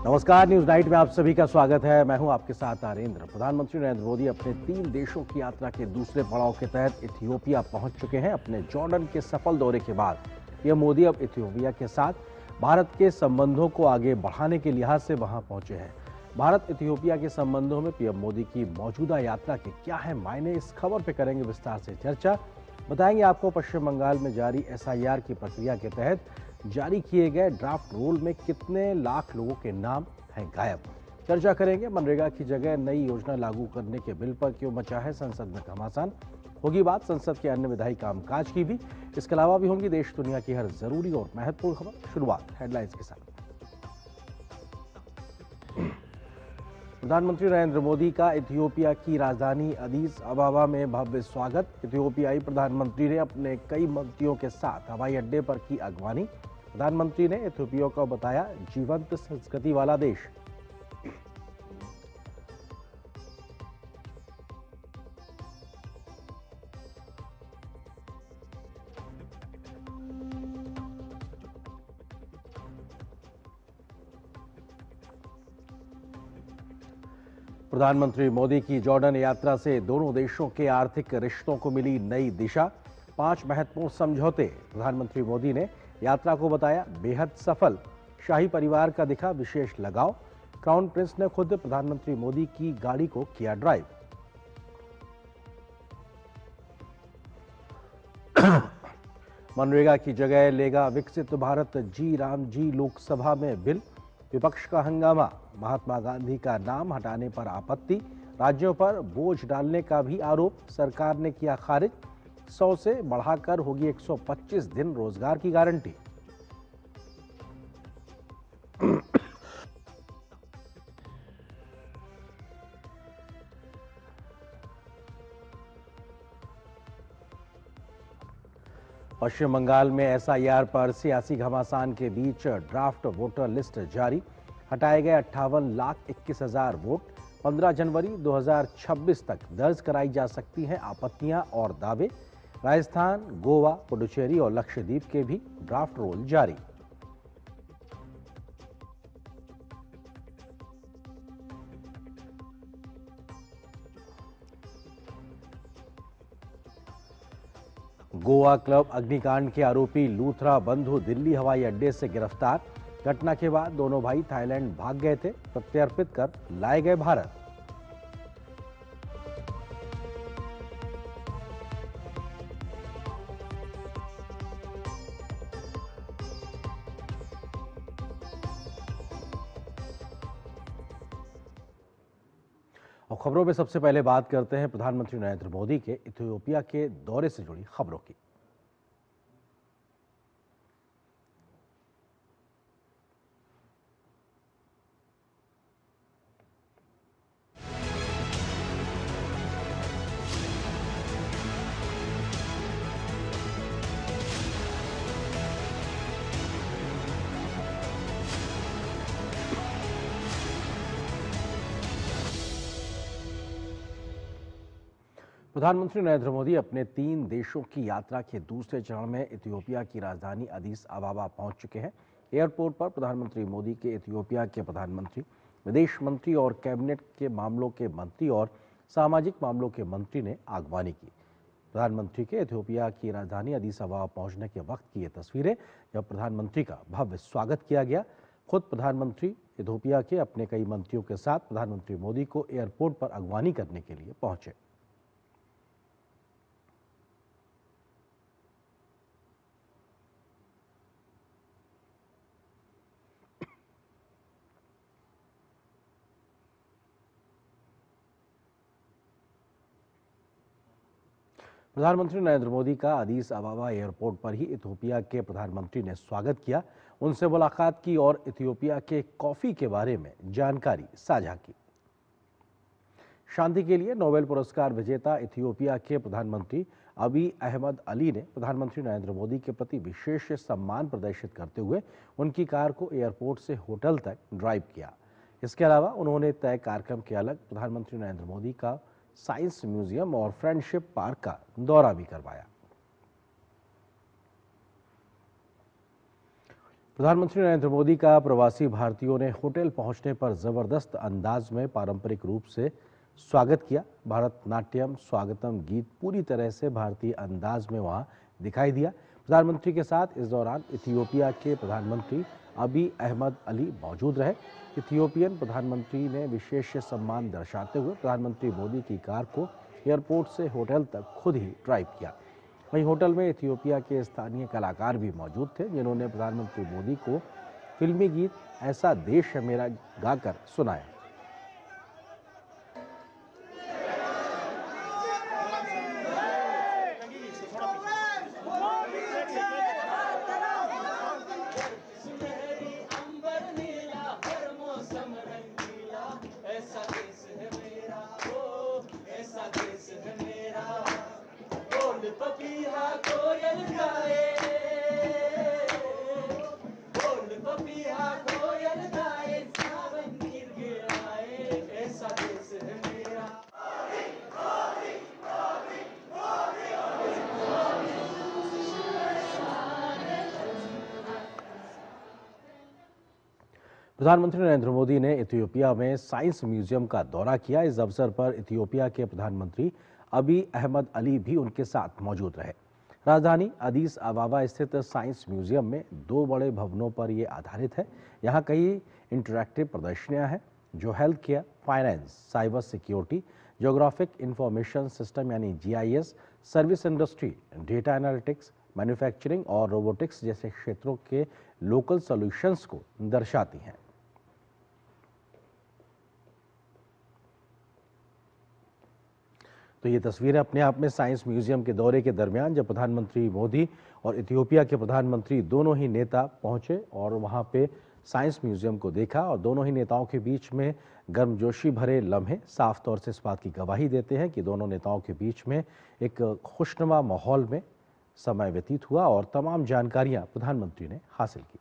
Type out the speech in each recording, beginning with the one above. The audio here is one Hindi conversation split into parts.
नमस्कार, न्यूज नाइट में आप सभी का स्वागत है। मैं हूं आपके साथ आरेंद्र। प्रधानमंत्री नरेंद्र मोदी अपने 3 देशों की यात्रा के दूसरे पड़ाव के तहत इथियोपिया पहुंच चुके हैं। अपने जॉर्डन के सफल दौरे के बाद पीएम मोदी अब इथियोपिया के साथ भारत के संबंधों को आगे बढ़ाने के लिहाज से वहां पहुंचे हैं। भारत इथियोपिया के संबंधों में पीएम मोदी की मौजूदा यात्रा के क्या है मायने, इस खबर पर करेंगे विस्तार से चर्चा। बताएंगे आपको पश्चिम बंगाल में जारी एसआईआर की प्रक्रिया के तहत जारी किए गए ड्राफ्ट रोल में कितने लाख लोगों के नाम हैं गायब। चर्चा करेंगे मनरेगा की जगह नई योजना लागू करने के बिल पर क्यों मचा है संसद में घमासान। होगी बात संसद के अन्य विधायी कामकाज की भी। इसके अलावा भी होंगी देश दुनिया की हर जरूरी और महत्वपूर्ण खबर। शुरुआत हेडलाइंस के साथ। प्रधानमंत्री नरेंद्र मोदी का इथियोपिया की राजधानी अदीस अबाबा में भव्य स्वागत। इथियोपियाई प्रधानमंत्री ने अपने कई मंत्रियों के साथ हवाई अड्डे पर की अगवानी। प्रधानमंत्री ने इथियोपिया को बताया जीवंत संस्कृति वाला देश। प्रधानमंत्री मोदी की जॉर्डन यात्रा से दोनों देशों के आर्थिक रिश्तों को मिली नई दिशा। 5 महत्वपूर्ण समझौते। प्रधानमंत्री मोदी ने यात्रा को बताया बेहद सफल। शाही परिवार का दिखा विशेष लगाव। क्राउन प्रिंस ने खुद प्रधानमंत्री मोदी की गाड़ी को किया ड्राइव। मनरेगा की जगह लेगा विकसित भारत जी राम जी। लोकसभा में बिल। विपक्ष का हंगामा। महात्मा गांधी का नाम हटाने पर आपत्ति। राज्यों पर बोझ डालने का भी आरोप। सरकार ने किया खारिज। 100 से बढ़ाकर होगी 125 दिन रोजगार की गारंटी। पश्चिम बंगाल में एसआईआर पर सियासी घमासान के बीच ड्राफ्ट वोटर लिस्ट जारी। हटाए गए 58,21,000 वोट। 15 जनवरी 2026 तक दर्ज कराई जा सकती हैं आपत्तियां और दावे। राजस्थान, गोवा, पुडुचेरी और लक्षद्वीप के भी ड्राफ्ट रोल जारी। गोवा क्लब अग्निकांड के आरोपी लूथरा बंधु दिल्ली हवाई अड्डे से गिरफ्तार। घटना के बाद दोनों भाई थाईलैंड भाग गए थे। प्रत्यर्पित कर लाए गए भारत। और खबरों में सबसे पहले बात करते हैं प्रधानमंत्री नरेंद्र मोदी के इथियोपिया के दौरे से जुड़ी खबरों की। प्रधानमंत्री नरेंद्र मोदी अपने 3 देशों की यात्रा के दूसरे चरण में इथियोपिया की राजधानी अदीस अबाबा पहुंच चुके हैं। एयरपोर्ट पर प्रधानमंत्री मोदी के इथियोपिया के प्रधानमंत्री, विदेश मंत्री और कैबिनेट के मामलों के मंत्री और सामाजिक मामलों के मंत्री ने आगवानी की। प्रधानमंत्री के इथियोपिया की राजधानी अदीस अबाबा पहुंचने के वक्त की ये तस्वीरें, जब प्रधानमंत्री का भव्य स्वागत किया गया। खुद प्रधानमंत्री इथियोपिया के अपने कई मंत्रियों के साथ प्रधानमंत्री मोदी को एयरपोर्ट पर अगवानी करने के लिए पहुंचे। प्रधानमंत्री नरेंद्र मोदी का अदीस अबाबा एयरपोर्ट पर ही इथियोपिया के प्रधानमंत्री ने स्वागत किया। उनसे मुलाकात की और इथियोपिया के कॉफी के बारे में जानकारी साझा की। शांति के लिए नोबेल पुरस्कार विजेता इथियोपिया के प्रधानमंत्री अबी अहमद अली ने प्रधानमंत्री नरेंद्र मोदी के प्रति विशेष सम्मान प्रदर्शित करते हुए उनकी कार को एयरपोर्ट से होटल तक ड्राइव किया। इसके अलावा उन्होंने तय कार्यक्रम के अलग प्रधानमंत्री नरेंद्र मोदी का साइंस म्यूजियम और फ्रेंडशिप पार्क का दौरा भी करवाया। प्रधानमंत्री नरेंद्र मोदी का प्रवासी भारतीयों ने होटल पहुंचने पर जबरदस्त अंदाज में पारंपरिक रूप से स्वागत किया। भारतनाट्यम स्वागतम गीत पूरी तरह से भारतीय अंदाज में वहां दिखाई दिया। प्रधानमंत्री के साथ इस दौरान इथियोपिया के प्रधानमंत्री अबी अहमद अली मौजूद रहे। इथियोपियन प्रधानमंत्री ने विशेष सम्मान दर्शाते हुए प्रधानमंत्री मोदी की कार को एयरपोर्ट से होटल तक खुद ही ड्राइव किया। वहीं होटल में इथियोपिया के स्थानीय कलाकार भी मौजूद थे, जिन्होंने प्रधानमंत्री मोदी को फिल्मी गीत ऐसा देश है मेरा गाकर सुनाया। प्रधानमंत्री नरेंद्र मोदी ने इथियोपिया में साइंस म्यूजियम का दौरा किया। इस अवसर पर इथियोपिया के प्रधानमंत्री अबी अहमद अली भी उनके साथ मौजूद रहे। राजधानी अदीस अबाबा स्थित साइंस म्यूजियम में 2 बड़े भवनों पर यह आधारित है। यहाँ कई इंटरैक्टिव प्रदर्शनियाँ हैं जो health care, finance, cyber security, geographic information system यानी GIS, service industry, data analytics, manufacturing और रोबोटिक्स जैसे क्षेत्रों के लोकल सॉल्यूशंस को दर्शाती हैं। तो ये तस्वीरें अपने आप में साइंस म्यूजियम के दौरे के दरमियान जब प्रधानमंत्री मोदी और इथियोपिया के प्रधानमंत्री दोनों ही नेता पहुंचे और वहां पे साइंस म्यूजियम को देखा और दोनों ही नेताओं के बीच में गर्मजोशी भरे लम्हे साफ तौर से इस बात की गवाही देते हैं कि दोनों नेताओं के बीच में एक खुशनुमा माहौल में समय व्यतीत हुआ और तमाम जानकारियां प्रधानमंत्री ने हासिल की।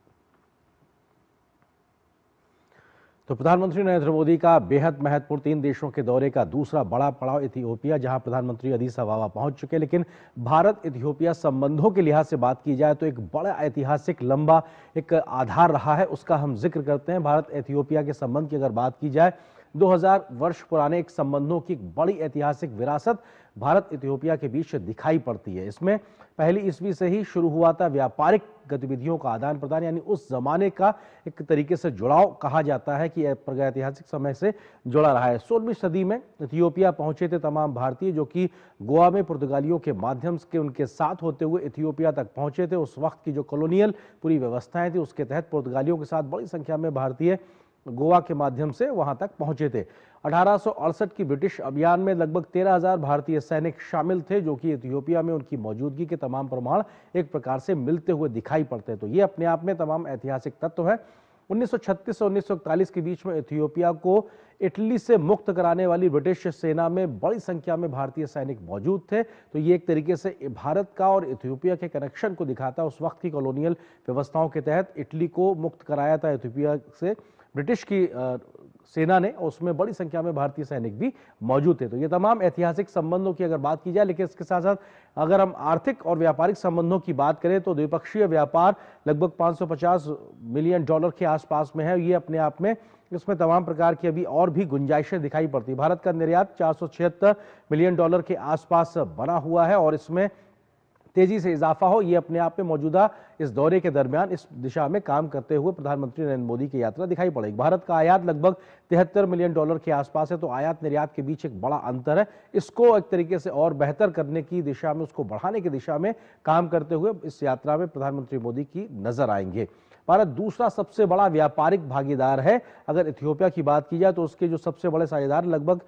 तो प्रधानमंत्री नरेंद्र मोदी का बेहद महत्वपूर्ण 3 देशों के दौरे का दूसरा बड़ा पड़ाव इथियोपिया, जहां प्रधानमंत्री अदीस अबाबा पहुंच चुके। लेकिन भारत इथियोपिया संबंधों के लिहाज से बात की जाए तो एक बड़ा ऐतिहासिक लंबा एक आधार रहा है, उसका हम जिक्र करते हैं। भारत इथियोपिया के संबंध की अगर बात की जाए 2000 वर्ष पुराने एक संबंधों की एक बड़ी ऐतिहासिक विरासत भारत इथियोपिया के बीच दिखाई पड़ती है। इसमें पहली ईस्वी से ही शुरू हुआ था व्यापारिक गतिविधियों का आदान प्रदान, यानी उस जमाने का एक तरीके से जुड़ाव कहा जाता है कि ऐतिहासिक समय से जुड़ा रहा है। 16वीं सदी में इथियोपिया पहुंचे थे तमाम भारतीय जो कि गोवा में पुर्तगालियों के माध्यम से उनके साथ होते हुए इथियोपिया तक पहुंचे थे। उस वक्त की जो कॉलोनियल पूरी व्यवस्थाएं थी उसके तहत पुर्तगालियों के साथ बड़ी संख्या में भारतीय गोवा के माध्यम से वहां तक पहुंचे थे। 1868 की ब्रिटिश अभियान में लगभग 13,000 भारतीय सैनिक शामिल थे, जो कि इथियोपिया में उनकी मौजूदगी के तमाम प्रमाण एक प्रकार से मिलते हुए दिखाई पड़ते हैं। तो ये अपने आप में तमाम ऐतिहासिक तत्व है। 1936 से 1941 के बीच में इथियोपिया को इटली से मुक्त कराने वाली ब्रिटिश सेना में बड़ी संख्या में भारतीय सैनिक मौजूद थे। तो ये एक तरीके से भारत का और इथियोपिया के कनेक्शन को दिखाता है। उस वक्त की कॉलोनियल व्यवस्थाओं के तहत इटली को मुक्त कराया था इथियोपिया से ब्रिटिश की सेना ने, उसमें बड़ी संख्या में भारतीय सैनिक भी मौजूद थे। तो ये तमाम ऐतिहासिक संबंधों की अगर बात की जाए, लेकिन इसके साथ साथ अगर हम आर्थिक और व्यापारिक संबंधों की बात करें तो द्विपक्षीय व्यापार लगभग $550 मिलियन के आसपास में है। ये अपने आप में इसमें तमाम प्रकार की अभी और भी गुंजाइशें दिखाई पड़ती। भारत का निर्यात $476 मिलियन के आसपास बना हुआ है और इसमें तेजी से इजाफा हो, ये अपने आप में मौजूदा इस दौरे के दरमियान इस दिशा में काम करते हुए प्रधानमंत्री नरेंद्र मोदी की यात्रा दिखाई पड़ेगी। भारत का आयात लगभग $73 मिलियन के आसपास है, तो आयात निर्यात के बीच एक बड़ा अंतर है। इसको एक तरीके से और बेहतर करने की दिशा में, उसको बढ़ाने की दिशा में काम करते हुए इस यात्रा में प्रधानमंत्री मोदी की नजर आएंगे। भारत दूसरा सबसे बड़ा व्यापारिक भागीदार है। अगर इथियोपिया की बात की जाए तो उसके जो सबसे बड़े साझेदार लगभग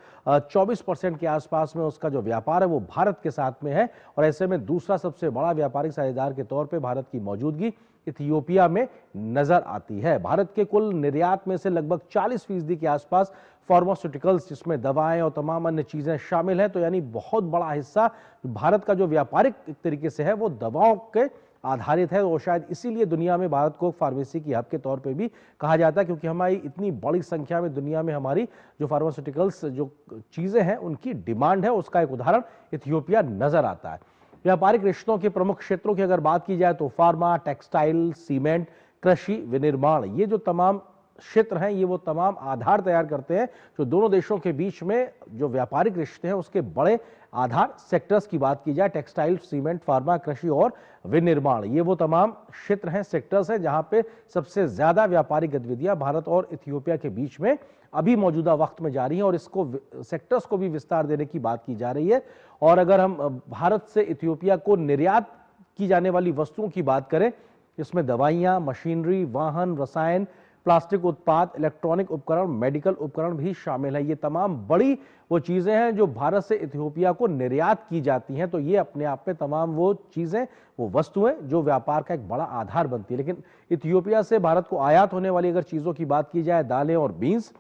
24% के आसपास में उसका जो व्यापार है वो भारत के साथ में है और ऐसे में दूसरा सबसे बड़ा व्यापारिक साझेदार के तौर पे भारत की मौजूदगी इथियोपिया में नजर आती है। भारत के कुल निर्यात में से लगभग 40% के आसपास फार्मास्यूटिकल्स, जिसमें दवाएं और तमाम अन्य चीजें शामिल हैं। तो यानी बहुत बड़ा हिस्सा भारत का जो व्यापारिक एक तरीके से है वो दवाओं के आधारित है और शायद इसीलिए दुनिया में भारत को फार्मेसी की हब के तौर पे भी कहा जाता है, क्योंकि हमारी इतनी बड़ी संख्या में दुनिया में हमारी जो फार्मास्यूटिकल्स जो चीजें हैं उनकी डिमांड है, उसका एक उदाहरण इथियोपिया नजर आता है। व्यापारिक रिश्तों के प्रमुख क्षेत्रों की अगर बात की जाए तो फार्मा, टेक्सटाइल, सीमेंट, कृषि, विनिर्माण, ये जो तमाम क्षेत्र हैं, ये वो तमाम आधार तैयार करते हैं जो दोनों देशों के बीच में जो व्यापारिक रिश्ते हैं उसके बड़े आधार सेक्टर्स की बात की जाए, टेक्सटाइल, सीमेंट, फार्मा, कृषि और विनिर्माण, ये वो तमाम क्षेत्र हैं, सेक्टर्स हैं जहां पे सबसे ज्यादा व्यापारिक गतिविधियां भारत और इथियोपिया के बीच में अभी मौजूदा वक्त में जारी हैं और इसको सेक्टर्स को भी विस्तार देने की बात की जा रही है। और अगर हम भारत से इथियोपिया को निर्यात की जाने वाली वस्तुओं की बात करें, इसमें दवाइयां, मशीनरी, वाहन, रसायन, प्लास्टिक उत्पाद, इलेक्ट्रॉनिक उपकरण, मेडिकल उपकरण भी शामिल है। ये तमाम बड़ी वो चीजें हैं जो भारत से इथियोपिया को निर्यात की जाती हैं। तो ये अपने आप में तमाम वो चीजें, वो वस्तुएं जो व्यापार का एक बड़ा आधार बनती है। लेकिन इथियोपिया से भारत को आयात होने वाली अगर चीजों की बात की जाए, दालें और बीन्स,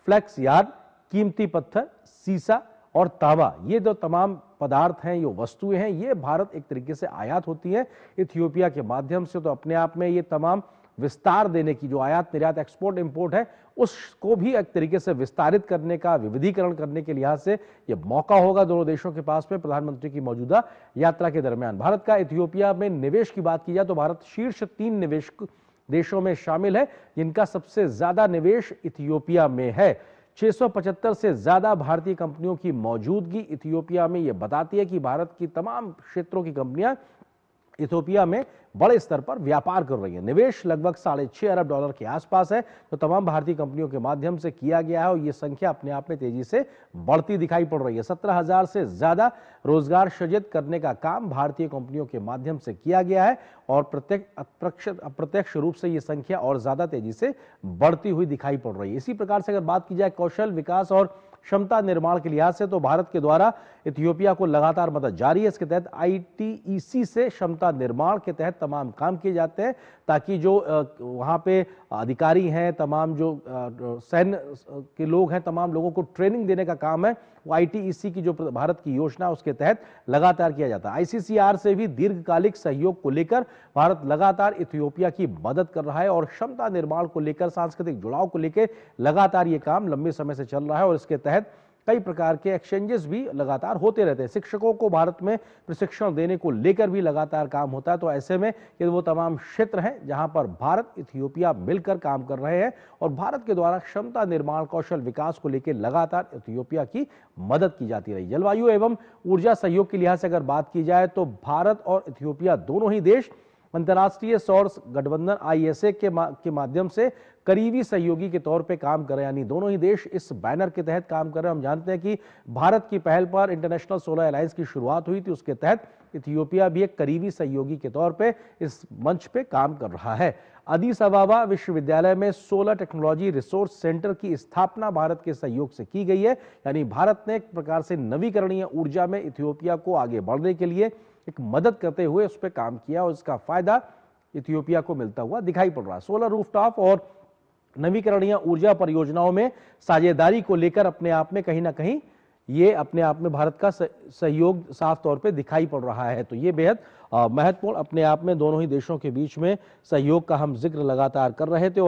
फ्लेक्स यार्ड, कीमती पत्थर, सीसा और तांबा, ये जो तमाम पदार्थ हैं, ये वस्तुएं हैं, ये भारत एक तरीके से आयात होती है इथियोपिया के माध्यम से। तो अपने आप में ये तमाम विस्तार देने की जो आयात निर्यात एक्सपोर्ट इंपोर्ट है उसको भी एक तरीके से विस्तारित करने का, विविधीकरण करने के लिहाज से ये मौका होगा दोनों देशों के पास में प्रधानमंत्री की मौजूदा यात्रा के दरमियान। भारत का इथियोपिया में निवेश की बात की जाए तो भारत शीर्ष 3 निवेश देशों में शामिल है जिनका सबसे ज्यादा निवेश इथियोपिया में है। 675 से ज्यादा भारतीय कंपनियों की मौजूदगी इथियोपिया में, यह बताती है कि भारत की तमाम क्षेत्रों की कंपनियां इथियोपिया में बड़े स्तर पर व्यापार कर रही है। निवेश लगभग $6.5 अरब के आसपास है जो तमाम भारतीय कंपनियों के माध्यम से किया गया है और यह संख्या अपने आप में तेजी से बढ़ती दिखाई पड़ रही है। 17,000 से ज्यादा रोजगार सृजित करने का काम भारतीय कंपनियों के माध्यम से किया गया है और अप्रत्यक्ष रूप से यह संख्या और ज्यादा तेजी से बढ़ती हुई दिखाई पड़ रही है। इसी प्रकार से अगर बात की जाए कौशल विकास और क्षमता निर्माण के लिहाज से तो भारत के द्वारा इथियोपिया को लगातार मदद जारी है। इसके तहत ITEC से क्षमता निर्माण के तहत तमाम काम किए जाते हैं ताकि जो वहां पे अधिकारी हैं, तमाम जो सैन्य के लोग हैं, तमाम लोगों को ट्रेनिंग देने का काम है वो ITEC की जो भारत की योजना उसके तहत लगातार किया जाता है। ICCR से भी दीर्घकालिक सहयोग को लेकर भारत लगातार इथियोपिया की मदद कर रहा है और क्षमता निर्माण को लेकर, सांस्कृतिक जुड़ाव को लेकर लगातार ये काम लंबे समय से चल रहा है और इसके तहत कई प्रकार के एक्सचेंजेस भी लगातार होते रहते हैं। शिक्षकों को भारत में प्रशिक्षण देने को लेकर भी लगातार काम होता है। तो ऐसे में ये वो तमाम क्षेत्र हैं जहां पर भारत इथियोपिया मिलकर काम कर रहे हैं और भारत के द्वारा क्षमता निर्माण, कौशल विकास को लेकर लगातार इथियोपिया की मदद की जाती रही। जलवायु एवं ऊर्जा सहयोग के लिहाज से अगर बात की जाए तो भारत और इथियोपिया दोनों ही देश अंतर्राष्ट्रीय सौर गठबंधन ISA के माध्यम से करीबी सहयोगी के तौर पे काम कर रहे हैं, यानी दोनों ही देश इस बैनर के तहत काम कर रहे हैं। हम जानते हैं कि भारत की पहल पर इंटरनेशनल सोलर अलायंस की शुरुआत हुई थी, उसके तहत इथियोपिया भी एक करीबी सहयोगी के तौर पे इस मंच पे काम कर रहा है। अदीस अबाबा विश्वविद्यालय में सोलर टेक्नोलॉजी रिसोर्स सेंटर की स्थापना भारत के सहयोग से की गई है, यानी भारत ने एक प्रकार से नवीकरणीय ऊर्जा में इथियोपिया को आगे बढ़ने के लिए एक मदद करते हुए उस पर काम किया और इसका फायदा इथियोपिया को मिलता हुआ दिखाई पड़ रहा है। सोलर रूफटॉप और नवीकरणीय ऊर्जा परियोजनाओं में साझेदारी को लेकर अपने आप में कहीं ना कहीं ये अपने आप में भारत का सहयोग साफ तौर पे दिखाई पड़ रहा है। तो ये बेहद महत्वपूर्ण अपने आप में दोनों ही देशों के बीच में सहयोग का हम जिक्र लगातार कर रहे थे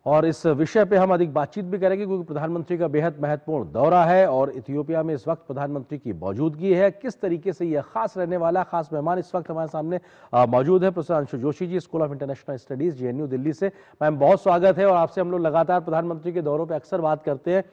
और इस विषय पे हम अधिक बातचीत भी करेंगे क्योंकि प्रधानमंत्री का बेहद महत्वपूर्ण दौरा है और इथियोपिया में इस वक्त प्रधानमंत्री की मौजूदगी है। किस तरीके से यह खास रहने वाला खास मेहमान इस वक्त हमारे सामने मौजूद है, professor Anshu Joshi ji, School of International Studies, JNU Delhi से। मैम बहुत स्वागत है और आपसे हम लोग लगातार प्रधानमंत्री के दौरों पर अक्सर बात करते हैं।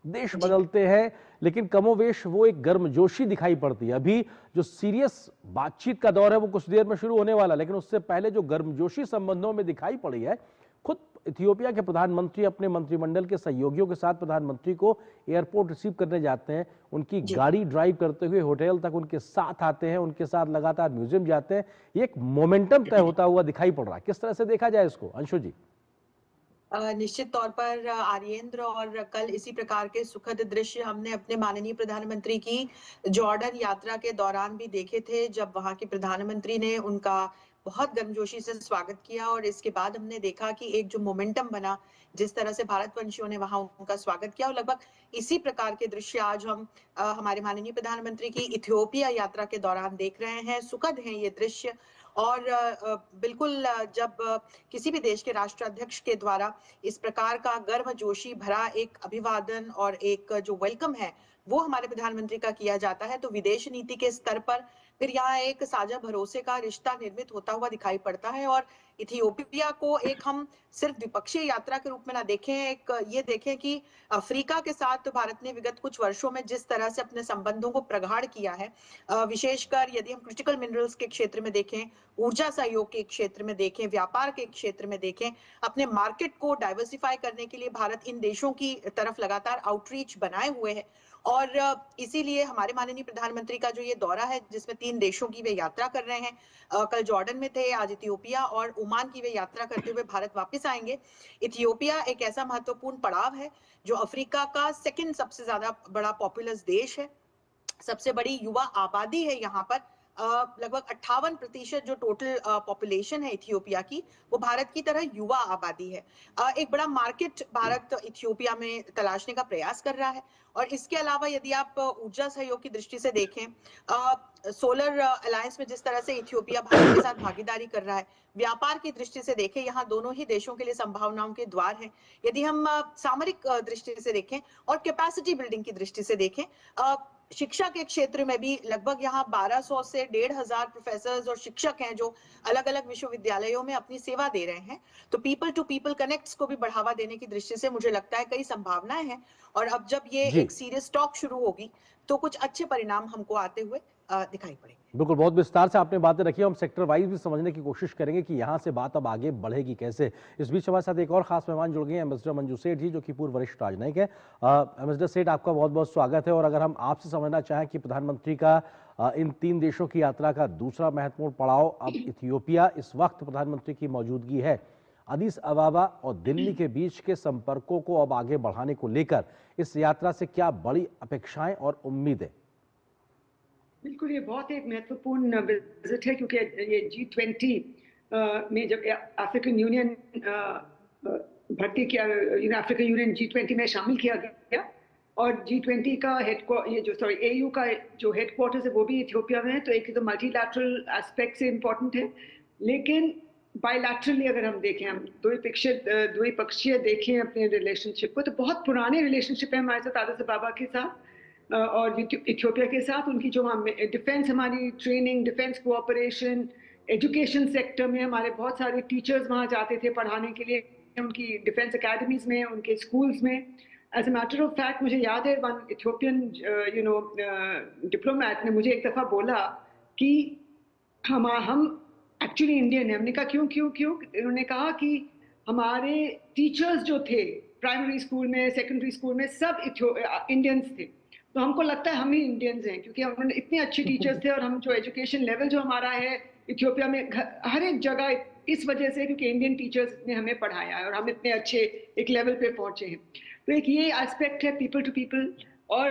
देश बदलते हैं लेकिन कमोवेश वो एक गर्मजोशी दिखाई पड़ती है। अभी जो सीरियस बातचीत का दौर है वो कुछ देर में शुरू होने वाला, लेकिन उससे पहले जो गर्मजोशी संबंधों में दिखाई पड़ी है, खुद इथियोपिया के प्रधानमंत्री अपने मंत्रिमंडल के सहयोगियों के साथ प्रधानमंत्री को एयरपोर्ट रिसीव करने जाते हैं, उनकी गाड़ी ड्राइव करते हुए होटल तक उनके साथ आते हैं, उनके साथ लगातार म्यूजियम जाते हैं। ये एक मोमेंटम तय होता हुआ दिखाई पड़ रहा है, किस तरह से देखा जाए इसको अंशु जी? निश्चित तौर पर आर्येंद्र, और कल इसी प्रकार के सुखद दृश्य हमने अपने माननीय प्रधानमंत्री की जॉर्डन यात्रा के दौरान भी देखे थे, जब वहां के प्रधानमंत्री ने उनका बहुत गर्मजोशी से स्वागत किया और इसके बाद हमने देखा कि एक जो मोमेंटम बना, जिस तरह से भारतवंशियों ने वहां उनका स्वागत किया, और लगभग इसी प्रकार के दृश्य आज हम हमारे माननीय प्रधानमंत्री की इथियोपिया यात्रा के दौरान देख रहे हैं। सुखद है ये दृश्य और बिल्कुल जब किसी भी देश के राष्ट्राध्यक्ष के द्वारा इस प्रकार का गर्मजोशी भरा एक अभिवादन और एक जो वेलकम है वो हमारे प्रधानमंत्री का किया जाता है, तो विदेश नीति के स्तर पर फिर यहाँ एक साझा भरोसे का रिश्ता निर्मित होता हुआ दिखाई पड़ता है। और इथियोपिया को एक हम सिर्फ द्विपक्षीय यात्रा के रूप में ना देखें, एक ये देखें कि अफ्रीका के साथ भारत ने विगत कुछ वर्षों में जिस तरह से अपने संबंधों को प्रगाढ़ किया है, विशेषकर यदि हम क्रिटिकल मिनरल्स के क्षेत्र में देखें, ऊर्जा सहयोग के क्षेत्र में देखें, व्यापार के क्षेत्र में देखें, अपने मार्केट को डाइवर्सिफाई करने के लिए भारत इन देशों की तरफ लगातार आउटरीच बनाए हुए है। और इसीलिए हमारे माननीय प्रधानमंत्री का जो ये दौरा है, जिसमें 3 देशों की वे यात्रा कर रहे हैं, कल जॉर्डन में थे, आज इथियोपिया और ओमान की वे यात्रा करते हुए भारत वापस आएंगे। इथियोपिया एक ऐसा महत्वपूर्ण पड़ाव है जो अफ्रीका का सेकंड सबसे ज्यादा बड़ा पॉपुलस देश है, सबसे बड़ी युवा आबादी है यहाँ पर। लगभग 58% जो टोटल पॉपुलेशन है इथियोपिया की, वो भारत की तरह युवा आबादी है। एक बड़ा मार्केट भारत इथियोपिया में तलाशने का प्रयास कर रहा है। और इसके अलावा यदि आप ऊर्जा सहयोग की दृष्टि से देखें, सोलर अलायंस में जिस तरह से इथियोपिया भारत के साथ भागीदारी कर रहा है, व्यापार की दृष्टि से देखें, यहाँ दोनों ही देशों के लिए संभावनाओं के द्वार हैं। यदि हम सामरिक दृष्टि से देखें और कैपेसिटी बिल्डिंग की दृष्टि से देखें, शिक्षा के क्षेत्र में भी लगभग यहाँ 1200 से 1500 प्रोफेसर्स और शिक्षक हैं जो अलग अलग विश्वविद्यालयों में अपनी सेवा दे रहे हैं। तो पीपल टू पीपल कनेक्ट्स को भी बढ़ावा देने की दृष्टि से मुझे लगता है कई संभावनाएं हैं। और अब जब ये जी एक सीरियस टॉक शुरू होगी तो कुछ अच्छे परिणाम हमको आते हुए दिखाई पड़ेंगे। बिल्कुल, बहुत विस्तार से आपने बातें रखी। हम सेक्टर वाइज भी समझने की कोशिश करेंगे कि यहाँ से बात अब आगे बढ़ेगी कैसे। इस बीच हमारे साथ एक और खास मेहमान जुड़ गए हैं, एम्बेसडर मंजू सेठ जी, जो कि पूर्व वरिष्ठ राजनयिक है। एम्बेसडर सेठ, आपका बहुत बहुत स्वागत है। और अगर हम आपसे समझना चाहें कि प्रधानमंत्री का इन 3 देशों की यात्रा का दूसरा महत्वपूर्ण पड़ाव अब इथियोपिया, इस वक्त प्रधानमंत्री की मौजूदगी है, अदीस अबाबा और दिल्ली के बीच के संपर्कों को अब आगे बढ़ाने को लेकर इस यात्रा से क्या बड़ी अपेक्षाएं और उम्मीदें? बिल्कुल, ये बहुत एक महत्वपूर्ण विजिट है, क्योंकि ये G20 में जब अफ्रीकन यूनियन भर्ती किया, अफ्रीकन यूनियन G20 में शामिल किया गया और G20 का AU का जो हेडक्वार्टर्स है वो भी इथियोपिया में है। तो एक तो मल्टीलैटरल एस्पेक्ट से इम्पोर्टेंट है, लेकिन बायलैटरली अगर हम देखें, हम द्विपक्षीय देखें अपने रिलेशनशिप को, तो बहुत पुराने रिलेशनशिप है हमारे साथ आदिस अबाबा के साथ और इथियोपिया के साथ। उनकी जो डिफेंस, हमारी training, defence cooperation, education sector में हमारे बहुत सारे टीचर्स वहाँ जाते थे पढ़ाने के लिए, उनकी डिफेंस एकेडमीज में, उनके स्कूल्स में। As a matter of fact मुझे याद है, वन इथियोपियन डिप्लोमैट ने मुझे एक दफ़ा बोला कि हम एक्चुअली इंडियन है। हमने कहा क्यों? उन्होंने कहा कि हमारे टीचर्स जो थे प्राइमरी स्कूल में, सेकेंडरी स्कूल में, सब इंडियंस थे। तो हमको लगता है हम ही इंडियंस हैं, क्योंकि उन्होंने इतने अच्छे टीचर्स थे। और हम जो एजुकेशन लेवल जो हमारा है इथियोपिया में हर एक जगह, इस वजह से क्योंकि इंडियन टीचर्स ने हमें पढ़ाया है और हम इतने अच्छे एक लेवल पे पहुंचे हैं। तो एक ये एस्पेक्ट है पीपल टू पीपल। और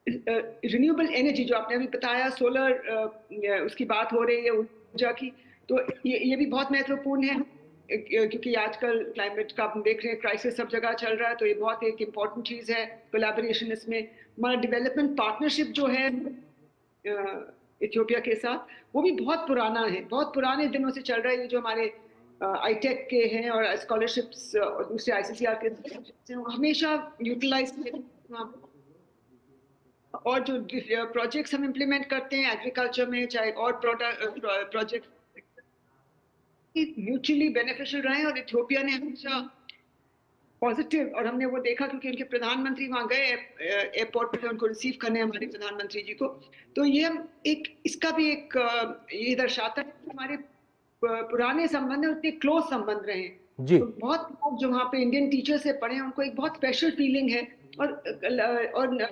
रिन्यूएबल एनर्जी जो आपने अभी बताया, सोलर उसकी बात हो रही है, ऊर्जा की, तो ये भी बहुत महत्वपूर्ण है, क्योंकि आजकल क्लाइमेट का हम देख रहे हैं, क्राइसिस सब जगह चल रहा है। तो ये बहुत एक इम्पॉर्टेंट चीज़ है, कोलैबोरेशन। इसमें हमारा डेवलपमेंट पार्टनरशिप जो है इथियोपिया के साथ, वो भी बहुत पुराना है, बहुत पुराने दिनों से चल रहा है। ये जो हमारे आईटेक के हैं और स्कॉलरशिप्स और दूसरे ICCR के हमेशा यूटिलाइज, और जो प्रोजेक्ट्स हम इम्प्लीमेंट करते हैं एग्रीकल्चर में, चाहे और प्रोजेक्ट म्यूचुअली बेनिफिशियल रहे। और इथियोपिया ने हमेशा पॉजिटिव, और हमने वो देखा क्योंकि उनके प्रधानमंत्री वहाँ गए एयरपोर्ट पे उनको रिसीव करने, हमारे प्रधानमंत्री जी को। तो ये इसका भी एक ये दर्शाता है कि हमारे पुराने संबंध है, उतने क्लोज संबंध रहे। तो बहुत लोग जो वहाँ पे इंडियन टीचर से पढ़े हैं, उनको एक बहुत स्पेशल फीलिंग है। और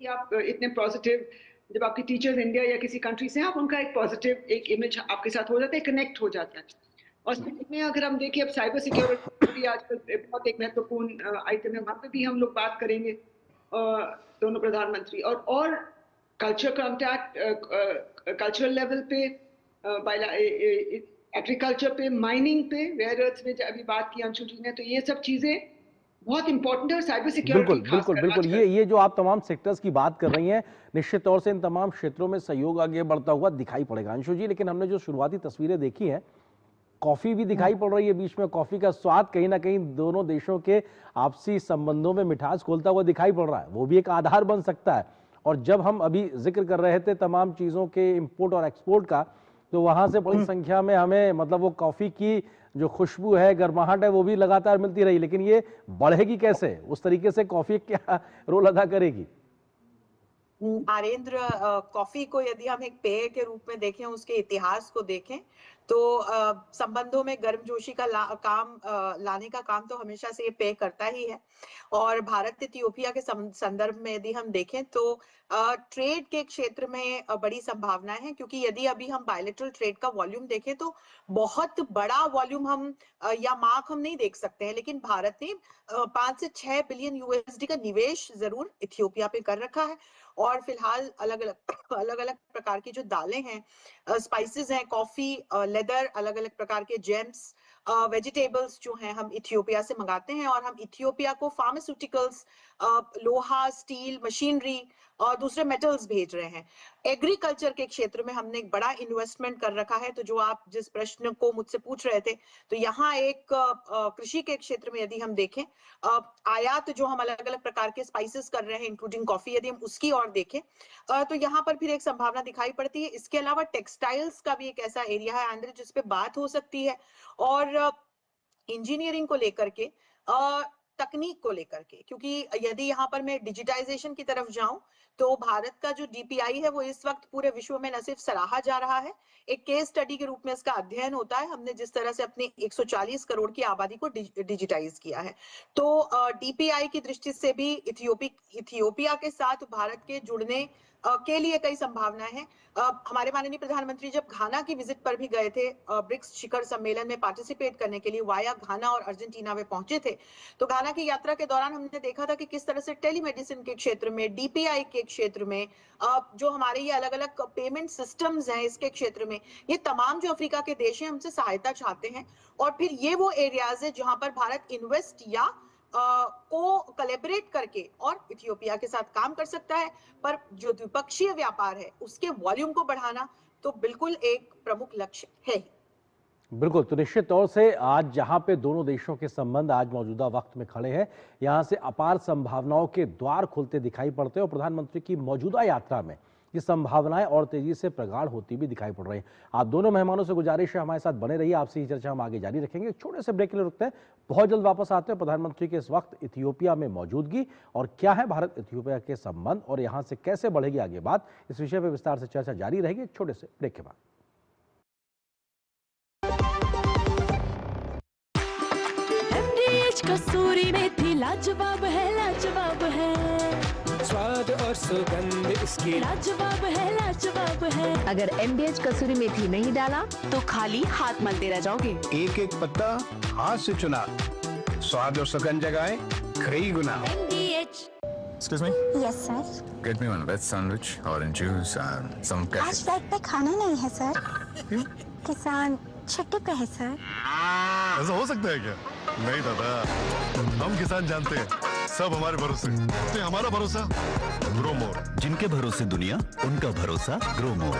आप इतने पॉजिटिव, जब आपके टीचर्स इंडिया या किसी कंट्री से हैं, आप उनका एक पॉजिटिव एक इमेज आपके साथ हो जाता है, कनेक्ट हो जाता है। और में अगर हम देखें, अब साइबर सिक्योरिटी आजकल बहुत एक महत्वपूर्ण आइटम है, वहाँ पे भी हम लोग बात करेंगे दोनों प्रधानमंत्री। और कल्चर कॉन्टैक्ट, कल्चरल लेवल पे, एग्रीकल्चर पे, माइनिंग पे, रेयर अर्थ में अभी बात की अंशु जी ने, तो ये सब चीजें बहुत इंपॉर्टेंट है। और साइबर सिक्योरिटी बिल्कुल ये जो आप तमाम सेक्टर्स की बात कर रही हैं, निश्चित तौर से इन तमाम क्षेत्रों में सहयोग आगे बढ़ता हुआ दिखाई पड़ेगा अंशु जी। लेकिन हमने जो शुरुआती तस्वीरें देखी हैं, कॉफी भी दिखाई पड़ रही है बीच में, कॉफी का स्वाद कहीं ना कहीं दोनों देशों के आपसी संबंधों में मिठास खोलता हुआ दिखाई पड़ रहा है, वो भी एक आधार बन सकता है। और जब हम अभी जिक्र कर रहे थे तमाम चीजों के इंपोर्ट और एक्सपोर्ट का, तो वहां से बड़ी संख्या में हमें मतलब वो कॉफी की जो खुशबू है, गर्माहट है, वो भी लगातार मिलती रही। लेकिन ये बढ़ेगी कैसे? उस तरीके से कॉफी क्या रोल अदा करेगी? आरेंद्र, कॉफी को यदि हम एक पेय के रूप में देखें, उसके इतिहास को देखें, तो संबंधों में गर्मजोशी का लाने का काम तो हमेशा से ये पेय करता ही है। और भारत इथियोपिया के संदर्भ में यदि हम देखें तो ट्रेड के क्षेत्र में बड़ी संभावनाएं हैं, क्योंकि यदि अभी हम बायलैटरल ट्रेड का वॉल्यूम देखें तो बहुत बड़ा वॉल्यूम हम या मार्क हम नहीं देख सकते हैं, लेकिन भारत ने 5 से 6 बिलियन यूएसडी का निवेश जरूर इथियोपिया पे कर रखा है। और फिलहाल अलग अलग प्रकार की जो दालें हैं, स्पाइसेस हैं, कॉफी, लेदर, अलग अलग प्रकार के जेम्स, वेजिटेबल्स जो हैं हम इथियोपिया से मंगाते हैं। और हम इथियोपिया को फार्मास्यूटिकल्स, लोहा, स्टील, मशीनरी और दूसरे मेटल्स भेज रहे हैं। एग्रीकल्चर के क्षेत्र में हमने एक बड़ा इन्वेस्टमेंट कर रखा है। तो जो आप जिस प्रश्न को मुझसे पूछ रहे थे, तो यहाँ एक कृषि के क्षेत्र में यदि हम देखें, आयात जो हम अलग अलग प्रकार के स्पाइसेस कर रहे हैं इंक्लूडिंग कॉफी, यदि हम उसकी ओर देखें तो यहाँ पर फिर एक संभावना दिखाई पड़ती है। इसके अलावा टेक्सटाइल्स का भी एक ऐसा एरिया है आंध्र जिस पे बात हो सकती है, और इंजीनियरिंग को लेकर के, तकनीक को लेकर के, क्योंकि यदि यहाँ पर मैं डिजिटाइजेशन की तरफ जाऊं तो भारत का जो डीपीआई है वो इस वक्त पूरे विश्व में न सिर्फ सराहा जा रहा है, एक केस स्टडी के रूप में इसका अध्ययन होता है। हमने जिस तरह से अपनी 140 करोड़ की आबादी को डिजिटाइज किया है, तो डीपीआई की दृष्टि से भी इथियोपिया के साथ भारत के जुड़ने के लिए कई संभावनाएं हैं। हमारे माननीय प्रधानमंत्री जब घाना की विजिट पर भी गए थे, ब्रिक्स शिखर सम्मेलन में पार्टिसिपेट करने के लिए वाया घाना और अर्जेंटीना में पहुंचे थे, तो घाना की यात्रा के दौरान हमने देखा था कि किस तरह से टेलीमेडिसिन के क्षेत्र में, डीपीआई के क्षेत्र में, जो हमारे ये अलग अलग पेमेंट सिस्टम्स हैं इसके क्षेत्र में, ये तमाम जो अफ्रीका के देश हैं हमसे सहायता चाहते हैं। और फिर ये वो एरियाज है जहां पर भारत इन्वेस्ट या को कोलैबोरेट करके और इथियोपिया के साथ काम कर सकता है। पर जो द्विपक्षीय व्यापार है उसके वॉल्यूम को बढ़ाना तो बिल्कुल एक प्रमुख लक्ष्य है। बिल्कुल, तो निश्चित तौर से आज जहां पे दोनों देशों के संबंध आज मौजूदा वक्त में खड़े हैं, यहां से अपार संभावनाओं के द्वार खुलते दिखाई पड़ते हैं और प्रधानमंत्री की मौजूदा यात्रा में ये संभावनाएं और तेजी से प्रगाढ़ होती भी दिखाई पड़ रही हैं। आप दोनों मेहमानों से गुजारिश है हमारे साथ बने रहिए, आपसे ये चर्चा हम आगे जारी रखेंगे। छोटे से ब्रेक के लिए रुकते हैं, बहुत जल्द वापस आते हैं। प्रधानमंत्री के इस वक्त इथियोपिया में मौजूदगी और क्या है भारत इथियोपिया के संबंध और यहां से कैसे बढ़ेगी आगे बात, इस विषय पर विस्तार से चर्चा जारी रहेगी छोटे से ब्रेक के बाद। कसूरी मेथी लाजवाब है, लाजवाब है। स्वाद और सुगंध इसकी लाजवाब है, लाजवाब है। अगर MDH कसूरी मेथी नहीं डाला तो खाली हाथ मलते रह जाओगे। एक एक पत्ता हाथ से चुना, स्वाद और सुगंध जगाए कई गुना। MDH। Excuse me? Yes, sir. Get me one veg sandwich, orange juice and some आज coffee. फ्लाइट पे खाना नहीं है सर। किसान छुट्टी पे है सर। ऐसा हो सकता है क्या? नहीं दादा, हम किसान जानते हैं सब हमारे भरोसे, इसलिए हमारा भरोसा ग्रो मोर। जिनके भरोसे दुनिया, उनका भरोसा ग्रो मोर।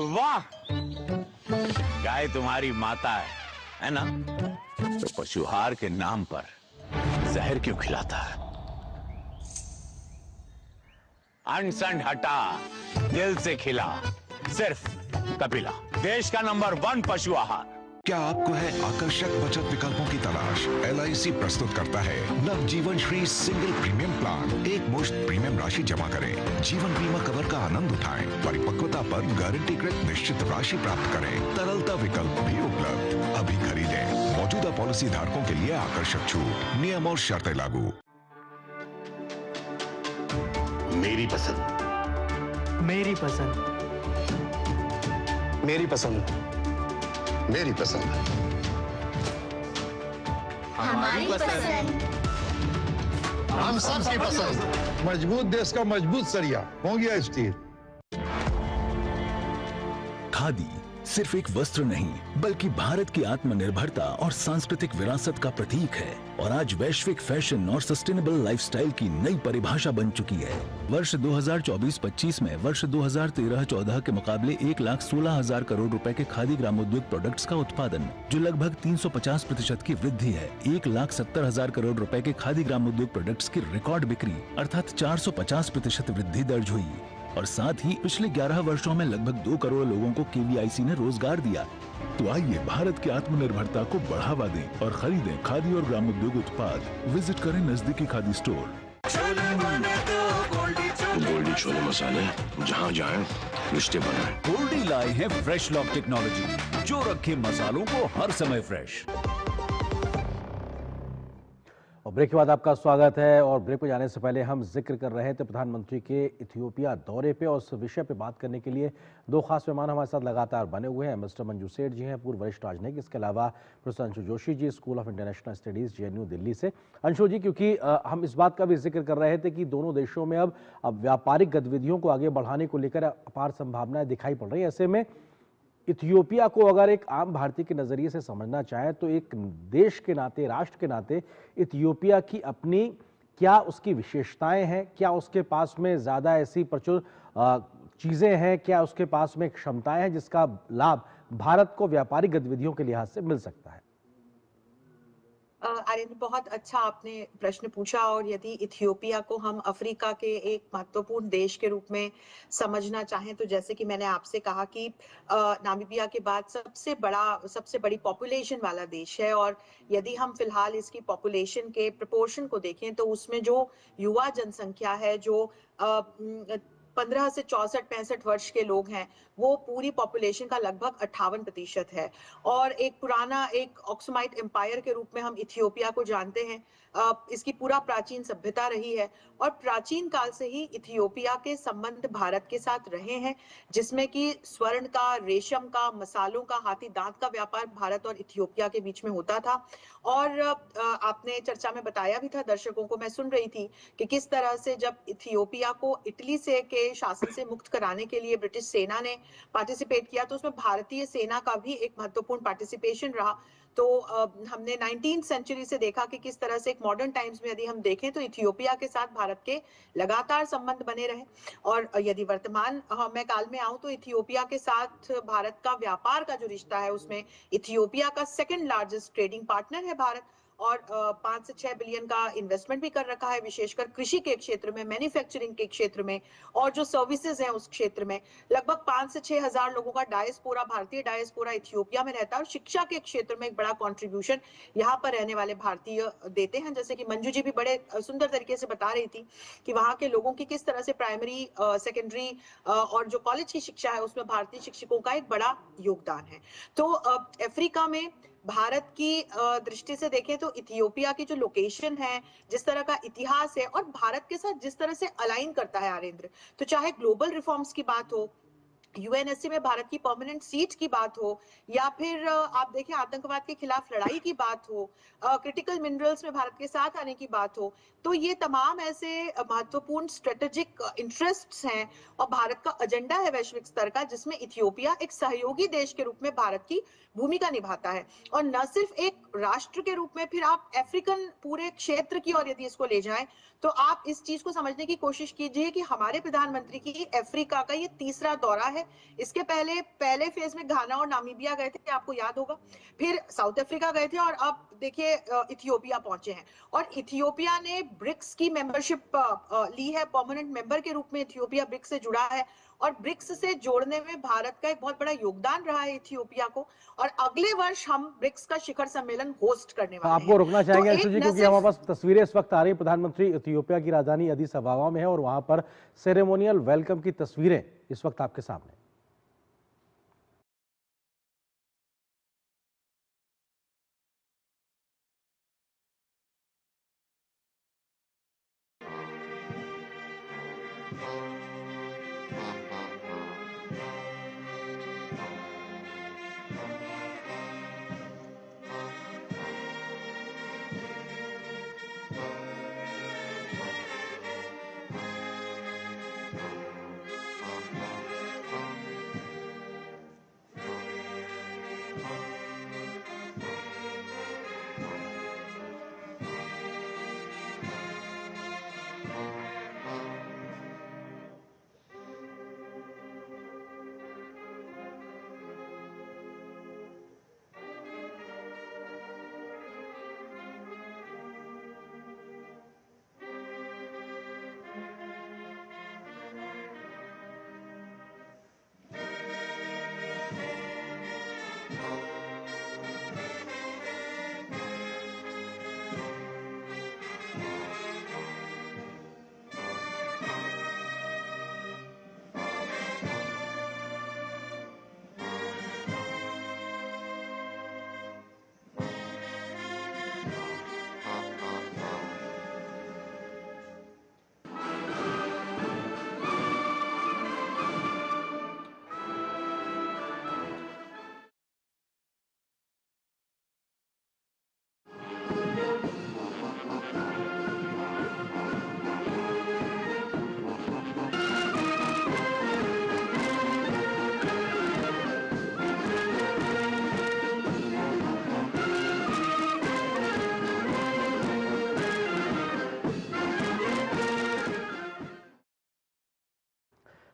वाह, गाय तुम्हारी माता है ना? तो पशुहार के नाम पर जहर क्यों खिलाता है? अनसन हटा, दिल से खिला, सिर्फ कपिला, देश का नंबर 1 पशु आहार। क्या आपको है आकर्षक बचत विकल्पों की तलाश? LIC प्रस्तुत करता है नवजीवन श्री सिंगल प्रीमियम प्लान। एक मुश्त प्रीमियम राशि जमा करें, जीवन बीमा कवर का आनंद उठाएं, परिपक्वता पर गारंटीकृत निश्चित राशि प्राप्त करें, तरलता विकल्प भी उपलब्ध। अभी खरीदें। मौजूदा पॉलिसी धारकों के लिए आकर्षक छूट, नियम और शर्तें लागू। मेरी पसंद, मेरी पसंद, मेरी पसंद, मेरी पसंद, हमारी पसंद, हम सबकी पसंद। मजबूत देश का मजबूत सरिया हो गया स्टील। खादी सिर्फ एक वस्त्र नहीं बल्कि भारत की आत्मनिर्भरता और सांस्कृतिक विरासत का प्रतीक है और आज वैश्विक फैशन और सस्टेनेबल लाइफस्टाइल की नई परिभाषा बन चुकी है। वर्ष 2024-25 में वर्ष 2013-14 के मुकाबले 1,16,000 करोड़ रुपए के खादी ग्रामोद्योग प्रोडक्ट्स का उत्पादन, जो लगभग 350% की वृद्धि है। 1,70,000 करोड़ रुपए के खादी ग्रामोद्योग प्रोडक्ट्स की रिकॉर्ड बिक्री अर्थात 450% वृद्धि दर्ज हुई। और साथ ही पिछले 11 वर्षों में लगभग 2 करोड़ लोगों को केवीआईसी ने रोजगार दिया। तो आइए भारत की आत्मनिर्भरता को बढ़ावा दें और खरीदें खादी और ग्रामोद्योग उत्पाद। विजिट करें नजदीकी खादी स्टोर। गोल्डी छोले मसाले जहाँ जाए रिश्ते बनाए। गोल्डी लाए हैं फ्रेश लॉक टेक्नोलॉजी जो रखे मसालों को हर समय फ्रेश। और ब्रेक के बाद आपका स्वागत है। और ब्रेक पर जाने से पहले हम जिक्र कर रहे थे प्रधानमंत्री के इथियोपिया दौरे पे, और उस विषय पे बात करने के लिए 2 खास मेहमान हमारे साथ लगातार बने हुए हैं। मिस्टर मंजू सेठ जी हैं, पूर्व वरिष्ठ राजनयिक। इसके अलावा professor Anshu Joshi ji, School of International Studies JNU Delhi से। अंशु जी, क्योंकि हम इस बात का भी जिक्र कर रहे थे कि दोनों देशों में अब व्यापारिक गतिविधियों को आगे बढ़ाने को लेकर अपार संभावनाएं दिखाई पड़ रही है। ऐसे में इथियोपिया को अगर एक आम भारतीय के नज़रिए से समझना चाहें तो एक देश के नाते, राष्ट्र के नाते इथियोपिया की अपनी क्या उसकी विशेषताएं हैं? क्या उसके पास में ज़्यादा ऐसी प्रचुर चीज़ें हैं? क्या उसके पास में क्षमताएं हैं जिसका लाभ भारत को व्यापारिक गतिविधियों के लिहाज से मिल सकता है? आर्यन, बहुत अच्छा आपने प्रश्न पूछा। और यदि इथियोपिया को हम अफ्रीका के एक महत्वपूर्ण देश के रूप में समझना चाहें तो जैसे कि मैंने आपसे कहा कि नामीबिया के बाद सबसे बड़ी पॉपुलेशन वाला देश है। और यदि हम फिलहाल इसकी पॉपुलेशन के प्रोपोर्शन को देखें तो उसमें जो युवा जनसंख्या है, जो 15 से 64-65 वर्ष के लोग हैं, वो पूरी पॉपुलेशन का लगभग 58% है। और एक पुराना ऑक्सुमाइट एम्पायर के रूप में हम इथियोपिया को जानते हैं। इसकी पूरा प्राचीन सभ्यता रही है और प्राचीन काल से ही इथियोपिया के संबंध भारत के साथ रहे हैं, जिसमें कि स्वर्ण का, रेशम का, मसालों का, हाथी दांत का व्यापार भारत और इथियोपिया के बीच में होता था। और आपने चर्चा में बताया भी था दर्शकों को, मैं सुन रही थी कि किस तरह से जब इथियोपिया को इटली के शासन से मुक्त कराने के लिए ब्रिटिश सेना ने पार्टिसिपेट किया तो उसमें भारतीय सेना का भी एक महत्वपूर्ण पार्टिसिपेशन रहा। तो हमने 19वीं सेंचुरी से देखा कि किस तरह से एक मॉडर्न टाइम्स में यदि हम देखें तो इथियोपिया के साथ भारत के लगातार संबंध बने रहे। और यदि वर्तमान मैं काल में आऊं तो इथियोपिया के साथ भारत का व्यापार का जो रिश्ता है उसमें इथियोपिया का 2nd लार्जेस्ट ट्रेडिंग पार्टनर है भारत। और 5 से 6 बिलियन का इन्वेस्टमेंट भी कर रखा है, विशेषकर कृषि के क्षेत्र में, मैन्युफैक्चरिंग के क्षेत्र में, और जो सर्विसेज हैं उस क्षेत्र में। लगभग 5 से 6 हजार लोगों का डायस्पोरा, भारतीय डायस्पोरा इथियोपिया में रहता है। और शिक्षा के क्षेत्र में एक बड़ा कंट्रीब्यूशन यहाँ पर रहने वाले भारतीय देते हैं। जैसे कि मंजू जी भी बड़े सुंदर तरीके से बता रही थी कि वहाँ के लोगों की किस तरह से प्राइमरी, सेकेंडरी और जो कॉलेज की शिक्षा है उसमें भारतीय शिक्षकों का एक बड़ा योगदान है। तो अफ्रीका में भारत की दृष्टि से देखें तो इथियोपिया की जो लोकेशन है, जिस तरह का इतिहास है और भारत के साथ जिस तरह से अलाइन करता है आरेंद्र, तो चाहे ग्लोबल रिफॉर्म्स की बात हो, यूएनएससी में भारत की परमानेंट सीट की बात हो, या फिर आप देखें आतंकवाद के खिलाफ लड़ाई की बात हो, क्रिटिकल मिनरल्स में भारत के साथ आने की बात हो, तो ये तमाम ऐसे महत्वपूर्ण स्ट्रेटेजिक इंटरेस्ट्स हैं और भारत का एजेंडा है वैश्विक स्तर का, जिसमें इथियोपिया एक सहयोगी देश के रूप में भारत की भूमिका निभाता है। और न सिर्फ एक राष्ट्र के रूप में, फिर आप अफ्रीकन पूरे क्षेत्र की और यदि इसको ले जाएं तो आप इस चीज को समझने की कोशिश कीजिए कि हमारे प्रधानमंत्री की अफ्रीका का ये 3रा दौरा है। इसके पहले फेज में घाना और नामीबिया गए थे, आपको याद होगा, फिर साउथ अफ्रीका गए थे और अब देखिए इथियोपिया पहुंचे हैं। और इथियोपिया ने ब्रिक्स की मेंबरशिप ली है, परमानेंट मेंबर के रूप में इथियोपिया ब्रिक्स से जुड़ा है और ब्रिक्स से जोड़ने में भारत का एक बहुत बड़ा योगदान रहा है इथियोपिया को। और अगले वर्ष हम ब्रिक्स का शिखर सम्मेलन होस्ट करने वाले हैं। आपको रुकना चाहेंगे अंशु जी, क्योंकि हमारे पास तस्वीरें इस वक्त आ रही है। प्रधानमंत्री इथियोपिया की राजधानी अदीस अबाबा में है और वहां पर सेरेमोनियल वेलकम की तस्वीरें इस वक्त आपके सामने।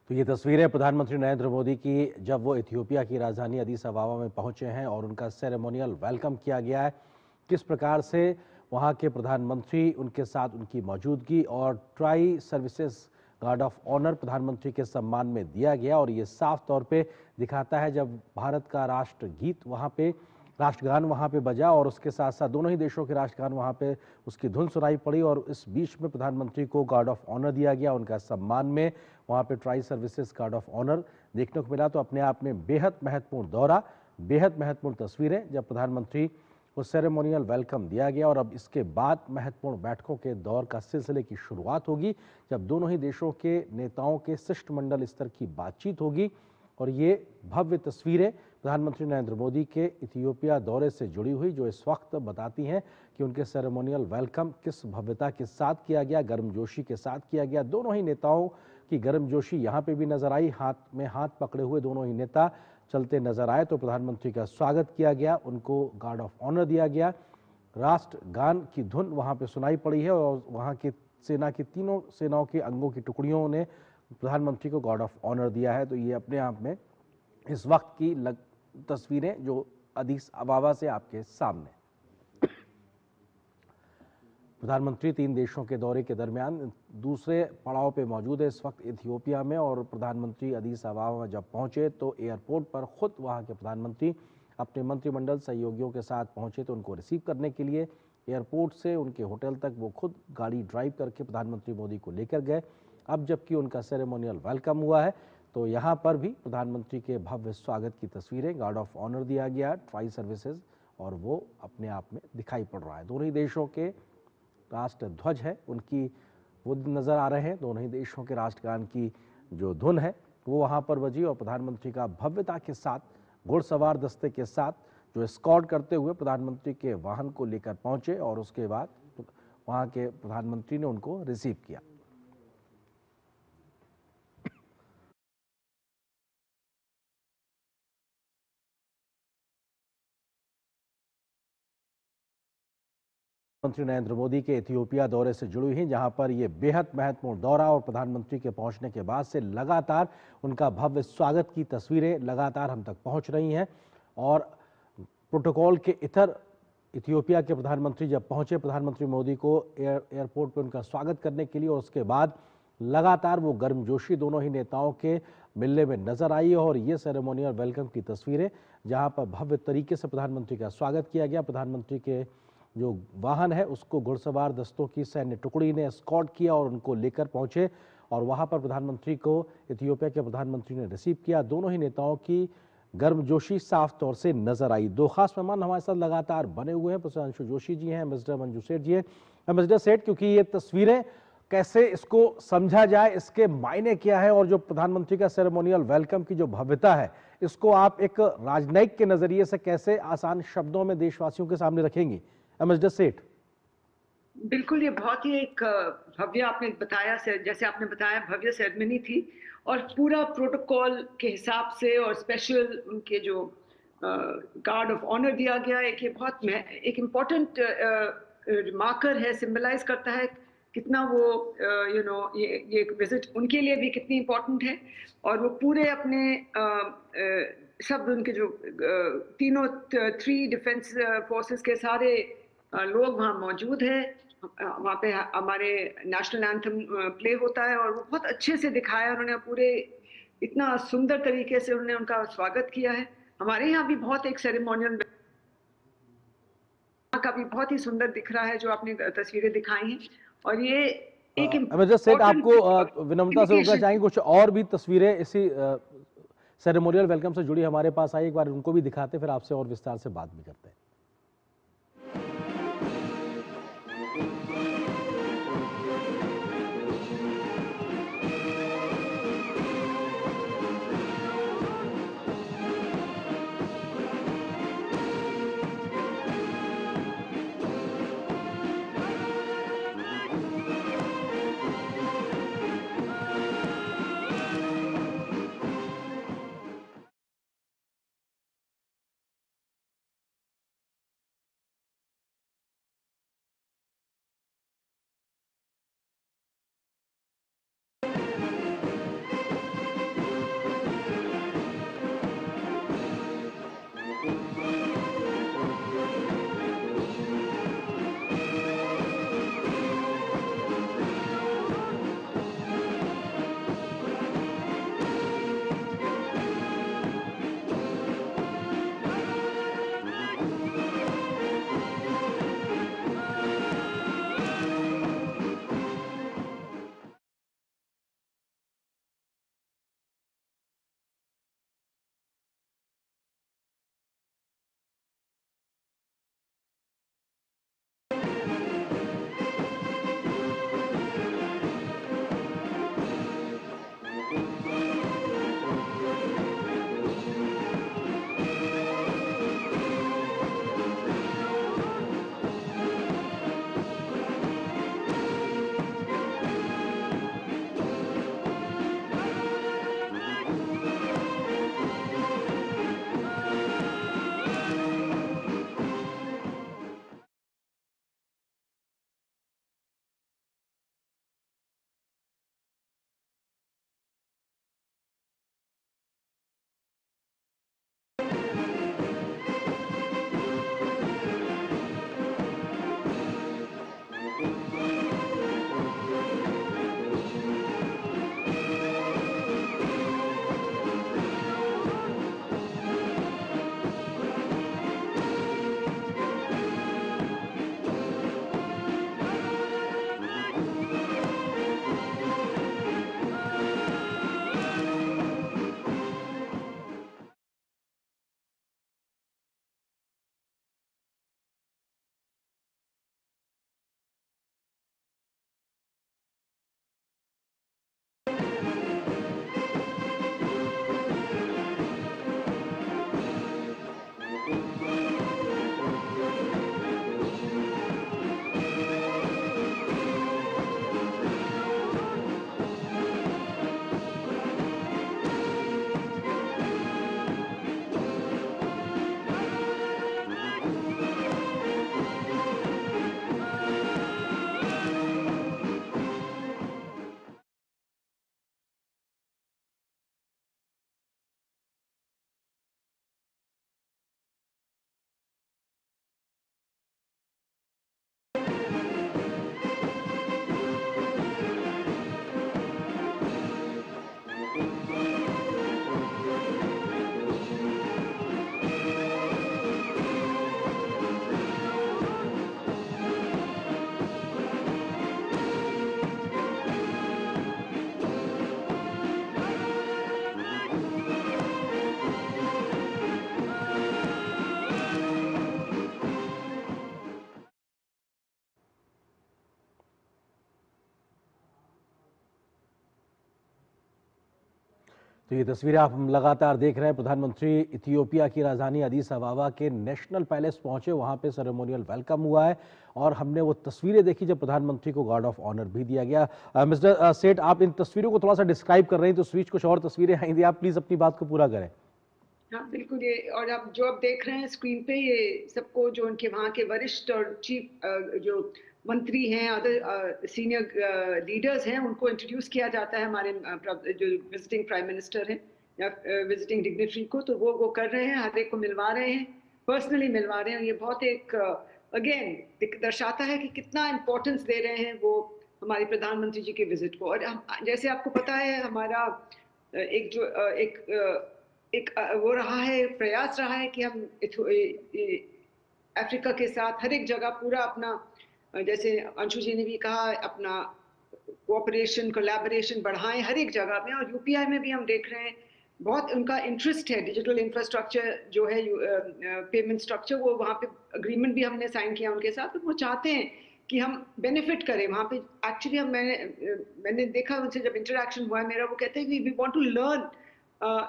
तो ये तस्वीरें प्रधानमंत्री नरेंद्र मोदी की जब वो इथियोपिया की राजधानी अदीस अबाबा में पहुंचे हैं और उनका सेरेमोनियल वेलकम किया गया है। किस प्रकार से वहां के प्रधानमंत्री, उनके साथ उनकी मौजूदगी और tri services guard of honour प्रधानमंत्री के सम्मान में दिया गया, और ये साफ तौर पे दिखाता है जब भारत का राष्ट्रगीत वहां पे, राष्ट्रगान वहां पे बजा और उसके साथ साथ दोनों ही देशों के राष्ट्रगान वहां पे उसकी धुन सुनाई पड़ी, और इस बीच में प्रधानमंत्री को गार्ड ऑफ ऑनर दिया गया, उनका सम्मान में वहां पे tri services guard of honour देखने को मिला। तो अपने आप में बेहद महत्वपूर्ण दौरा, बेहद महत्वपूर्ण तस्वीरें जब प्रधानमंत्री को सेरेमोनियल वेलकम दिया गया। और अब इसके बाद महत्वपूर्ण बैठकों के दौर का सिलसिले की शुरुआत होगी, जब दोनों ही देशों के नेताओं के शिष्टमंडल स्तर की बातचीत होगी। और ये भव्य तस्वीरें प्रधानमंत्री नरेंद्र मोदी के इथियोपिया दौरे से जुड़ी हुई, जो इस वक्त बताती हैं कि उनके सेरेमोनियल वेलकम किस भव्यता के साथ किया गया, गर्मजोशी के साथ किया गया। दोनों ही नेताओं की गर्मजोशी यहाँ पे भी नजर आई, हाथ में हाथ पकड़े हुए दोनों ही नेता चलते नजर आए। तो प्रधानमंत्री का स्वागत किया गया, उनको गार्ड ऑफ ऑनर दिया गया, राष्ट्रगान की धुन वहाँ पे सुनाई पड़ी है और वहाँ की सेना की तीनों सेनाओं के अंगों की टुकड़ियों ने प्रधानमंत्री को गार्ड ऑफ ऑनर दिया है। तो ये अपने आप में इस वक्त की तस्वीरें जो अदीस अबाबा से आपके सामने। प्रधानमंत्री 3 देशों के दौरे के दरमियान दूसरे पड़ाव पे मौजूद है इस वक्त इथियोपिया में, और प्रधानमंत्री अदीस अबाबा में जब पहुंचे तो एयरपोर्ट पर खुद वहां के प्रधानमंत्री अपने मंत्रिमंडल सहयोगियों के साथ पहुंचे। तो उनको रिसीव करने के लिए एयरपोर्ट से उनके होटल तक वो खुद गाड़ी ड्राइव करके प्रधानमंत्री मोदी को लेकर गए। अब जबकि उनका सेरेमोनियल वेलकम हुआ है तो यहाँ पर भी प्रधानमंत्री के भव्य स्वागत की तस्वीरें, गार्ड ऑफ ऑनर दिया गया, ट्राई सर्विसेज, और वो अपने आप में दिखाई पड़ रहा है। दोनों ही देशों के राष्ट्र ध्वज है उनकी वो नज़र आ रहे हैं, दोनों ही देशों के राष्ट्रगान की जो धुन है वो वहाँ पर बजी, और प्रधानमंत्री का भव्यता के साथ घुड़सवार दस्ते के साथ जो एस्कॉर्ट करते हुए प्रधानमंत्री के वाहन को लेकर पहुँचे, और उसके बाद वहाँ के प्रधानमंत्री ने उनको रिसीव किया। प्रधानमंत्री नरेंद्र मोदी के इथियोपिया दौरे से जुड़ी हुई, जहां पर ये बेहद महत्वपूर्ण दौरा और प्रधानमंत्री के पहुंचने के बाद से लगातार उनका भव्य स्वागत की तस्वीरें लगातार हम तक पहुंच रही हैं। और प्रोटोकॉल के इतर इथियोपिया के प्रधानमंत्री जब पहुंचे प्रधानमंत्री मोदी को एयरपोर्ट पर उनका स्वागत करने के लिए, और उसके बाद लगातार वो गर्मजोशी दोनों ही नेताओं के मिलने में नजर आई। और ये सेरेमोनियल वेलकम की तस्वीरें जहां पर भव्य तरीके से प्रधानमंत्री का स्वागत किया गया, प्रधानमंत्री के जो वाहन है उसको घुड़सवार दस्तों की सैन्य टुकड़ी ने एस्कॉर्ट किया और उनको लेकर पहुंचे, और वहां पर प्रधानमंत्री को इथियोपिया के प्रधानमंत्री ने रिसीव किया। दोनों ही नेताओं की गर्मजोशी साफ तौर से नजर आई। 2 खास मेहमान हमारे साथ लगातार बने हुए हैं, प्रोफेसर अंशु जोशी जी हैं, एम्बेसडर मंजू सेठ जी हैं। एम्बेसडर सेठ, क्योंकि ये तस्वीरें कैसे इसको समझा जाए, इसके मायने क्या है, और जो प्रधानमंत्री का सेरेमोनियल वेलकम की जो भव्यता है इसको आप एक राजनयिक के नजरिए से कैसे आसान शब्दों में देशवासियों के सामने रखेंगी? एम्बेसडर सेठ। बिल्कुल, ये बहुत ही एक भव्य आपने बताया, जैसे आपने बताया भव्य सेरेमनी थी, और पूरा प्रोटोकॉल के हिसाब से और स्पेशल उनके जो गार्ड ऑफ ऑनर दिया गया है कि बहुत एक इम्पोर्टेंट मार्कर है, सिंबलाइज करता है कितना वो ये विजिट उनके लिए भी कितनी इम्पोर्टेंट है। और वो पूरे अपने सब उनके जो तीनों 3 डिफेंस फोर्सेस के सारे लोग वहाँ मौजूद है। वहाँ पे हमारे नेशनल एंथम प्ले होता है और वो बहुत अच्छे से दिखाया उन्होंने, पूरे इतना सुंदर तरीके से उन्होंने उनका स्वागत किया है। हमारे यहाँ भी बहुत एक सेरेमोनियल का भी बहुत ही सुंदर दिख रहा है जो आपने तस्वीरें दिखाई हैं। और ये एक एम्बेसडर सेठ, आपको विनम्रता से रुकना चाहेंगे, कुछ और भी तस्वीरें इसी सेरेमोनियल वेलकम से जुड़ी हमारे पास आई, एक बार उनको भी दिखाते फिर आपसे और विस्तार से बात भी करते हैं। तो ये तस्वीरें आप लगातार देख रहे हैं। प्रधानमंत्री इथियोपिया की राजधानी अदीस अबाबा के नेशनल पैलेस पहुंचे, वहां पे सेरेमोनियल वेलकम हुआ है और हमने वो तस्वीरें देखी जब प्रधानमंत्री को गार्ड ऑफ ऑनर भी दिया गया। मिस्टर सेठ, आप इन तस्वीरों को थोड़ा सा डिस्क्राइब कर रहे हैं तो स्विच कुछ और तस्वीरें आई थी, आप प्लीज अपनी बात को पूरा करें। हाँ बिल्कुल, ये और आप जो आप देख रहे हैं स्क्रीन पे, ये सबको जो उनके वहाँ के वरिष्ठ और चीफ जो मंत्री हैं, अदर सीनियर लीडर्स हैं, उनको इंट्रोड्यूस किया जाता है हमारे जो विजिटिंग प्राइम मिनिस्टर हैं या विजिटिंग डिग्नेटरी को, तो वो कर रहे हैं, हर एक को मिलवा रहे हैं, पर्सनली मिलवा रहे हैं। ये बहुत एक अगेन दर्शाता है कि कितना इम्पोर्टेंस दे रहे हैं वो हमारे प्रधानमंत्री जी के विजिट को। और जैसे आपको पता है हमारा एक वो रहा है, प्रयास रहा है कि हम अफ्रीका के साथ हर एक जगह पूरा अपना, जैसे अंशु जी ने भी कहा, अपना कोऑपरेशन कोलैबोरेशन बढ़ाएं हर एक जगह में। और यूपीआई में भी हम देख रहे हैं बहुत उनका इंटरेस्ट है, डिजिटल इंफ्रास्ट्रक्चर जो है, पेमेंट स्ट्रक्चर, वो वहाँ पे अग्रीमेंट भी हमने साइन किया उनके साथ। तो वो चाहते हैं कि हम बेनिफिट करें वहाँ पे। एक्चुअली मैंने देखा उनसे जब इंटरेक्शन हुआ है मेरा, वो कहते हैं कि we want to learn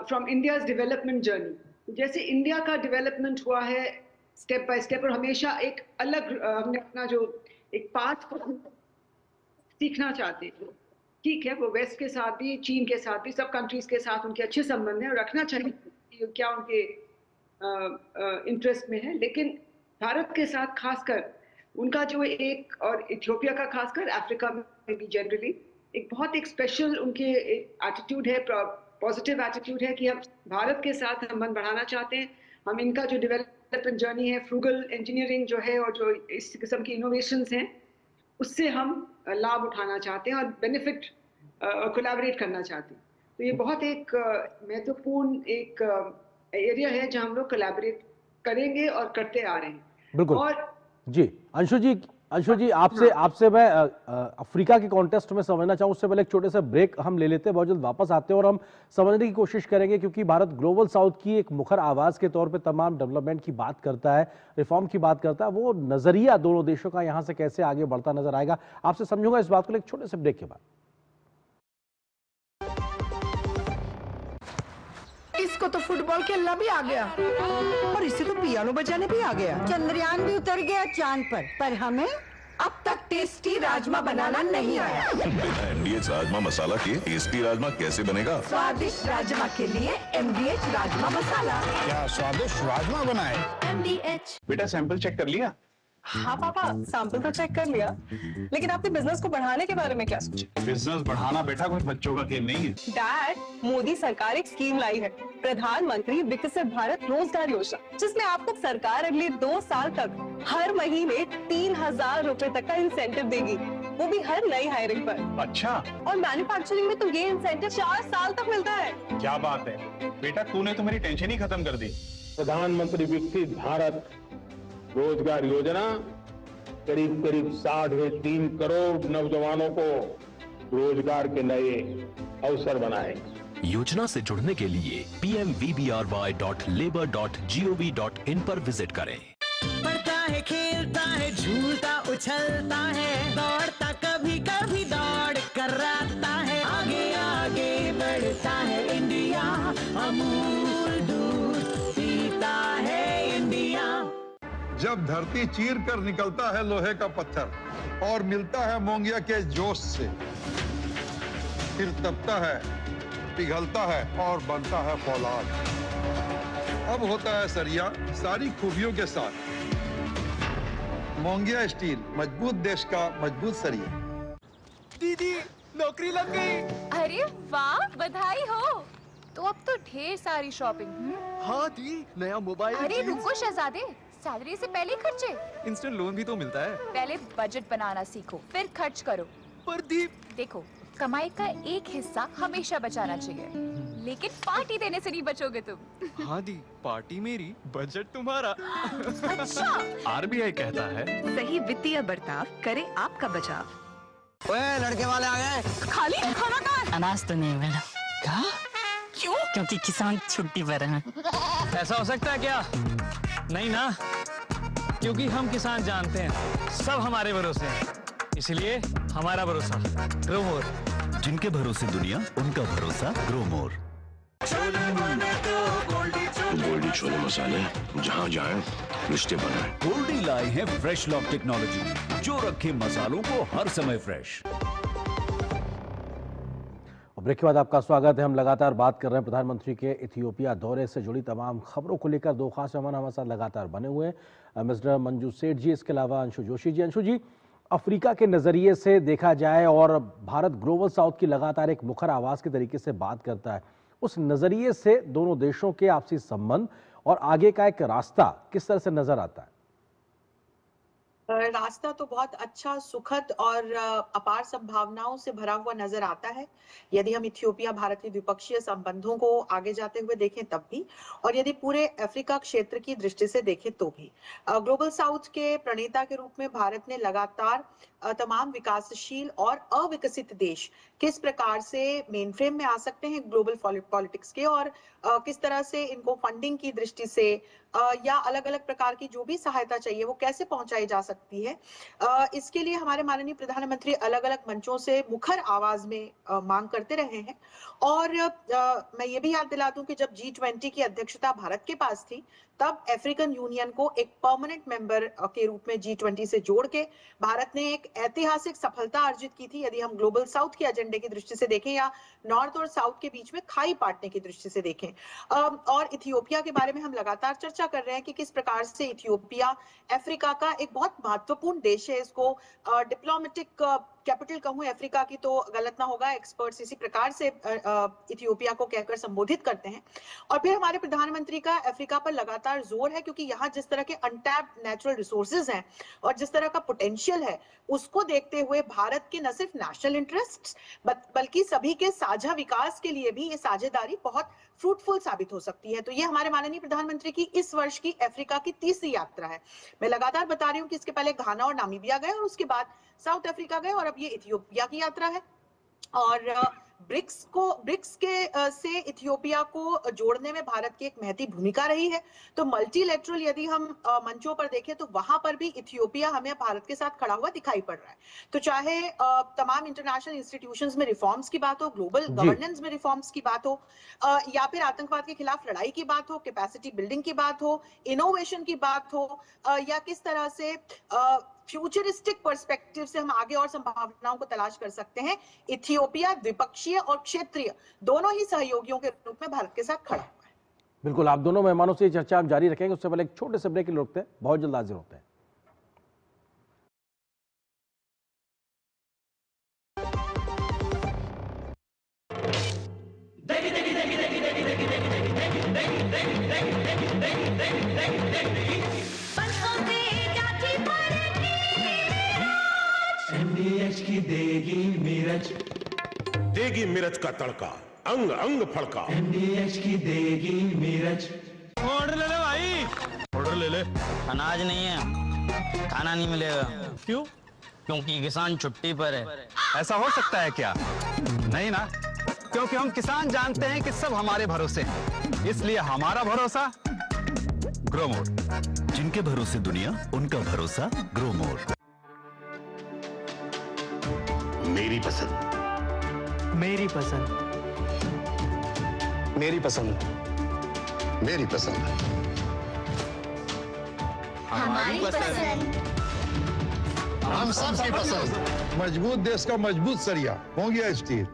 from India's development journey. जैसे इंडिया का डेवलपमेंट हुआ है स्टेप बाय स्टेप, और हमेशा एक अलग हमने अपना जो एक पाथ सीखना चाहते हैं। ठीक है, वो वेस्ट के साथ भी, चीन के साथ भी, सब कंट्रीज के साथ उनके अच्छे संबंध हैं और रखना चाहिए क्या उनके इंटरेस्ट में है। लेकिन भारत के साथ खासकर उनका जो एक, और इथियोपिया का खासकर, अफ्रीका में भी जनरली एक बहुत एक स्पेशल उनके एटीट्यूड है, पॉजिटिव एटीट्यूड है कि हम भारत के साथ संबंध बढ़ाना चाहते हैं। हम इनका जो डेवलपमेंट जर्नी है, फ्रूगल इंजीनियरिंग जो है और जो इस किस्म की इनोवेशंस हैं, उससे हम लाभ उठाना चाहते हैं और बेनिफिट कोलैबोरेट करना चाहते हैं। तो ये बहुत एक महत्वपूर्ण एक एरिया है जहां हम लोग कोलैबोरेट करेंगे और करते आ रहे हैं। बिल्कुल। और जी अंशु जी आपसे मैं अफ्रीका के कॉन्टेस्ट में समझना चाहूँ, उससे पहले एक छोटे से ब्रेक हम ले लेते हैं, बहुत जल्द वापस आते हैं और हम समझने की कोशिश करेंगे, क्योंकि भारत ग्लोबल साउथ की एक मुखर आवाज के तौर पे तमाम डेवलपमेंट की बात करता है, रिफॉर्म की बात करता है। वो नजरिया दोनों देशों का यहाँ से कैसे आगे बढ़ता नजर आएगा, आपसे समझूंगा इस बात को एक छोटे से ब्रेक के बाद। इसको तो फुटबॉल खेलना भी आ गया और इससे तो पियानो बजाने भी आ गया। चंद्रयान भी उतर गया चांद पर हमें अब तक टेस्टी राजमा बनाना नहीं आया। बिना एमडीएच राजमा मसाला के टेस्टी राजमा कैसे बनेगा? स्वादिष्ट राजमा के लिए एमडीएच राजमा मसाला। क्या स्वादिष्ट राजमा बनाए? एमडीएच। बेटा सैंपल चेक कर लिया? हाँ पापा, सैंपल तो चेक कर लिया, लेकिन आपने बिजनेस को बढ़ाने के बारे में क्या सोचा? बिजनेस बढ़ाना बेटा कोई बच्चों का खेल नहीं है। डैड, मोदी सरकार एक स्कीम लाई है, प्रधानमंत्री विकसित भारत रोजगार योजना, जिसमें आपको सरकार अगले 2 साल तक हर महीने 3,000 रुपए तक का इंसेंटिव देगी, वो भी हर नई हायरिंग पर। अच्छा। और मैन्युफैक्चरिंग में तो ये इंसेंटिव 4 साल तक मिलता है। क्या बात है बेटा, तूने तो मेरी टेंशन ही खत्म कर दी। प्रधानमंत्री विकसित भारत रोजगार योजना करीब 3.5 करोड़ नौजवानों को रोजगार के नए अवसर बनाएगी। योजना से जुड़ने के लिए pmvbry.labor.gov.in पर विजिट करें। पढ़ता है, खेलता है, झूलता उछलता है, दौड़ता कभी कभी दौड़ कराता है, आगे आगे बढ़ता है इंडिया, अमूल दूध पीता है इंडिया। जब धरती चीर कर निकलता है लोहे का पत्थर और मिलता है मोंगिया के जोश से, फिर तपता है, पिघलता है और बनता है फौलाद। अब होता है सरिया सारी खूबियों के साथ। मोंगिया स्टील, मजबूत देश का मजबूत सरिया। दीदी नौकरी लग गई। अरे वाह, बधाई हो। तो अब तो ढेर सारी शॉपिंग। हाँ दी, नया मोबाइल। अरे रुको शहजादे, सैलरी से पहले खर्चे। इंस्टेंट लोन भी तो मिलता है। पहले बजट बनाना सीखो, फिर खर्च करो। पर दी, देखो, कमाई का एक हिस्सा हमेशा बचाना चाहिए, लेकिन पार्टी देने से नहीं बचोगे तुम। हाँ दी, पार्टी मेरी, बजट तुम्हारा। अच्छा। आरबीआई कहता है, सही वित्तीय बर्ताव करे आपका बचाव। ओए, लड़के वाले आ गए। खाली खाना कहाँ? अनाज तो नहीं मिला। क्या? क्यों? क्योंकि किसान छुट्टी पर हैं। ऐसा हो सकता है क्या? नहीं ना, क्योंकि हम किसान जानते हैं सब हमारे भरोसे हैं, इसलिए हमारा भरोसा ग्रो मोर। जिनके भरोसे दुनिया, उनका भरोसा ग्रो मोर। गोल्डी छोले मसाले, जहाँ जाए रिश्ते बनाए। गोल्डी लाए हैं फ्रेश लॉक टेक्नोलॉजी, जो रखे मसालों को हर समय फ्रेश। ब्रेक के बाद आपका स्वागत है। हम लगातार बात कर रहे हैं प्रधानमंत्री के इथियोपिया दौरे से जुड़ी तमाम खबरों को लेकर। दो खास मेहमान हमारे साथ लगातार बने हुए हैं, मिस्टर मंजू सेठ जी, इसके अलावा अंशु जोशी जी। अंशु जी, अफ्रीका के नज़रिए से देखा जाए और भारत ग्लोबल साउथ की लगातार एक मुखर आवाज़ के तरीके से बात करता है, उस नज़रिए से दोनों देशों के आपसी संबंध और आगे का एक रास्ता किस तरह से नजर आता है? रास्ता तो बहुत अच्छा, सुखद और अपार संभावनाओं से भरा हुआ नजर आता है। यदि हम इथियोपिया भारत के द्विपक्षीय संबंधों को आगे जाते हुए देखें तब भी, और यदि पूरे अफ्रीका क्षेत्र की दृष्टि से देखें तो भी। ग्लोबल साउथ के प्रणेता के रूप में भारत ने लगातार तमाम विकासशील और अविकसित देश किस प्रकार से मेन फ्रेम में आ सकते हैं ग्लोबल पॉलिटिक्स के, और किस तरह से इनको फंडिंग की दृष्टि से या अलग अलग प्रकार की जो भी सहायता चाहिए वो कैसे पहुंचाई जा सकती है, इसके लिए हमारे माननीय प्रधानमंत्री अलग अलग मंचों से मुखर आवाज में मांग करते रहे हैं। और मैं ये भी याद दिला दूं कि जब G20 की अध्यक्षता भारत के पास थी, तब अफ्रीकन यूनियन को एक परमानेंट मेंबर के रूप में G20 से जोड़ के भारत ने एक ऐतिहासिक सफलता अर्जित की थी। यदि हम ग्लोबल साउथ के एजेंडे की दृष्टि से देखें या नॉर्थ और साउथ के बीच में खाई पाटने की दृष्टि से देखें। और इथियोपिया के बारे में हम लगातार चर्चा कर रहे हैं कि किस प्रकार से इथियोपिया अफ्रीका का एक बहुत महत्वपूर्ण देश है। इसको डिप्लोमेटिक कैपिटल कहूं अफ्रीका की तो गलत ना होगा, एक्सपर्ट्स इसी प्रकार से इथियोपिया को कहकर संबोधित करते हैं। और फिर हमारे प्रधानमंत्री का अफ्रीका पर लगातार जोर है, क्योंकि यहाँ जिस तरह के अनटैप्ड नेचुरल रिसोर्सेज हैं और जिस तरह का पोटेंशियल है, उसको देखते हुए भारत के न सिर्फ नेशनल इंटरेस्ट बल्कि सभी के साझा विकास के लिए भी ये साझेदारी बहुत फ्रूटफुल साबित हो सकती है। तो ये हमारे माननीय प्रधानमंत्री की इस वर्ष की अफ्रीका की तीसरी यात्रा है। मैं लगातार बता रही हूँ कि इसके पहले घाना और नामीबिया गए और उसके बाद साउथ अफ्रीका गए और अब ये इथियोपिया की यात्रा है। और ब्रिक्स के से इथियोपिया को जोड़ने में भारत की एक महती भूमिका रही है। तो मल्टीलैटरल यदि हम मंचों पर देखें तो वहां पर भी इथियोपिया हमें भारत के साथ खड़ा हुआ दिखाई पड़ रहा है। तो चाहे तमाम इंटरनेशनल इंस्टीट्यूशंस में रिफॉर्म्स की बात हो, ग्लोबल गवर्नेंस में रिफॉर्म्स की बात हो, या फिर आतंकवाद के खिलाफ लड़ाई की बात हो, कैपेसिटी बिल्डिंग की बात हो, इनोवेशन की बात हो, या किस तरह से फ्यूचरिस्टिक पर्सपेक्टिव से हम आगे और संभावनाओं को तलाश कर सकते हैं, इथियोपिया द्विपक्षीय और क्षेत्रीय दोनों ही सहयोगियों के रूप में भारत के साथ खड़ा हुआ है। बिल्कुल, आप दोनों मेहमानों से चर्चा हम जारी रखेंगे। उससे पहले एक छोटे से ब्रेक के लिए रुकते हैं, बहुत जल्द हाजिर होते हैं। की देगी मिर्च, देगी मिर्च का तड़का, अंग अंग फड़का। MDH की देगी मिर्च। ऑर्डर ले ले भाई, ऑर्डर ले ले। अनाज नहीं है, खाना नहीं मिलेगा। क्यों? क्योंकि किसान छुट्टी पर है। ऐसा हो सकता है क्या? नहीं ना, क्योंकि हम किसान जानते हैं कि सब हमारे भरोसे हैं, इसलिए हमारा भरोसा ग्रोमोर। जिनके भरोसे दुनिया, उनका भरोसा ग्रोमोर। मेरी पसंद, मेरी पसंद, मेरी पसंद, मेरी पसंद, हमारी पसंद, हम सबकी पसंद। मजबूत देश का मजबूत सरिया मोंगिया स्टील।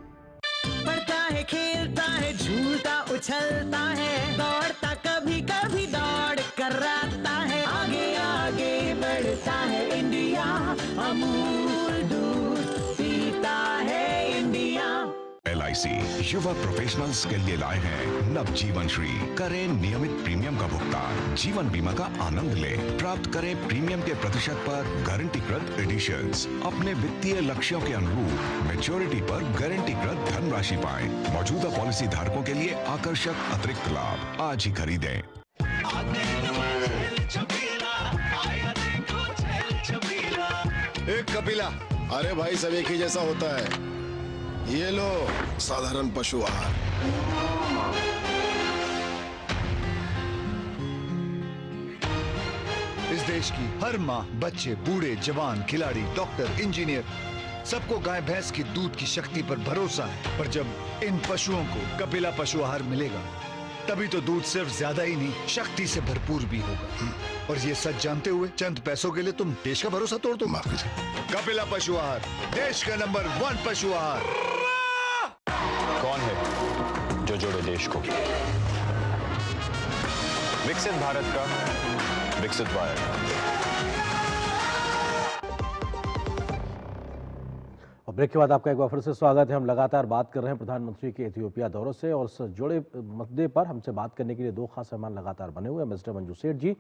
बढ़ता है, खेलता है, झूलता उछलता है, दौड़ता कभी कभी दौड़ कराता है, आगे आगे बढ़ता है इंडिया, अमूल दूध पीता है इंडिया। LIC युवा प्रोफेशनल्स के लिए लाए हैं नव जीवन श्री। करें नियमित प्रीमियम का भुगतान, जीवन बीमा का आनंद लें, प्राप्त करें प्रीमियम के प्रतिशत पर गारंटीकृत एडिशंस, अपने वित्तीय लक्ष्यों के अनुरूप मैच्योरिटी पर गारंटीकृत धनराशि पाएं। मौजूदा पॉलिसी धारकों के लिए आकर्षक अतिरिक्त लाभ आज ही खरीदें। एक कपिला, अरे भाई सब एक ही जैसा होता है। ये लो साधारण पशु आहार। इस देश की हर माँ, बच्चे, बूढ़े, जवान, खिलाड़ी, डॉक्टर, इंजीनियर सबको गाय भैंस की दूध की शक्ति पर भरोसा है, पर जब इन पशुओं को कपिला पशु आहार मिलेगा तभी तो दूध सिर्फ ज्यादा ही नहीं, शक्ति से भरपूर भी होगा। और ये सच जानते हुए चंद पैसों के लिए तुम देश का भरोसा तोड़ दो। कपिला पशु आहार, देश का नंबर 1 पशु आहार। कौन है जो जोड़े देश को? विकसित भारत का, विकसित भारत। और ब्रेक के बाद आपका एक बार फिर से स्वागत है। हम लगातार बात कर रहे हैं प्रधानमंत्री के इथियोपिया दौरे से, और इस जुड़े मुद्दे पर हमसे बात करने के लिए दो खास मेहमान लगातार बने हुए हैं, मिस्टर मंजू सेठ जी,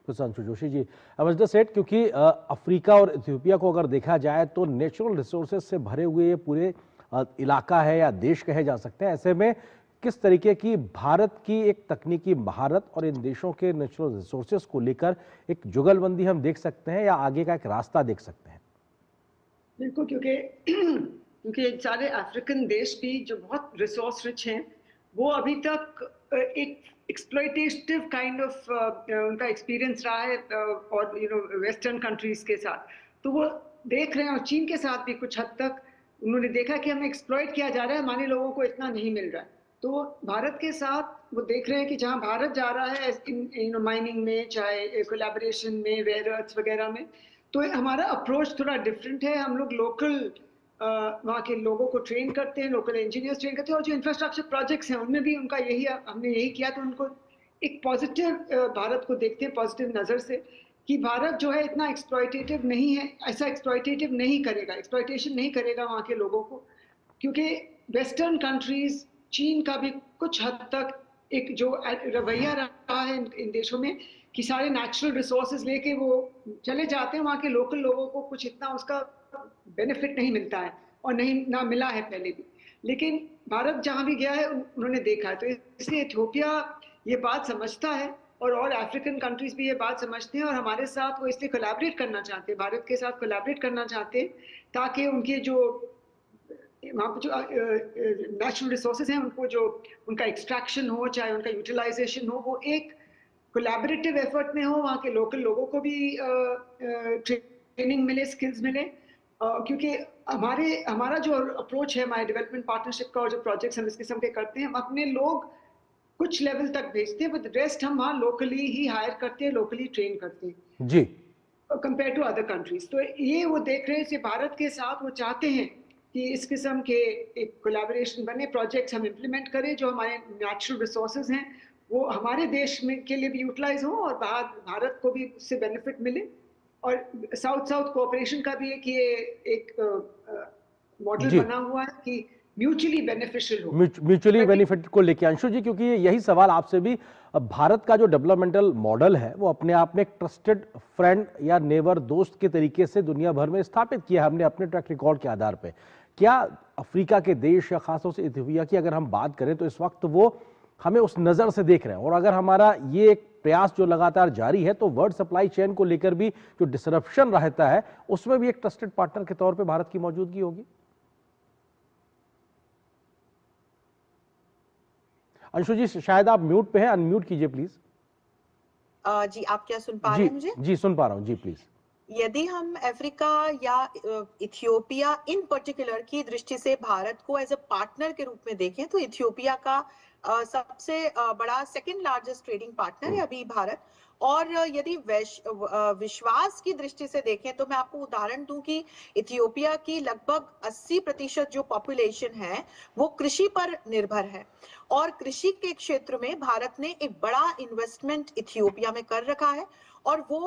मिस्टर अंशु जोशी जी। मिस्टर सेठ, क्योंकि अफ्रीका और इथियोपिया को अगर देखा जाए तो नेचुरल रिसोर्सेज से भरे हुए ये पूरे इलाका है या देश कहे जा सकते हैं, ऐसे में किस तरीके की भारत की एक तकनीकी महारत और इन देशों के नेचुरल रिसोर्सेज को लेकर एक जुगलबंदी हम देख सकते हैं या आगे का एक रास्ता देख सकते हैं? बिल्कुल, क्योंकि सारे अफ्रीकन देश भी जो बहुत रिसोर्स रिच हैं, वो अभी तक एक एक्सप्लॉयटेटिव काइंड ऑफ उनका एक्सपीरियंस रहा है और वेस्टर्न कंट्रीज के साथ, तो वो देख रहे हैं। और चीन के साथ भी कुछ हद तक उन्होंने देखा कि हमें एक्सप्लॉयट किया जा रहा है, हमारे लोगों को इतना नहीं मिल रहा है। तो भारत के साथ वो देख रहे हैं कि जहाँ भारत जा रहा है इन माइनिंग में, चाहे कोलैबोरेशन में, रेयर अर्थ्स वगैरह में, तो हमारा अप्रोच थोड़ा डिफरेंट है। हम लोग लोकल वहाँ के लोगों को ट्रेन करते हैं, लोकल इंजीनियर्स ट्रेन करते हैं, और जो इंफ्रास्ट्रक्चर प्रोजेक्ट्स हैं उनमें भी उनका हमने यही किया। तो उनको एक पॉजिटिव भारत को देखते हैं पॉजिटिव नज़र से, कि भारत जो है इतना एक्सप्लॉयटेटिव नहीं है, ऐसा एक्सप्लॉयटेटिव नहीं करेगा, एक्सप्लॉयटेशन नहीं करेगा वहाँ के लोगों को। क्योंकि वेस्टर्न कंट्रीज, चीन का भी कुछ हद तक एक जो रवैया रहा है इन देशों में कि सारे नेचुरल रिसोर्सेज लेके वो चले जाते हैं, वहाँ के लोकल लोगों को कुछ इतना उसका बेनिफिट नहीं मिलता है, और ना मिला है पहले भी। लेकिन भारत जहाँ भी गया है उन्होंने देखा है, तो इसलिए इथियोपिया ये बात समझता है और अफ्रीकन कंट्रीज भी ये बात समझते हैं, और हमारे साथ वो इसलिए कोलैबोरेट करना चाहते हैं, भारत के साथ कोलैबोरेट करना चाहते हैं, ताकि उनके जो वहाँ पर जो नेचुरल रिसोर्सेज हैं उनको जो उनका एक्सट्रैक्शन हो, चाहे उनका यूटिलाइजेशन हो, वो एक कोलैबोरेटिव एफर्ट में हो, वहाँ के लोकल लोगों को भी ट्रेनिंग मिले, स्किल्स मिले। क्योंकि हमारा जो अप्रोच है हमारे डेवलपमेंट पार्टनरशिप का, और जो प्रोजेक्ट्स हम इस किस्म के करते हैं, हम अपने लोग कुछ लेवल तक भेजते हैं, बट रेस्ट हम वहाँ लोकली ही हायर करते हैं, लोकली ट्रेन करते हैं जी, कंपेयर टू अदर कंट्रीज। तो ये वो देख रहे हैं भारत के साथ, वो चाहते हैं कि इस किस्म के एक कोलैबोरेशन बने, प्रोजेक्ट्स हम इम्प्लीमेंट करें, जो हमारे नेचुरल रिसोर्सेज हैं वो हमारे देश में के लिए भी यूटिलाइज हो, और भारत को भी उससे बेनिफिट मिले। और साउथ साउथ कोऑपरेशन का भी एक मॉडल बना हुआ है कि म्यूचुअली बेनिफिशियल हो, म्यूचुअली बेनिफिट को लेके। अंशु जी, क्योंकि यही सवाल आपसे भी, भारत का जो डेवलपमेंटल मॉडल है वो अपने आप में एक ट्रस्टेड फ्रेंड या नेबर, दोस्त के तरीके से दुनिया भर में स्थापित किया है हमने अपने ट्रैक रिकॉर्ड के आधार पे। क्या अफ्रीका के देश या खासतौर से इथियोपिया की अगर हम बात करें तो इस वक्त वो हमें उस नज़र से देख रहे हैं, और अगर हमारा ये एक प्रयास जो लगातार जारी है तो वर्ल्ड सप्लाई चेन को लेकर भी जो डिसरप्शन रहता है उसमें भी एक ट्रस्टेड पार्टनर के तौर पे भारत की मौजूदगी होगी? अंशु जी, शायद आप म्यूट पे हैं, अनम्यूट कीजिए प्लीज। जी, आप क्या सुन पा रहे हैं मुझे? जी, सुन पा रहा हूँ जी, प्लीज। यदि हम अफ्रीका या इथियोपिया इन पर्टिकुलर की दृष्टि से भारत को एज अ पार्टनर के रूप में देखें, तो इथियोपिया का सबसे बड़ा सेकंड लार्जेस्ट ट्रेडिंग पार्टनर है अभी भारत। और यदि विश्वास की दृष्टि से देखें तो मैं आपको उदाहरण दूं कि इथियोपिया की लगभग 80% जो पॉपुलेशन है वो कृषि पर निर्भर है, और कृषि के क्षेत्र में भारत ने एक बड़ा इन्वेस्टमेंट इथियोपिया में कर रखा है। और वो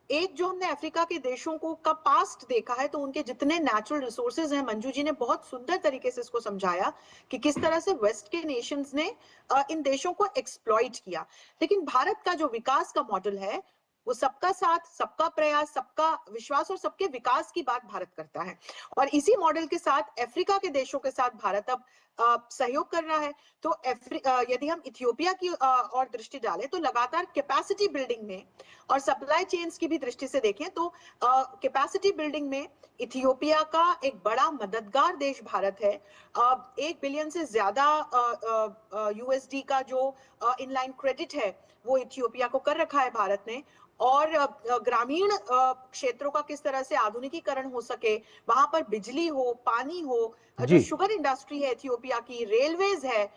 एक जो हमने अफ्रीका के देशों को का पास्ट देखा है, तो उनके जितने नेचुरल रिसोर्सेज हैं, मंजू जी ने बहुत सुंदर तरीके से इसको समझाया कि किस तरह से वेस्ट के नेशंस ने इन देशों को एक्सप्लॉइट किया। लेकिन भारत का जो विकास का मॉडल है वो सबका साथ, सबका प्रयास, सबका विश्वास और सबके विकास की बात भारत करता है। और इसी मॉडल के साथ अफ्रीका के देशों के साथ भारत अब सहयोग कर रहा है। तो यदि हम इथियोपिया की और दृष्टि डालें तो लगातार कैपेसिटी बिल्डिंग में और सप्लाई चेन्स की भी दृष्टि से देखें तो कैपेसिटी बिल्डिंग में इथियोपिया का एक बड़ा मददगार देश भारत है। 1 बिलियन से ज्यादा USD का जो इनलाइन क्रेडिट है वो इथियोपिया को कर रखा है भारत ने। और ग्रामीण क्षेत्रों का किस तरह से आधुनिकीकरण हो सके, वहां पर बिजली हो, पानी हो, जो शुगर इंडस्ट्री है इथियोपिया की, रेलवेज है,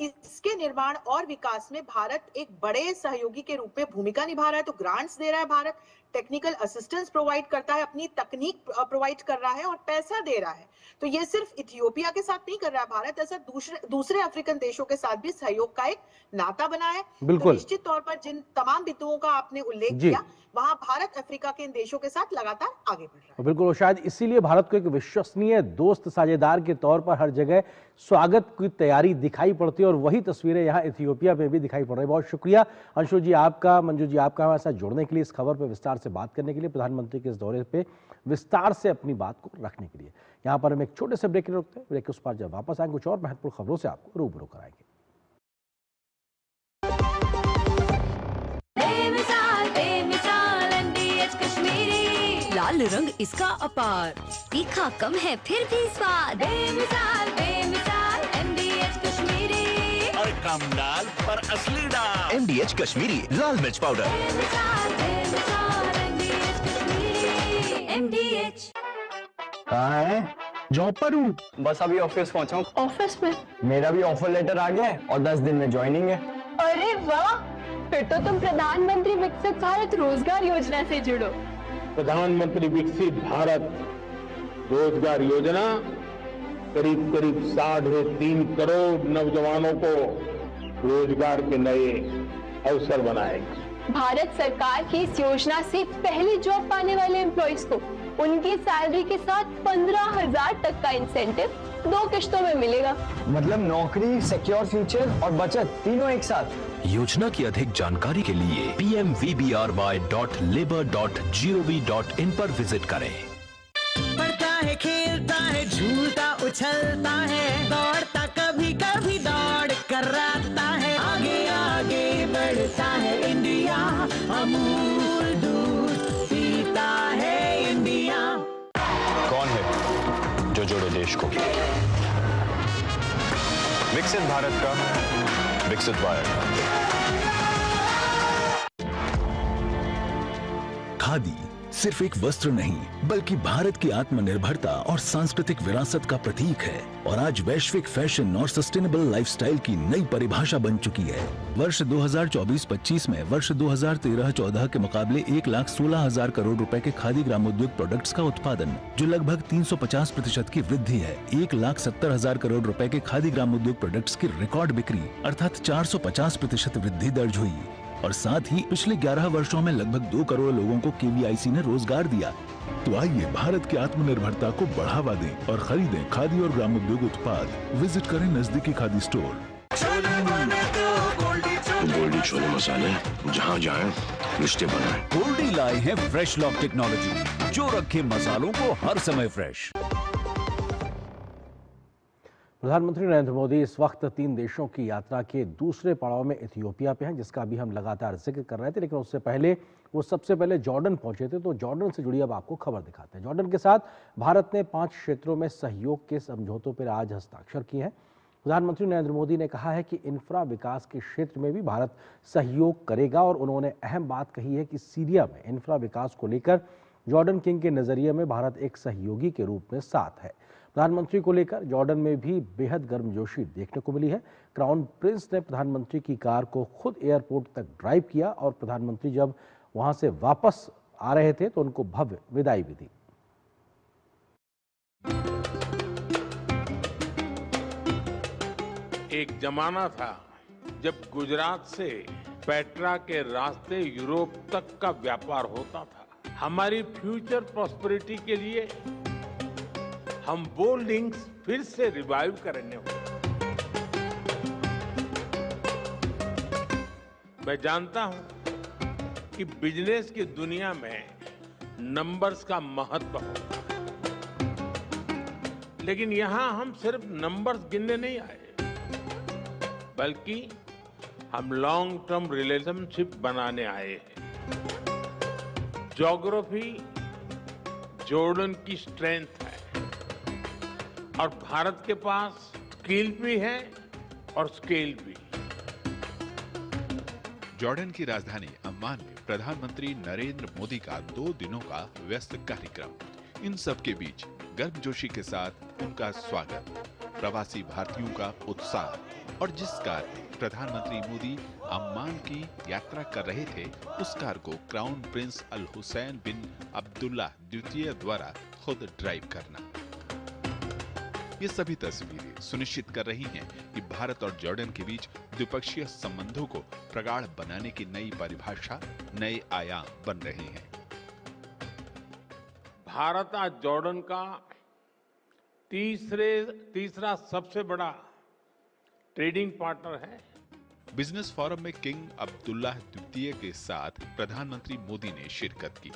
इसके निर्माण और विकास में भारत एक बड़े सहयोगी के रूप में भूमिका निभा रहा है। तो ग्रांट्स दे रहा है भारत, टेक्निकल असिस्टेंस प्रोवाइड करता है, अपनी तकनीक प्रोवाइड कर रहा है और पैसा दे रहा है। तो ये सिर्फ इथियोपिया के साथ नहीं कर रहा है भारत, ऐसा दूसरे अफ्रीकन देशों के साथ भी सहयोग का एक नाता बना है। तो निश्चित तौर पर जिन तमाम बिंदुओं का आपने उल्लेख किया, वहां भारत अफ्रीका के इन देशों के साथ लगातार आगे बढ़ रहा है। बिल्कुल, और शायद इसीलिए भारत को एक विश्वसनीय दोस्त साझेदार के तौर पर हर जगह स्वागत की तैयारी दिखाई पड़ती है और वही तस्वीरें यहाँ इथियोपिया में भी दिखाई पड़ रही है। बहुत शुक्रिया अंशु जी आपका, मंजू जी आपका हमारे साथ जुड़ने के लिए, इस खबर पर विस्तार से बात करने के लिए, प्रधानमंत्री के इस दौरे पे विस्तार से अपनी बात को रखने के लिए। यहाँ पर हम एक छोटे से ब्रेक रुकते हैं, ब्रेक के उस पार जब वापस आएंगे कुछ और महत्वपूर्ण खबरों से आपको रूबरू कराएंगे। लाल रंग इसका अपार, तीखा कम है फिर भी स्वाद। बेमिसाल बेमिसाल MDH कश्मीरी, और कम डाल पर असली डाल। MDH कश्मीरी लाल मिर्च पाउडर। बेमिसाल बेमिसाल MDH कश्मीरी, MDH। कहाँ है? जॉब पर हूँ, बस अभी ऑफिस पहुँचा हूँ। ऑफिस में मेरा भी ऑफर लेटर आ गया है और 10 दिन में ज्वाइनिंग है। अरे वाह, फिर तो तुम प्रधानमंत्री विकसित भारत रोजगार योजना से जुड़ो। प्रधानमंत्री विकसित भारत रोजगार योजना करीब 3.5 करोड़ नौजवानों को रोजगार के नए अवसर बनाएगी। भारत सरकार की इस योजना से पहली जॉब पाने वाले एम्प्लॉइज को उनकी सैलरी के साथ 15,000 तक का इंसेंटिव 2 किश्तों में मिलेगा। मतलब नौकरी, सिक्योर फ्यूचर और बचत तीनों एक साथ। योजना की अधिक जानकारी के लिए pmvbry.labor.gov.in पर विजिट करें। बढ़ता है, खेलता है, झूलता उछलता है, दौड़ता कभी कभी दौड़ कराता है, आगे आगे बढ़ता है इंडिया, अमूल दूध पीता है इंडिया। कौन है जो जोड़े देश को? विकसित भारत का विकसित भारत। खादी सिर्फ एक वस्त्र नहीं बल्कि भारत की आत्मनिर्भरता और सांस्कृतिक विरासत का प्रतीक है और आज वैश्विक फैशन और सस्टेनेबल लाइफस्टाइल की नई परिभाषा बन चुकी है। वर्ष 2024-25 में वर्ष 2013-14 के मुकाबले 1,16,000 करोड़ रुपए के खादी ग्रामोद्योग प्रोडक्ट्स का उत्पादन, जो लगभग 350% की वृद्धि है। 1,70,000 करोड़ रुपए के खादी ग्रामोद्योग प्रोडक्ट्स की रिकॉर्ड बिक्री अर्थात 450% वृद्धि दर्ज हुई और साथ ही पिछले 11 वर्षों में लगभग 2 करोड़ लोगों को KVIC ने रोजगार दिया। तो आइए भारत की आत्मनिर्भरता को बढ़ावा दें और खरीदें खादी और ग्रामोद्योग उत्पाद। विजिट करें नजदीकी खादी स्टोर। गोल्डी छोले मसाले, जहाँ जाएं रिश्ते बनाएं। गोल्डी लाए हैं फ्रेश लॉक टेक्नोलॉजी, जो रखे मसालों को हर समय फ्रेश। प्रधानमंत्री नरेंद्र मोदी इस वक्त 3 देशों की यात्रा के दूसरे पड़ाव में इथियोपिया पे हैं, जिसका अभी हम लगातार जिक्र कर रहे थे, लेकिन उससे पहले वो सबसे पहले जॉर्डन पहुंचे थे। तो जॉर्डन से जुड़ी अब आपको खबर दिखाते हैं। जॉर्डन के साथ भारत ने 5 क्षेत्रों में सहयोग के समझौतों पर आज हस्ताक्षर किए हैं। प्रधानमंत्री नरेंद्र मोदी ने कहा है कि इंफ्रा विकास के क्षेत्र में भी भारत सहयोग करेगा और उन्होंने अहम बात कही है कि सीरिया में इंफ्रा विकास को लेकर जॉर्डन किंग के नजरिए में भारत एक सहयोगी के रूप में साथ है। प्रधानमंत्री को लेकर जॉर्डन में भी बेहद गर्मजोशी देखने को मिली है। क्राउन प्रिंस ने प्रधानमंत्री की कार को खुद एयरपोर्ट तक ड्राइव किया और प्रधानमंत्री जब वहां से वापस आ रहे थे तो उनको भव्य विदाई भी दी। एक जमाना था जब गुजरात से पेट्रा के रास्ते यूरोप तक का व्यापार होता था। हमारी फ्यूचर प्रॉस्पेरिटी के लिए हम वो लिंक्स फिर से रिवाइव करेंगे। मैं जानता हूं कि बिजनेस की दुनिया में नंबर्स का महत्व होता है, लेकिन यहां हम सिर्फ नंबर्स गिनने नहीं आए, बल्कि हम लॉन्ग टर्म रिलेशनशिप बनाने आए हैं। ज्योग्राफी जॉर्डन की स्ट्रेंथ है और भारत के पास स्किल भी है और स्केल भी। जॉर्डन की राजधानी अम्मान में प्रधानमंत्री नरेंद्र मोदी का 2 दिनों का व्यस्त कार्यक्रम। इन सब के बीच गर्मजोशी के साथ उनका स्वागत, प्रवासी भारतीयों का उत्साह और जिस कार में प्रधानमंत्री मोदी अम्मान की यात्रा कर रहे थे उस कार को क्राउन प्रिंस अल हुसैन बिन अब्दुल्ला द्वितीय द्वारा खुद ड्राइव करना। ये सभी तस्वीरें सुनिश्चित कर रही हैं कि भारत और जॉर्डन के बीच द्विपक्षीय संबंधों को प्रगाढ़ बनाने की नई परिभाषा, नए आयाम बन रहे हैं। भारत आज जॉर्डन का तीसरा सबसे बड़ा ट्रेडिंग पार्टनर है। बिजनेस फोरम में किंग अब्दुल्ला द्वितीय के साथ प्रधानमंत्री मोदी ने शिरकत की।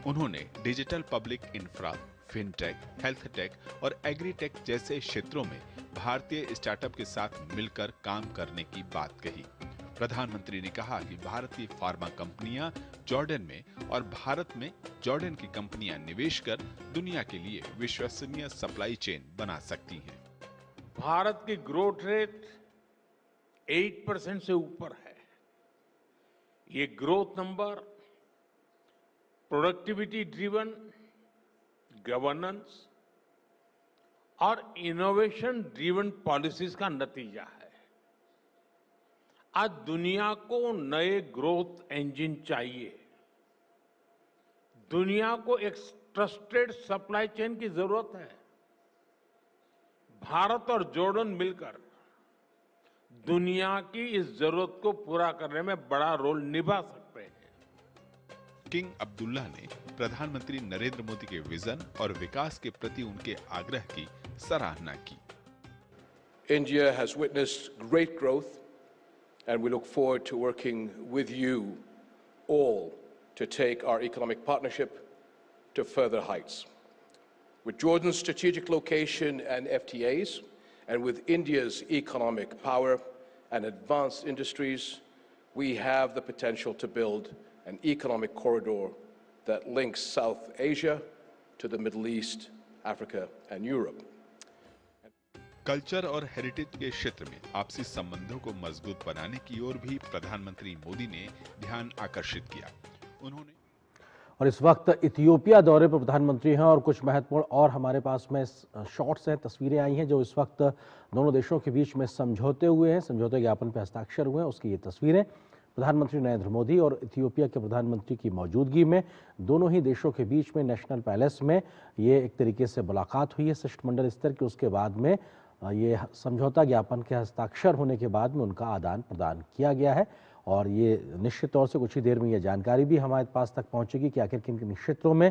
उन्होंने digital public infra, fintech, health take और एग्रीटेक जैसे क्षेत्रों में भारतीय स्टार्टअप के साथ मिलकर काम करने की बात कही। प्रधानमंत्री ने कहा कि भारतीय फार्मा कंपनियां जॉर्डन में और भारत में जॉर्डन की कंपनियां निवेश कर दुनिया के लिए विश्वसनीय सप्लाई चेन बना सकती हैं। भारत की ग्रोथ रेट 8% से ऊपर है। ये growth number productivity driven, governance और इनोवेशन ड्रिवन पॉलिसीज का नतीजा है। आज दुनिया को नए ग्रोथ इंजन चाहिए। दुनिया को एक ट्रस्टेड सप्लाई चेन की जरूरत है। भारत और जॉर्डन मिलकर दुनिया की इस जरूरत को पूरा करने में बड़ा रोल निभा सकते हैं। किंग अब्दुल्ला ने प्रधानमंत्री नरेंद्र मोदी के विजन और विकास के प्रति उनके आग्रह की सराहना की। India has witnessed great growth and we look forward to working with you all to take our economic partnership to further heights. With Jordan's strategic location and FTAs, and with India's economic power and advanced industries, we have the potential to build an economic corridor that links South Asia to the Middle East, Africa and Europe. Culture और हेरिटेज के क्षेत्र में आपसी संबंधों को मजबूत बनाने की ओर भी प्रधानमंत्री मोदी ने ध्यान आकर्षित किया। उन्होंने और इस वक्त इथियोपिया दौरे पर प्रधानमंत्री हैं और कुछ महत्वपूर्ण और हमारे पास में शॉट्स हैं, तस्वीरें आई हैं जो इस वक्त दोनों देशों के बीच में समझौते हुए हैं, समझौते ज्ञापन पर हस्ताक्षर हुए हैं। उसकी ये तस्वीरें प्रधानमंत्री नरेंद्र मोदी और इथियोपिया के प्रधानमंत्री की मौजूदगी में दोनों ही देशों के बीच में नेशनल पैलेस में ये एक तरीके से मुलाकात हुई है शिष्टमंडल स्तर की। उसके बाद में ये समझौता ज्ञापन के हस्ताक्षर होने के बाद में उनका आदान प्रदान किया गया है और ये निश्चित तौर से कुछ ही देर में ये जानकारी भी हमारे पास तक पहुंचेगी कि आखिर किन किन क्षेत्रों में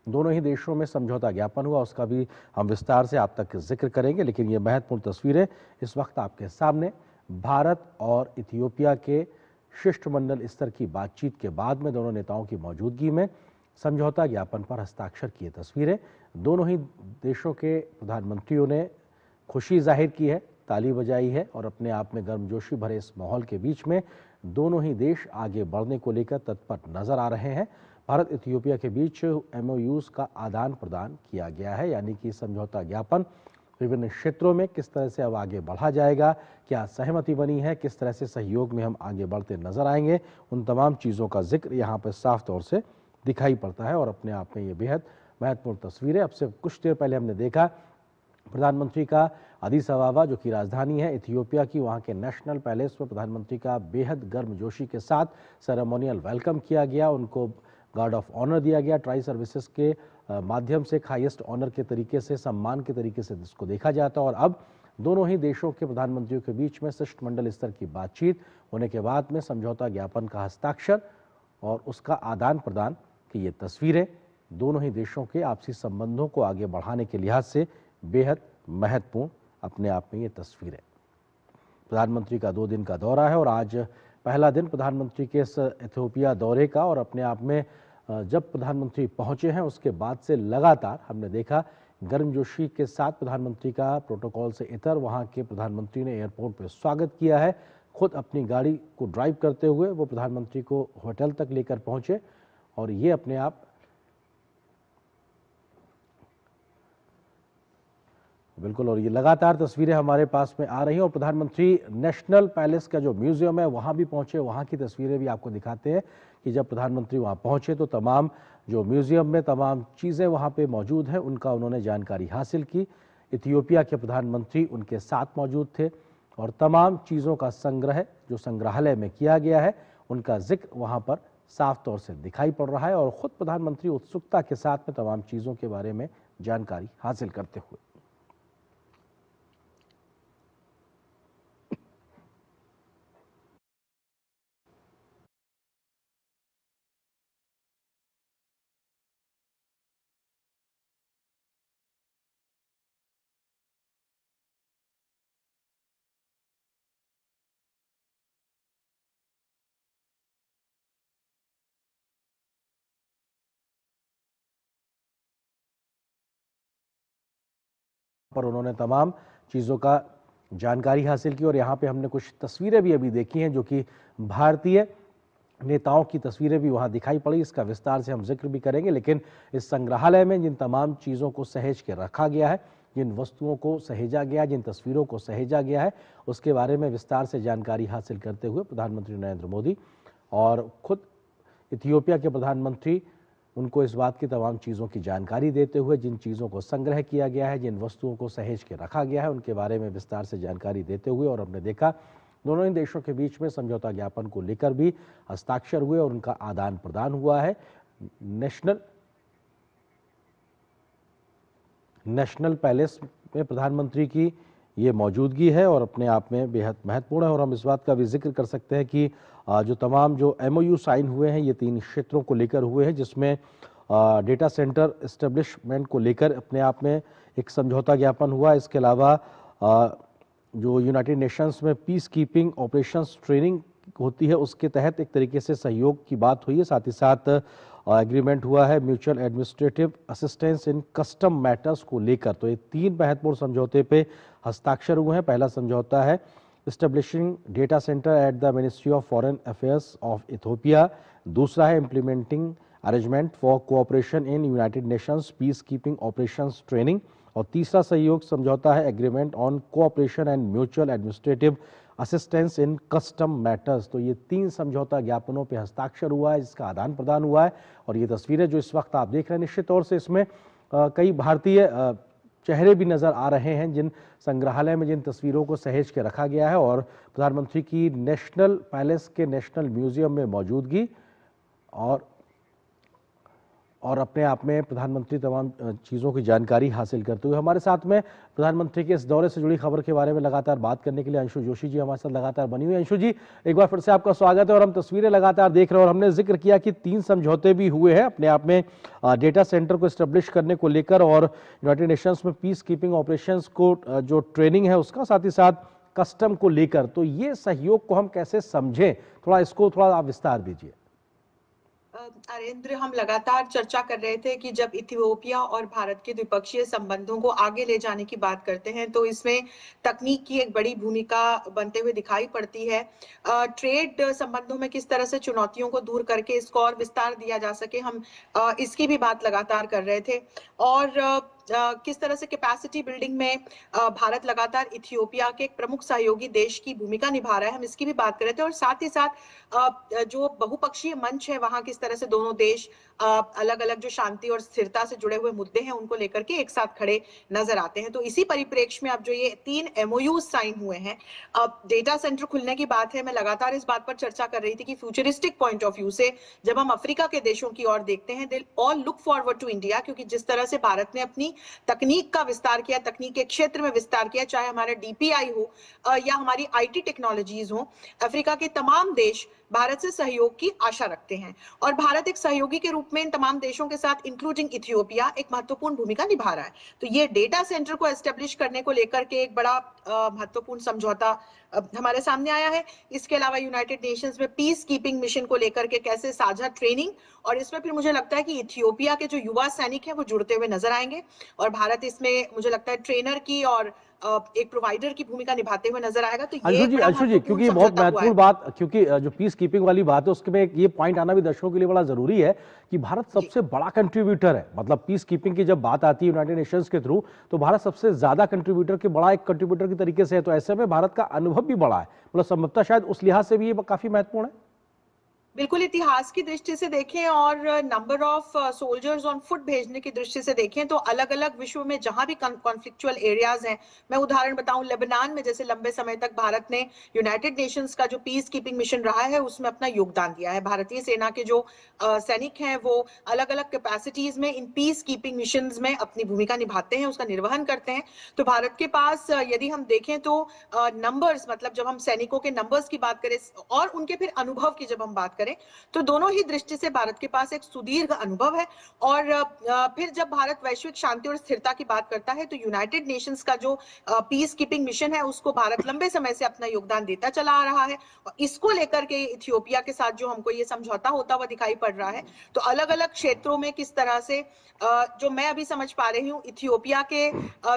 दोनों ही देशों में समझौता ज्ञापन हुआ, उसका भी हम विस्तार से आप तक जिक्र करेंगे। लेकिन ये महत्वपूर्ण तस्वीरें इस वक्त आपके सामने भारत और इथियोपिया के शिष्टमंडल स्तर की बातचीत के बाद में दोनों नेताओं की मौजूदगी में समझौता ज्ञापन पर हस्ताक्षर किए तस्वीरें। दोनों ही देशों के प्रधानमंत्रियों ने खुशी जाहिर की है, ताली बजाई है और अपने आप में गर्मजोशी भरे इस माहौल के बीच में दोनों ही देश आगे बढ़ने को लेकर तत्पर नजर आ रहे हैं। भारत इथियोपिया के बीच MOUs का आदान प्रदान किया गया है, यानी कि समझौता ज्ञापन विभिन्न क्षेत्रों में किस तरह से अब आगे बढ़ा जाएगा, क्या सहमति बनी है, किस तरह से सहयोग में हम आगे बढ़ते नजर आएंगे, उन तमाम चीज़ों का जिक्र यहाँ पर साफ तौर से दिखाई पड़ता है और अपने आप में ये बेहद महत्वपूर्ण तस्वीरें। अब से कुछ देर पहले हमने देखा प्रधानमंत्री का अदीस अबाबा जो कि राजधानी है इथियोपिया की, वहाँ के नेशनल पैलेस में प्रधानमंत्री का बेहद गर्मजोशी के साथ सेरेमोनियल वेलकम किया गया। उनको गार्ड ऑफ ऑनर दिया गया, ट्राई सर्विसेज के माध्यम से हाईएस्ट ऑनर के तरीके से, सम्मान के तरीके से इसको देखा जाता है। और अब दोनों ही देशों के प्रधानमंत्रियों के बीच में शिष्टमंडल स्तर की बातचीत होने के बाद में समझौता ज्ञापन का हस्ताक्षर और उसका आदान प्रदान की ये तस्वीरें दोनों ही देशों के आपसी संबंधों को आगे बढ़ाने के लिहाज से बेहद महत्वपूर्ण अपने आप में ये तस्वीरें। प्रधानमंत्री का 2 दिन का दौरा है और आज पहला दिन प्रधानमंत्री के इस इथियोपिया दौरे का और अपने आप में जब प्रधानमंत्री पहुंचे हैं उसके बाद से लगातार हमने देखा गर्मजोशी के साथ प्रधानमंत्री का प्रोटोकॉल से इतर वहां के प्रधानमंत्री ने एयरपोर्ट पर स्वागत किया है। खुद अपनी गाड़ी को ड्राइव करते हुए वो प्रधानमंत्री को होटल तक लेकर पहुंचे और ये अपने आप बिल्कुल, और ये लगातार तस्वीरें हमारे पास में आ रही हैं और प्रधानमंत्री नेशनल पैलेस का जो म्यूजियम है वहाँ भी पहुँचे, वहाँ की तस्वीरें भी आपको दिखाते हैं कि जब प्रधानमंत्री वहाँ पहुँचे तो तमाम जो म्यूजियम में तमाम चीज़ें वहाँ पे मौजूद हैं उनका उन्होंने जानकारी हासिल की। इथियोपिया के प्रधानमंत्री उनके साथ मौजूद थे और तमाम चीज़ों का संग्रह जो संग्रहालय में किया गया है उनका जिक्र वहाँ पर साफ तौर से दिखाई पड़ रहा है और ख़ुद प्रधानमंत्री उत्सुकता के साथ में तमाम चीज़ों के बारे में जानकारी हासिल करते हुए। पर उन्होंने तमाम चीज़ों का जानकारी हासिल की और यहाँ पे हमने कुछ तस्वीरें भी अभी देखी हैं जो कि भारतीय नेताओं की तस्वीरें भी वहाँ दिखाई पड़ी। इसका विस्तार से हम जिक्र भी करेंगे, लेकिन इस संग्रहालय में जिन तमाम चीज़ों को सहेज के रखा गया है, जिन वस्तुओं को सहेजा गया, जिन तस्वीरों को सहेजा गया है, उसके बारे में विस्तार से जानकारी हासिल करते हुए प्रधानमंत्री नरेंद्र मोदी और खुद इथियोपिया के प्रधानमंत्री उनको इस बात की तमाम चीज़ों की जानकारी देते हुए, जिन चीज़ों को संग्रह किया गया है, जिन वस्तुओं को सहेज के रखा गया है, उनके बारे में विस्तार से जानकारी देते हुए, और हमने देखा दोनों ही देशों के बीच में समझौता ज्ञापन को लेकर भी हस्ताक्षर हुए और उनका आदान प्रदान हुआ है। नेशनल पैलेस में प्रधानमंत्री की ये मौजूदगी है और अपने आप में बेहद महत्वपूर्ण है और हम इस बात का भी जिक्र कर सकते हैं कि जो तमाम जो MOU साइन हुए हैं ये 3 क्षेत्रों को लेकर हुए हैं, जिसमें डेटा सेंटर एस्टेब्लिशमेंट को लेकर अपने आप में एक समझौता ज्ञापन हुआ। इसके अलावा जो यूनाइटेड नेशंस में पीस कीपिंग ऑपरेशंस ट्रेनिंग होती है उसके तहत एक तरीके से सहयोग की बात हुई है। साथ ही साथ एग्रीमेंट हुआ है mutual administrative assistance in custom matters को लेकर। तो ये 3 महत्वपूर्ण समझौते पे हस्ताक्षर हुए हैं। पहला समझौता है establishing data centre at the ministry of foreign affairs of Ethiopia. दूसरा है implementing arrangement for cooperation in United Nations peace keeping operations training. और तीसरा सहयोग समझौता है agreement on cooperation and mutual administrative assistance in custom matters. तो ये 3 समझौता ज्ञापनों पे हस्ताक्षर हुआ है, जिसका आदान प्रदान हुआ है। और ये तस्वीरें जो इस वक्त आप देख रहे हैं, निश्चित तौर से इसमें कई भारतीय चेहरे भी नज़र आ रहे हैं, जिन संग्रहालय में जिन तस्वीरों को सहेज के रखा गया है और प्रधानमंत्री की नेशनल पैलेस के नेशनल म्यूजियम में मौजूदगी और अपने आप में प्रधानमंत्री तमाम चीज़ों की जानकारी हासिल करते हुए। हमारे साथ में प्रधानमंत्री के इस दौरे से जुड़ी खबर के बारे में लगातार बात करने के लिए अंशु जोशी जी हमारे साथ लगातार बनी हुई है। अंशु जी, एक बार फिर से आपका स्वागत है और हम तस्वीरें लगातार देख रहे हैं और हमने जिक्र किया कि 3 समझौते भी हुए हैं अपने आप में डेटा सेंटर को एस्टेब्लिश करने को लेकर और यूनाइटेड नेशंस में पीस कीपिंग ऑपरेशंस को जो ट्रेनिंग है उसका, साथ ही साथ कस्टम को लेकर। तो ये सहयोग को हम कैसे समझें, थोड़ा आप विस्तार दीजिए। अरेंद्र, हम लगातार चर्चा कर रहे थे कि जब इथियोपिया और भारत के द्विपक्षीय संबंधों को आगे ले जाने की बात करते हैं तो इसमें तकनीक की एक बड़ी भूमिका बनते हुए दिखाई पड़ती है। ट्रेड संबंधों में किस तरह से चुनौतियों को दूर करके इसको और विस्तार दिया जा सके, हम इसकी भी बात लगातार कर रहे थे। और किस तरह से कैपेसिटी बिल्डिंग में भारत लगातार इथियोपिया के एक प्रमुख सहयोगी देश की भूमिका निभा रहा है, हम इसकी भी बात कर रहे थे। और साथ ही साथ जो बहुपक्षीय मंच है वहां किस तरह से दोनों देश अलग अलग जो शांति और स्थिरता से जुड़े हुए मुद्दे हैं उनको लेकर के एक साथ खड़े नजर आते हैं। तो इसी परिप्रेक्ष्य में अब जो ये 3 MOU साइन हुए हैं, अब डेटा सेंटर खुलने की बात है, मैं लगातार इस बात पर चर्चा कर रही थी कि फ्यूचरिस्टिक पॉइंट ऑफ व्यू से जब हम अफ्रीका के देशों की ओर देखते हैं, they all look forward to India, क्योंकि जिस तरह से भारत ने अपनी तकनीक का विस्तार किया, तकनीक के क्षेत्र में विस्तार किया, चाहे हमारा DPI हो या हमारी IT टेक्नोलॉजीज हो, अफ्रीका के तमाम देश भारत से सहयोग की आशा रखते हैं और भारत एक सहयोगी के रूप में इन तमाम देशों के साथ इंक्लूडिंग इथियोपिया एक महत्वपूर्ण भूमिका निभा रहा है। तो ये डेटा सेंटर को एस्टेब्लिश करने को लेकर के एक बड़ा महत्वपूर्ण समझौता हमारे सामने आया है। इसके अलावा यूनाइटेड नेशंस में पीस कीपिंग मिशन को लेकर के कैसे साझा ट्रेनिंग, और इसमें फिर मुझे लगता है कि इथियोपिया के जो युवा सैनिक हैं वो जुड़ते हुए नजर आएंगे और भारत इसमें मुझे लगता है ट्रेनर की और एक प्रोवाइडर की भूमिका निभाते हुए नजर आएगा। तो ये अंशु जी, क्योंकि बहुत महत्वपूर्ण बात, क्योंकि जो पीस कीपिंग वाली बात है उसमें ये पॉइंट आना भी दर्शकों के लिए बड़ा जरूरी है कि भारत सबसे बड़ा कंट्रीब्यूटर है। मतलब पीस कीपिंग की जब बात आती है यूनाइटेड नेशंस के थ्रू, तो भारत सबसे ज्यादा कंट्रीब्यूटर के बड़ा एक कंट्रीब्यूटर की तरीके से है। तो ऐसे में भारत का अनुभव भी बड़ा है, मतलब संभवतः शायद उस लिहाज से भी ये काफी महत्वपूर्ण है। बिल्कुल, इतिहास की दृष्टि से देखें और number of soldiers on foot भेजने की दृष्टि से देखें तो अलग अलग विश्व में जहां भी कॉन्फ्लिक्चुअल एरियाज हैं, मैं उदाहरण बताऊं लेबनान में जैसे लंबे समय तक भारत ने यूनाइटेड नेशंस का जो पीस कीपिंग मिशन रहा है उसमें अपना योगदान दिया है। भारतीय सेना के जो सैनिक हैं वो अलग अलग कैपेसिटीज में इन पीस कीपिंग मिशन में अपनी भूमिका निभाते हैं, उसका निर्वहन करते हैं। तो भारत के पास यदि हम देखें तो नंबर्स, मतलब जब हम सैनिकों के नंबर्स की बात करें और उनके फिर अनुभव की जब हम बात करें तो दोनों ही दृष्टि से भारत के पास एक सुदीर्घ अनुभव है। और फिर जब भारत वैश्विक शांति और स्थिरता की बात करता है तो यूनाइटेड नेशंस का जो पीस कीपिंग मिशन है उसको भारत लंबे समय से अपना योगदान देता चला आ रहा है। और इसको लेकर के इथियोपिया के साथ जो हमको ये समझौता होता हुआ दिखाई पड़ रहा है, तो अलग अलग क्षेत्रों में किस तरह से जो मैं अभी समझ पा रही हूँ इथियोपिया के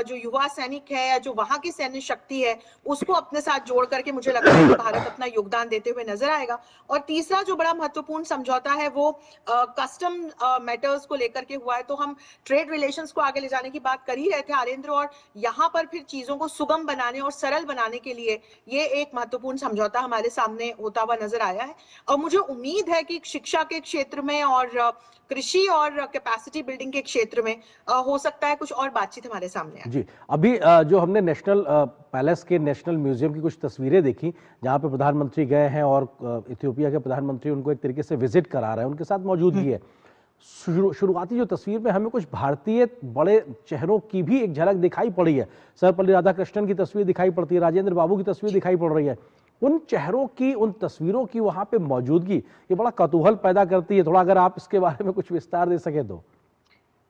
जो युवा सैनिक है या जो वहां की सैन्य शक्ति है उसको अपने साथ जोड़ करके मुझे लगता है कि भारत अपना योगदान देते हुए नजर आएगा। और तीसरा जो बड़ा महत्वपूर्ण समझौता है वो कस्टम मैटर्स को लेकर के हुआ है। तो हम ट्रेड रिलेशंस को आगे ले जाने की बात कर ही रहे थे आरेंद्र, और यहाँ पर फिर चीजों को सुगम बनाने और सरल बनाने के लिए ये एक महत्वपूर्ण समझौता हमारे सामने होता हुआ नजर आया है। और मुझे उम्मीद है कि शिक्षा के क्षेत्र में और कृषि और कैपेसिटी बिल्डिंग के क्षेत्र में हो सकता है कुछ और बातचीत हमारे सामने आए। जी, अभी जो हमने नेशनल पैलेस के नेशनल म्यूजियम की कुछ तस्वीरें देखी जहां पे प्रधानमंत्री गए हैं और इथियोपिया के प्रधानमंत्री उनको एक तरीके से विजिट करा रहे हैं, उनके साथ मौजूदगी है। शुरुआती जो तस्वीर में हमें कुछ भारतीय बड़े चेहरों की भी एक झलक दिखाई पड़ी है। सर्वपल्ली राधाकृष्णन की तस्वीर दिखाई पड़ती है, राजेंद्र बाबू की तस्वीर दिखाई पड़ रही है। उन चेहरों की, उन तस्वीरों की वहां पे मौजूदगी ये बड़ा कौतूहल पैदा करती है। थोड़ा अगर आप इसके बारे में कुछ विस्तार दे सके तो।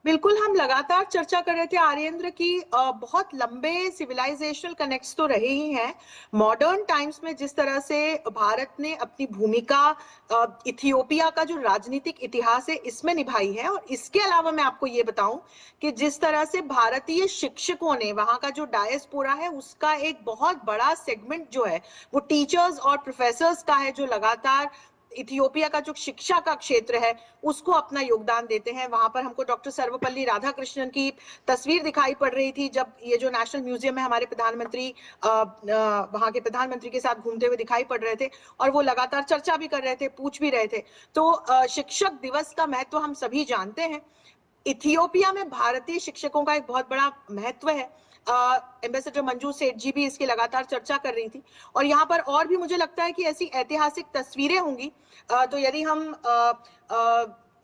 बिल्कुल, हम लगातार चर्चा कर रहे थे आर्येंद्र की बहुत लंबे सिविलाइजेशनल कनेक्ट्स तो रहे ही हैं। मॉडर्न टाइम्स में जिस तरह से भारत ने अपनी भूमिका इथियोपिया का जो राजनीतिक इतिहास है इसमें निभाई है, और इसके अलावा मैं आपको ये बताऊं कि जिस तरह से भारतीय शिक्षकों ने वहां का जो डायस्पोरा है उसका एक बहुत बड़ा सेगमेंट जो है वो टीचर्स और प्रोफेसर्स का है, जो लगातार इथियोपिया का जो शिक्षा का क्षेत्र है उसको अपना योगदान देते हैं। वहां पर हमको डॉक्टर सर्वपल्ली राधाकृष्णन की तस्वीर दिखाई पड़ रही थी जब ये जो नेशनल म्यूजियम में हमारे प्रधानमंत्री वहां के प्रधानमंत्री के साथ घूमते हुए दिखाई पड़ रहे थे, और वो लगातार चर्चा भी कर रहे थे, पूछ भी रहे थे। तो शिक्षक दिवस का महत्व हम सभी जानते हैं। इथियोपिया में भारतीय शिक्षकों का एक बहुत बड़ा महत्व है। एम्बेसडर मंजू सेठ जी भी इसकी लगातार चर्चा कर रही थी, और यहाँ पर और भी मुझे लगता है कि ऐसी ऐतिहासिक तस्वीरें होंगी। तो यदि हम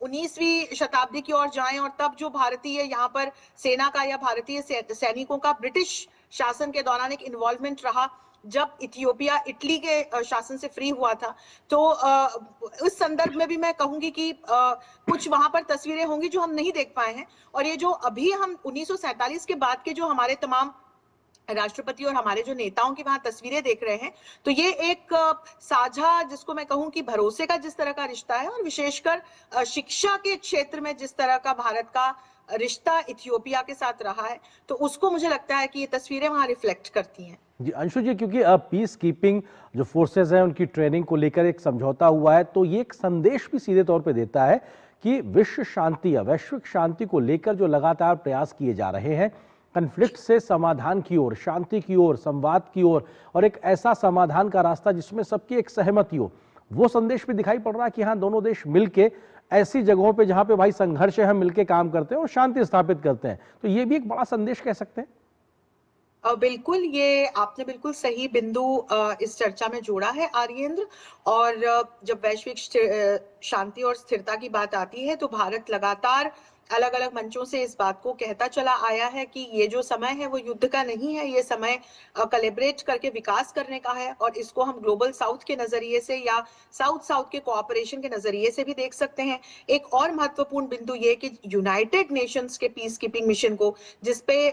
19वीं शताब्दी की ओर जाएं और तब जो भारतीय यहाँ पर सेना का या भारतीय सैनिकों का ब्रिटिश शासन के दौरान एक इन्वॉल्वमेंट रहा जब इथियोपिया इटली के शासन से फ्री हुआ था, तो उस संदर्भ में भी मैं कहूंगी कि कुछ वहां पर तस्वीरें होंगी जो हम नहीं देख पाए हैं। और ये जो अभी हम 1947 के बाद के जो हमारे तमाम राष्ट्रपति और हमारे जो नेताओं की वहां तस्वीरें देख रहे हैं, तो ये एक साझा, जिसको मैं कहूं कि भरोसे का जिस तरह का रिश्ता है, और विशेषकर शिक्षा के क्षेत्र में जिस तरह का भारत का रिश्ता इथियोपिया के साथ रहा है, तो उसको मुझे लगता है कि ये तस्वीरें वहां रिफ्लेक्ट करती हैं। जी अंशु जी, क्योंकि पीस कीपिंग जो फोर्सेस हैं उनकी ट्रेनिंग को लेकर एक समझौता हुआ है, तो ये एक संदेश भी सीधे तौर पे देता है कि विश्व शांति या वैश्विक शांति को लेकर जो लगातार प्रयास किए जा रहे हैं, कन्फ्लिक्ट से समाधान की ओर, शांति की ओर, संवाद की ओर, और एक ऐसा समाधान का रास्ता जिसमें सबकी एक सहमति हो, वो संदेश भी दिखाई पड़ रहा है कि हाँ, दोनों देश मिलके ऐसी जगहों पे जहां पे भाई संघर्ष है हम मिलके काम करते हैं और शांति स्थापित करते हैं। तो ये भी एक बड़ा संदेश कह सकते हैं। बिल्कुल, ये आपने बिल्कुल सही बिंदु इस चर्चा में जोड़ा है आर्येंद्र। और जब वैश्विक शांति और स्थिरता की बात आती है तो भारत लगातार अलग अलग मंचों से इस बात को कहता चला आया है कि ये जो समय है वो युद्ध का नहीं है, ये समय कोलैबोरेट करके विकास करने का है। और इसको हम ग्लोबल साउथ के नजरिए से या साउथ साउथ के कोऑपरेशन के नजरिए से भी देख सकते हैं। एक और महत्वपूर्ण बिंदु ये कि यूनाइटेड नेशंस के पीस कीपिंग मिशन को, जिसपे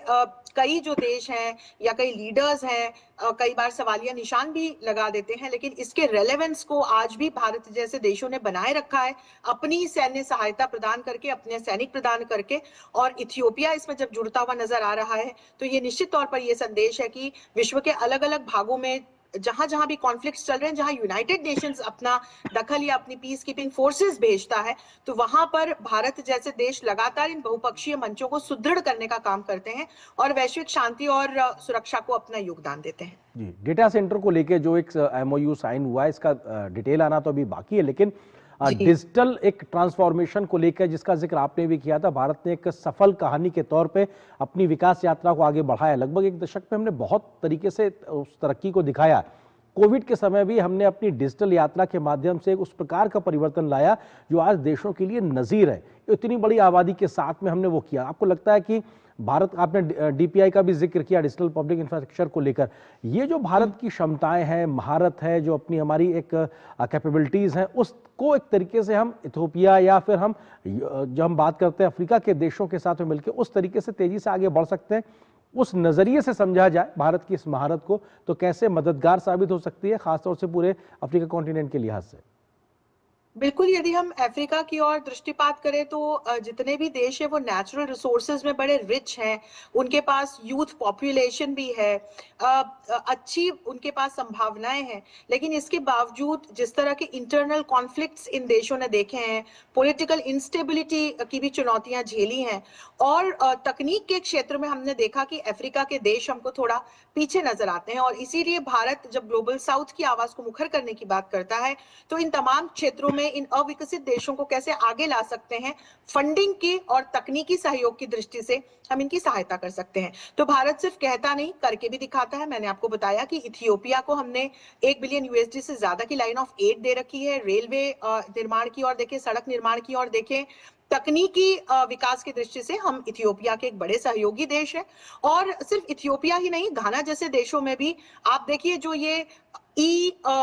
कई जो देश हैं या कई लीडर्स हैं कई बार सवालिया निशान भी लगा देते हैं, लेकिन इसके रेलेवेंस को आज भी भारत जैसे देशों ने बनाए रखा है अपनी सैन्य सहायता प्रदान करके, अपने सैनिक प्रदान करके। और इथियोपिया इसमें जब जुड़ता हुआ नजर आ रहा है तो ये निश्चित तौर पर ये संदेश है कि विश्व के अलग अलग भागों में जहां जहां भी कॉन्फ्लिक्ट्स चल रहे हैं, जहां यूनाइटेड नेशंस अपना दखल या अपनी पीस कीपिंग फोर्सेस भेजता है, तो वहां पर भारत जैसे देश लगातार इन बहुपक्षीय मंचों को सुदृढ़ करने का काम करते हैं और वैश्विक शांति और सुरक्षा को अपना योगदान देते हैं। जी, डेटा सेंटर को लेकर जो एक MOU साइन हुआ है, इसका डिटेल आना तो अभी बाकी है, लेकिन डिजिटल एक ट्रांसफॉर्मेशन को लेकर जिसका जिक्र आपने भी किया था, भारत ने एक सफल कहानी के तौर पे अपनी विकास यात्रा को आगे बढ़ाया। लगभग एक दशक में हमने बहुत तरीके से उस तरक्की को दिखाया। कोविड के समय भी हमने अपनी डिजिटल यात्रा के माध्यम से उस प्रकार का परिवर्तन लाया जो आज देशों के लिए नजीर है। इतनी बड़ी आबादी के साथ में हमने वो किया। आपको लगता है कि भारत, आपने DPI का भी जिक्र किया, डिजिटल पब्लिक इंफ्रास्ट्रक्चर को लेकर, ये जो भारत की क्षमताएं हैं, महारत है, जो अपनी हमारी एक कैपेबिलिटीज हैं, उसको एक तरीके से हम इथियोपिया या फिर हम जब हम बात करते हैं अफ्रीका के देशों के साथ में मिलकर उस तरीके से तेजी से आगे बढ़ सकते हैं, उस नजरिए से समझा जाए भारत की इस महारत को, तो कैसे मददगार साबित हो सकती है, खासतौर से पूरे अफ्रीका कॉन्टिनेंट के लिहाज से? बिल्कुल, यदि हम अफ्रीका की ओर दृष्टिपात करें तो जितने भी देश है वो नेचुरल रिसोर्सेज में बड़े रिच हैं, उनके पास यूथ पॉपुलेशन भी है, अच्छी उनके पास संभावनाएं हैं, लेकिन इसके बावजूद जिस तरह के इंटरनल कॉन्फ्लिक्ट्स इन देशों ने देखे हैं, पॉलिटिकल इंस्टेबिलिटी की भी चुनौतियां झेली हैं, और तकनीक के क्षेत्र में हमने देखा कि अफ्रीका के देश हमको थोड़ा पीछे नजर आते हैं। और इसीलिए भारत जब ग्लोबल साउथ की आवाज को मुखर करने की बात करता है तो इन तमाम क्षेत्रों में इन अविकसित देशों को कैसे आगे ला सकते हैं, फंडिंग की और तकनीकी सहयोग की दृष्टि से हम इनकी सहायता कर सकते हैं। तो भारत सिर्फ कहता नहीं, करके भी दिखाता है। मैंने आपको बताया कि इथियोपिया को हमने $1 बिलियन से ज्यादा की लाइन ऑफ एड दे रखी है। रेलवे निर्माण की ओर देखें, सड़क निर्माण की ओर देखें, तकनीकी विकास की दृष्टि से हम इथियोपिया के एक बड़े सहयोगी देश हैं। और सिर्फ इथियोपिया ही नहीं, घाना जैसे देशों में भी आप देखिए जो ये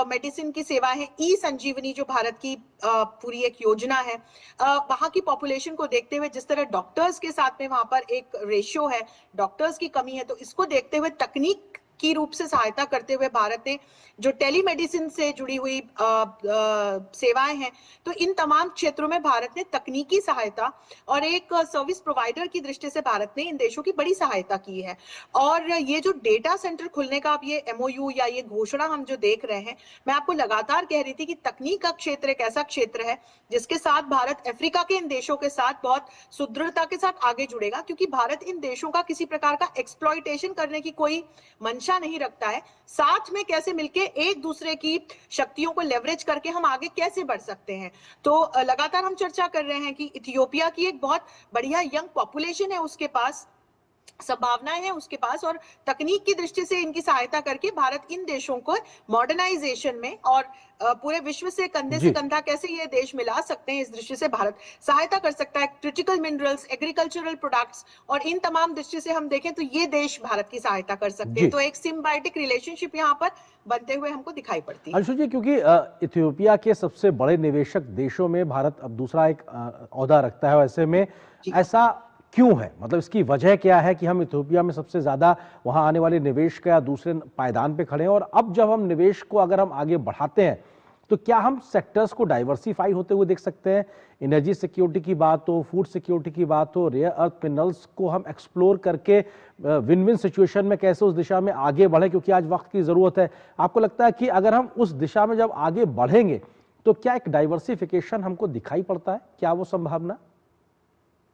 मेडिसिन की सेवा है, संजीवनी जो भारत की पूरी एक योजना है, वहां की पॉपुलेशन को देखते हुए जिस तरह डॉक्टर्स के साथ में वहां पर एक रेशियो है, डॉक्टर्स की कमी है, तो इसको देखते हुए तकनीक की रूप से सहायता करते हुए भारत ने जो टेलीमेडिसिन से जुड़ी हुई सेवाएं हैं, तो इन तमाम क्षेत्रों में भारत ने तकनीकी सहायता और एक सर्विस प्रोवाइडर की दृष्टि से भारत ने इन देशों की बड़ी सहायता की है। और ये जो डेटा सेंटर खुलने का अब ये MOU या ये घोषणा हम जो देख रहे हैं, मैं आपको लगातार कह रही थी कि तकनीक का क्षेत्र एक ऐसा क्षेत्र है जिसके साथ भारत अफ्रीका के इन देशों के साथ बहुत सुदृढ़ता के साथ आगे जुड़ेगा, क्योंकि भारत इन देशों का किसी प्रकार का एक्सप्लॉयटेशन करने की कोई मंशा नहीं रखता है। साथ में कैसे मिलके एक दूसरे की शक्तियों को लेवरेज करके हम आगे कैसे बढ़ सकते हैं। तो लगातार हम चर्चा कर रहे हैं कि इथियोपिया की एक बहुत बढ़िया यंग पॉपुलेशन है, उसके पास संभावनाएं हैं उसके पास, और तकनीक की दृष्टि से इनकी सहायता करके भारत इन देशों को मॉडर्नाइजेशन में और पूरे विश्व से कंधे से कंधा कैसे ये देश मिला सकते हैं, इस दृष्टि से भारत सहायता कर सकता है। क्रिटिकल मिनरल्स, एग्रीकल्चरल प्रोडक्ट्स और इन तमाम दृष्टि से हम देखें तो ये देश भारत की सहायता कर सकते हैं। तो एक सिम्बायोटिक रिलेशनशिप यहाँ पर बनते हुए हमको दिखाई पड़ती है। अंशु जी, क्योंकि इथियोपिया के सबसे बड़े निवेशक देशों में भारत अब दूसरा एक ओहदा रखता है, वैसे में ऐसा क्यों है? मतलब इसकी वजह क्या है कि हम इथियोपिया में सबसे ज्यादा वहां आने वाले निवेश का दूसरे पायदान पे खड़े हैं? और अब जब हम निवेश को अगर हम आगे बढ़ाते हैं तो क्या हम सेक्टर्स को डाइवर्सिफाई होते हुए देख सकते हैं? एनर्जी सिक्योरिटी की बात हो, फूड सिक्योरिटी की बात हो, रेयर अर्थ मिनरल्स को हम एक्सप्लोर करके विन विन सिचुएशन में कैसे उस दिशा में आगे बढ़े, क्योंकि आज वक्त की जरूरत है। आपको लगता है कि अगर हम उस दिशा में जब आगे बढ़ेंगे तो क्या एक डाइवर्सिफिकेशन हमको दिखाई पड़ता है? क्या वो संभावना?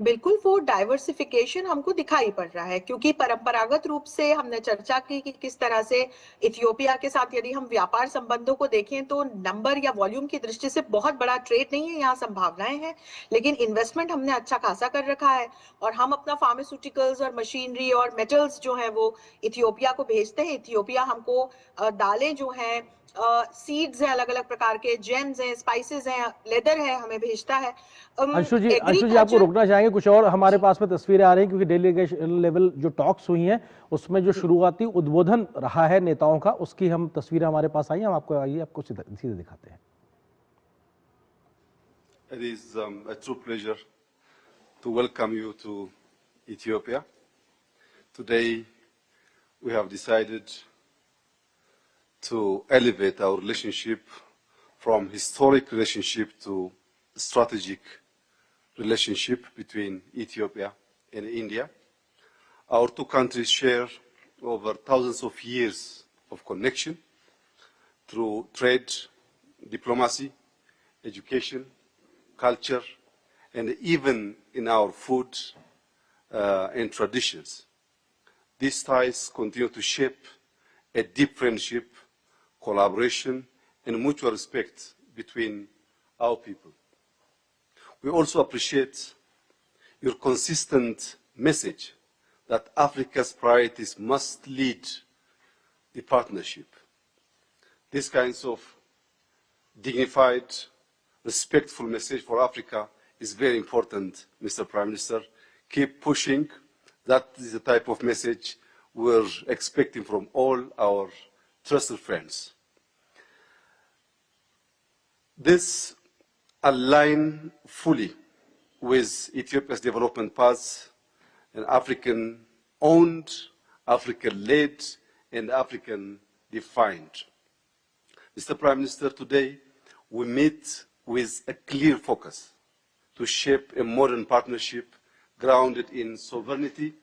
बिल्कुल, वो डाइवर्सिफिकेशन हमको दिखाई पड़ रहा है, क्योंकि परंपरागत रूप से हमने चर्चा की कि किस तरह से इथियोपिया के साथ यदि हम व्यापार संबंधों को देखें तो नंबर या वॉल्यूम की दृष्टि से बहुत बड़ा ट्रेड नहीं है, यहाँ संभावनाएं हैं, लेकिन इन्वेस्टमेंट हमने अच्छा खासा कर रखा है और हम अपना फार्मास्यूटिकल्स और मशीनरी और मेटल्स जो है वो इथियोपिया को भेजते हैं। इथियोपिया हमको दालें जो हैं, सीड्स हैं, अलग अलग प्रकार के जेम्स हैं, स्पाइसेस हैं, लेदर है, हमें भेजता है। अंशु जी आपको रोकना चाहेंगे, कुछ और हमारे पास में तस्वीरें आ रही हैं, क्योंकि डेलीगेशन लेवल जो टॉक्स हुई हैं उसमें जो शुरुआती उद्बोधन रहा है नेताओं का, उसकी हम तस्वीरें हमारे पास आई हैं, हम आपको सीधे दिखाते हैं। It is a true pleasure to welcome you to Ethiopia. Today we have decided to elevate our relationship from historic relationship to strategic relationship between Ethiopia and India. Our two countries share over thousands of years of connection through trade, diplomacy, education, culture, and even in our food and traditions. These ties continue to shape a deep friendship, collaboration, and mutual respect between our people. We also appreciate your consistent message that Africa's priorities must lead the partnership. These kinds of dignified, respectful message for Africa is very important, Mr. Prime Minister. Keep pushing. That is the type of message we're expecting from all our trusted friends. This aligns fully with Ethiopia's development path, and African-owned, African-led, and African-defined. Mr. Prime Minister, today we meet with a clear focus to shape a modern partnership grounded in sovereignty,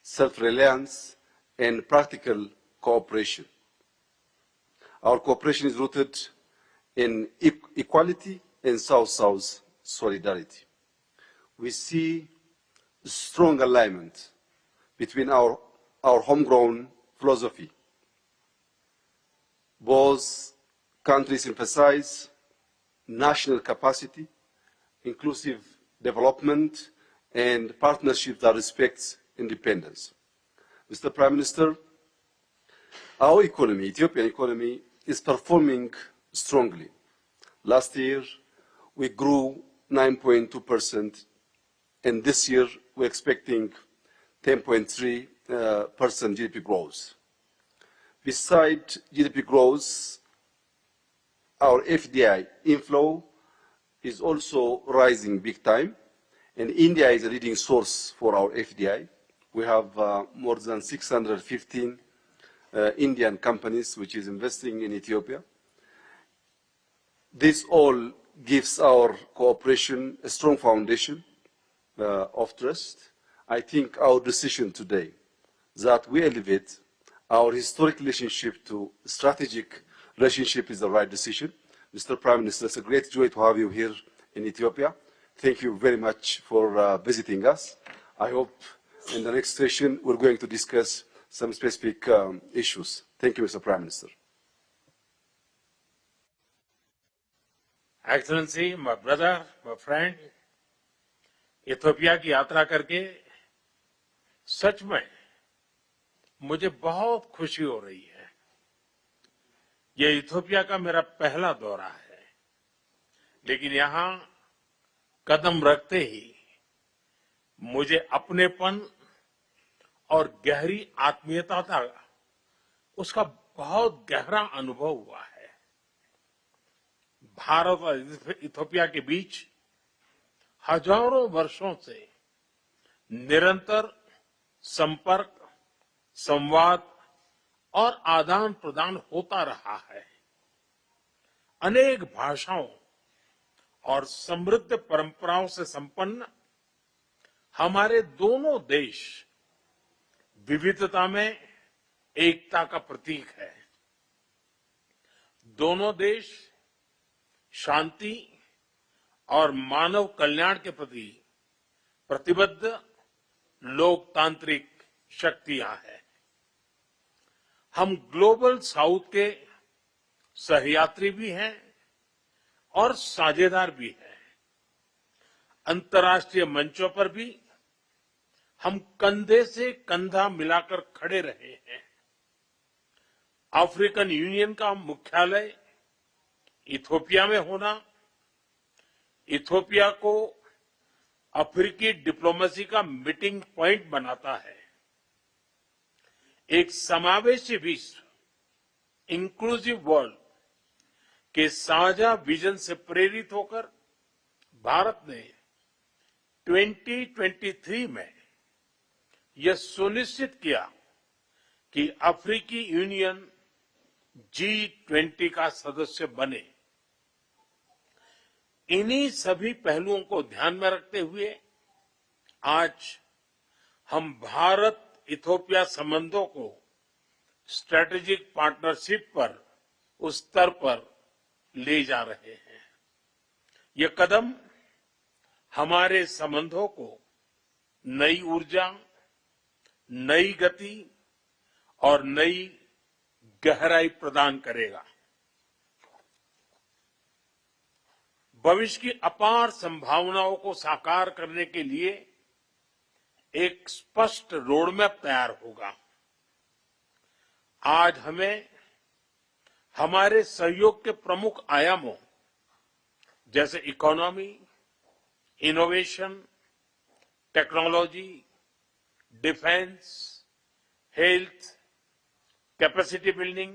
self-reliance, and practical cooperation. Our cooperation is rooted in equality and South-South solidarity. We see strong alignment between our homegrown philosophy. Both countries emphasize national capacity, inclusive development, and partnership that respects independence. Mr. Prime Minister, our economy, Ethiopian economy, is performing strongly. Last year, we grew 9.2%, and this year we're expecting 10.3% GDP growth. Besides GDP growth, our FDI inflow is also rising big time, and India is a leading source for our FDI. We have more than 615 Indian companies which is investing in Ethiopia. This all gives our cooperation a strong foundation of trust. I think our decision today that we elevate our historic relationship to strategic relationship is the right decision. Mr. Prime Minister, it's a great joy to have you here in Ethiopia. Thank you very much for visiting us. I hope in the next session we're going to discuss some specific issues. Thank you, Mr. Prime Minister. Excellency, my brother, my friend, Ethiopia की यात्रा करके सच में मुझे बहुत खुशी हो रही है। ये इथोपिया का मेरा पहला दौरा है, लेकिन यहाँ कदम रखते ही मुझे अपनेपन और गहरी आत्मीयता का उसका बहुत गहरा अनुभव हुआ है। भारत और इथोपिया के बीच हजारों वर्षों से निरंतर संपर्क, संवाद और आदान प्रदान होता रहा है। अनेक भाषाओं और समृद्ध परंपराओं से संपन्न हमारे दोनों देश विविधता में एकता का प्रतीक है। दोनों देश शांति और मानव कल्याण के प्रति प्रतिबद्ध लोकतांत्रिक शक्तियां हैं। हम ग्लोबल साउथ के सहयात्री भी हैं और साझेदार भी हैं। अंतर्राष्ट्रीय मंचों पर भी हम कंधे से कंधा मिलाकर खड़े रहे हैं। अफ्रीकन यूनियन का मुख्यालय इथोपिया में होना इथोपिया को अफ्रीकी डिप्लोमेसी का मीटिंग पॉइंट बनाता है। एक समावेशी विश्व, इंक्लूसिव वर्ल्ड के साझा विजन से प्रेरित होकर भारत ने 2023 में यह सुनिश्चित किया कि अफ्रीकी यूनियन G20 का सदस्य बने। इन्हीं सभी पहलुओं को ध्यान में रखते हुए आज हम भारत इथियोपिया संबंधों को स्ट्रेटेजिक पार्टनरशिप पर उस स्तर पर ले जा रहे हैं। ये कदम हमारे संबंधों को नई ऊर्जा, नई गति और नई गहराई प्रदान करेगा। भविष्य की अपार संभावनाओं को साकार करने के लिए एक स्पष्ट रोडमैप तैयार होगा। आज हमें हमारे सहयोग के प्रमुख आयामों जैसे economy, innovation, technology, defence, health, capacity building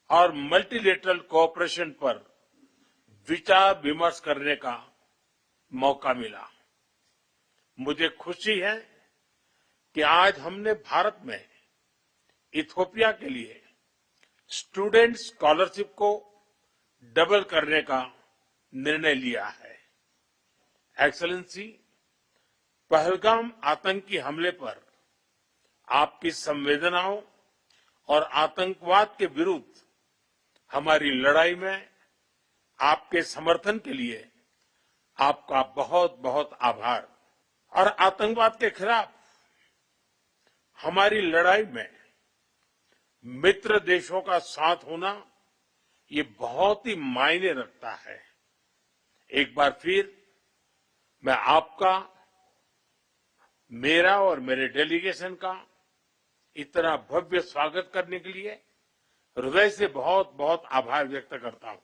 और मल्टीलेटरल कोऑपरेशन पर विचार विमर्श करने का मौका मिला। मुझे खुशी है कि आज हमने भारत में इथियोपिया के लिए स्टूडेंट स्कॉलरशिप को डबल करने का निर्णय लिया है। एक्सेलेंसी, पहलगाम आतंकी हमले पर आपकी संवेदनाओं और आतंकवाद के विरुद्ध हमारी लड़ाई में आपके समर्थन के लिए आपका बहुत बहुत आभार। और आतंकवाद के खिलाफ हमारी लड़ाई में मित्र देशों का साथ होना ये बहुत ही मायने रखता है। एक बार फिर मैं आपका, मेरा और मेरे डेलीगेशन का इतना भव्य स्वागत करने के लिए हृदय से बहुत बहुत आभार व्यक्त करता हूं।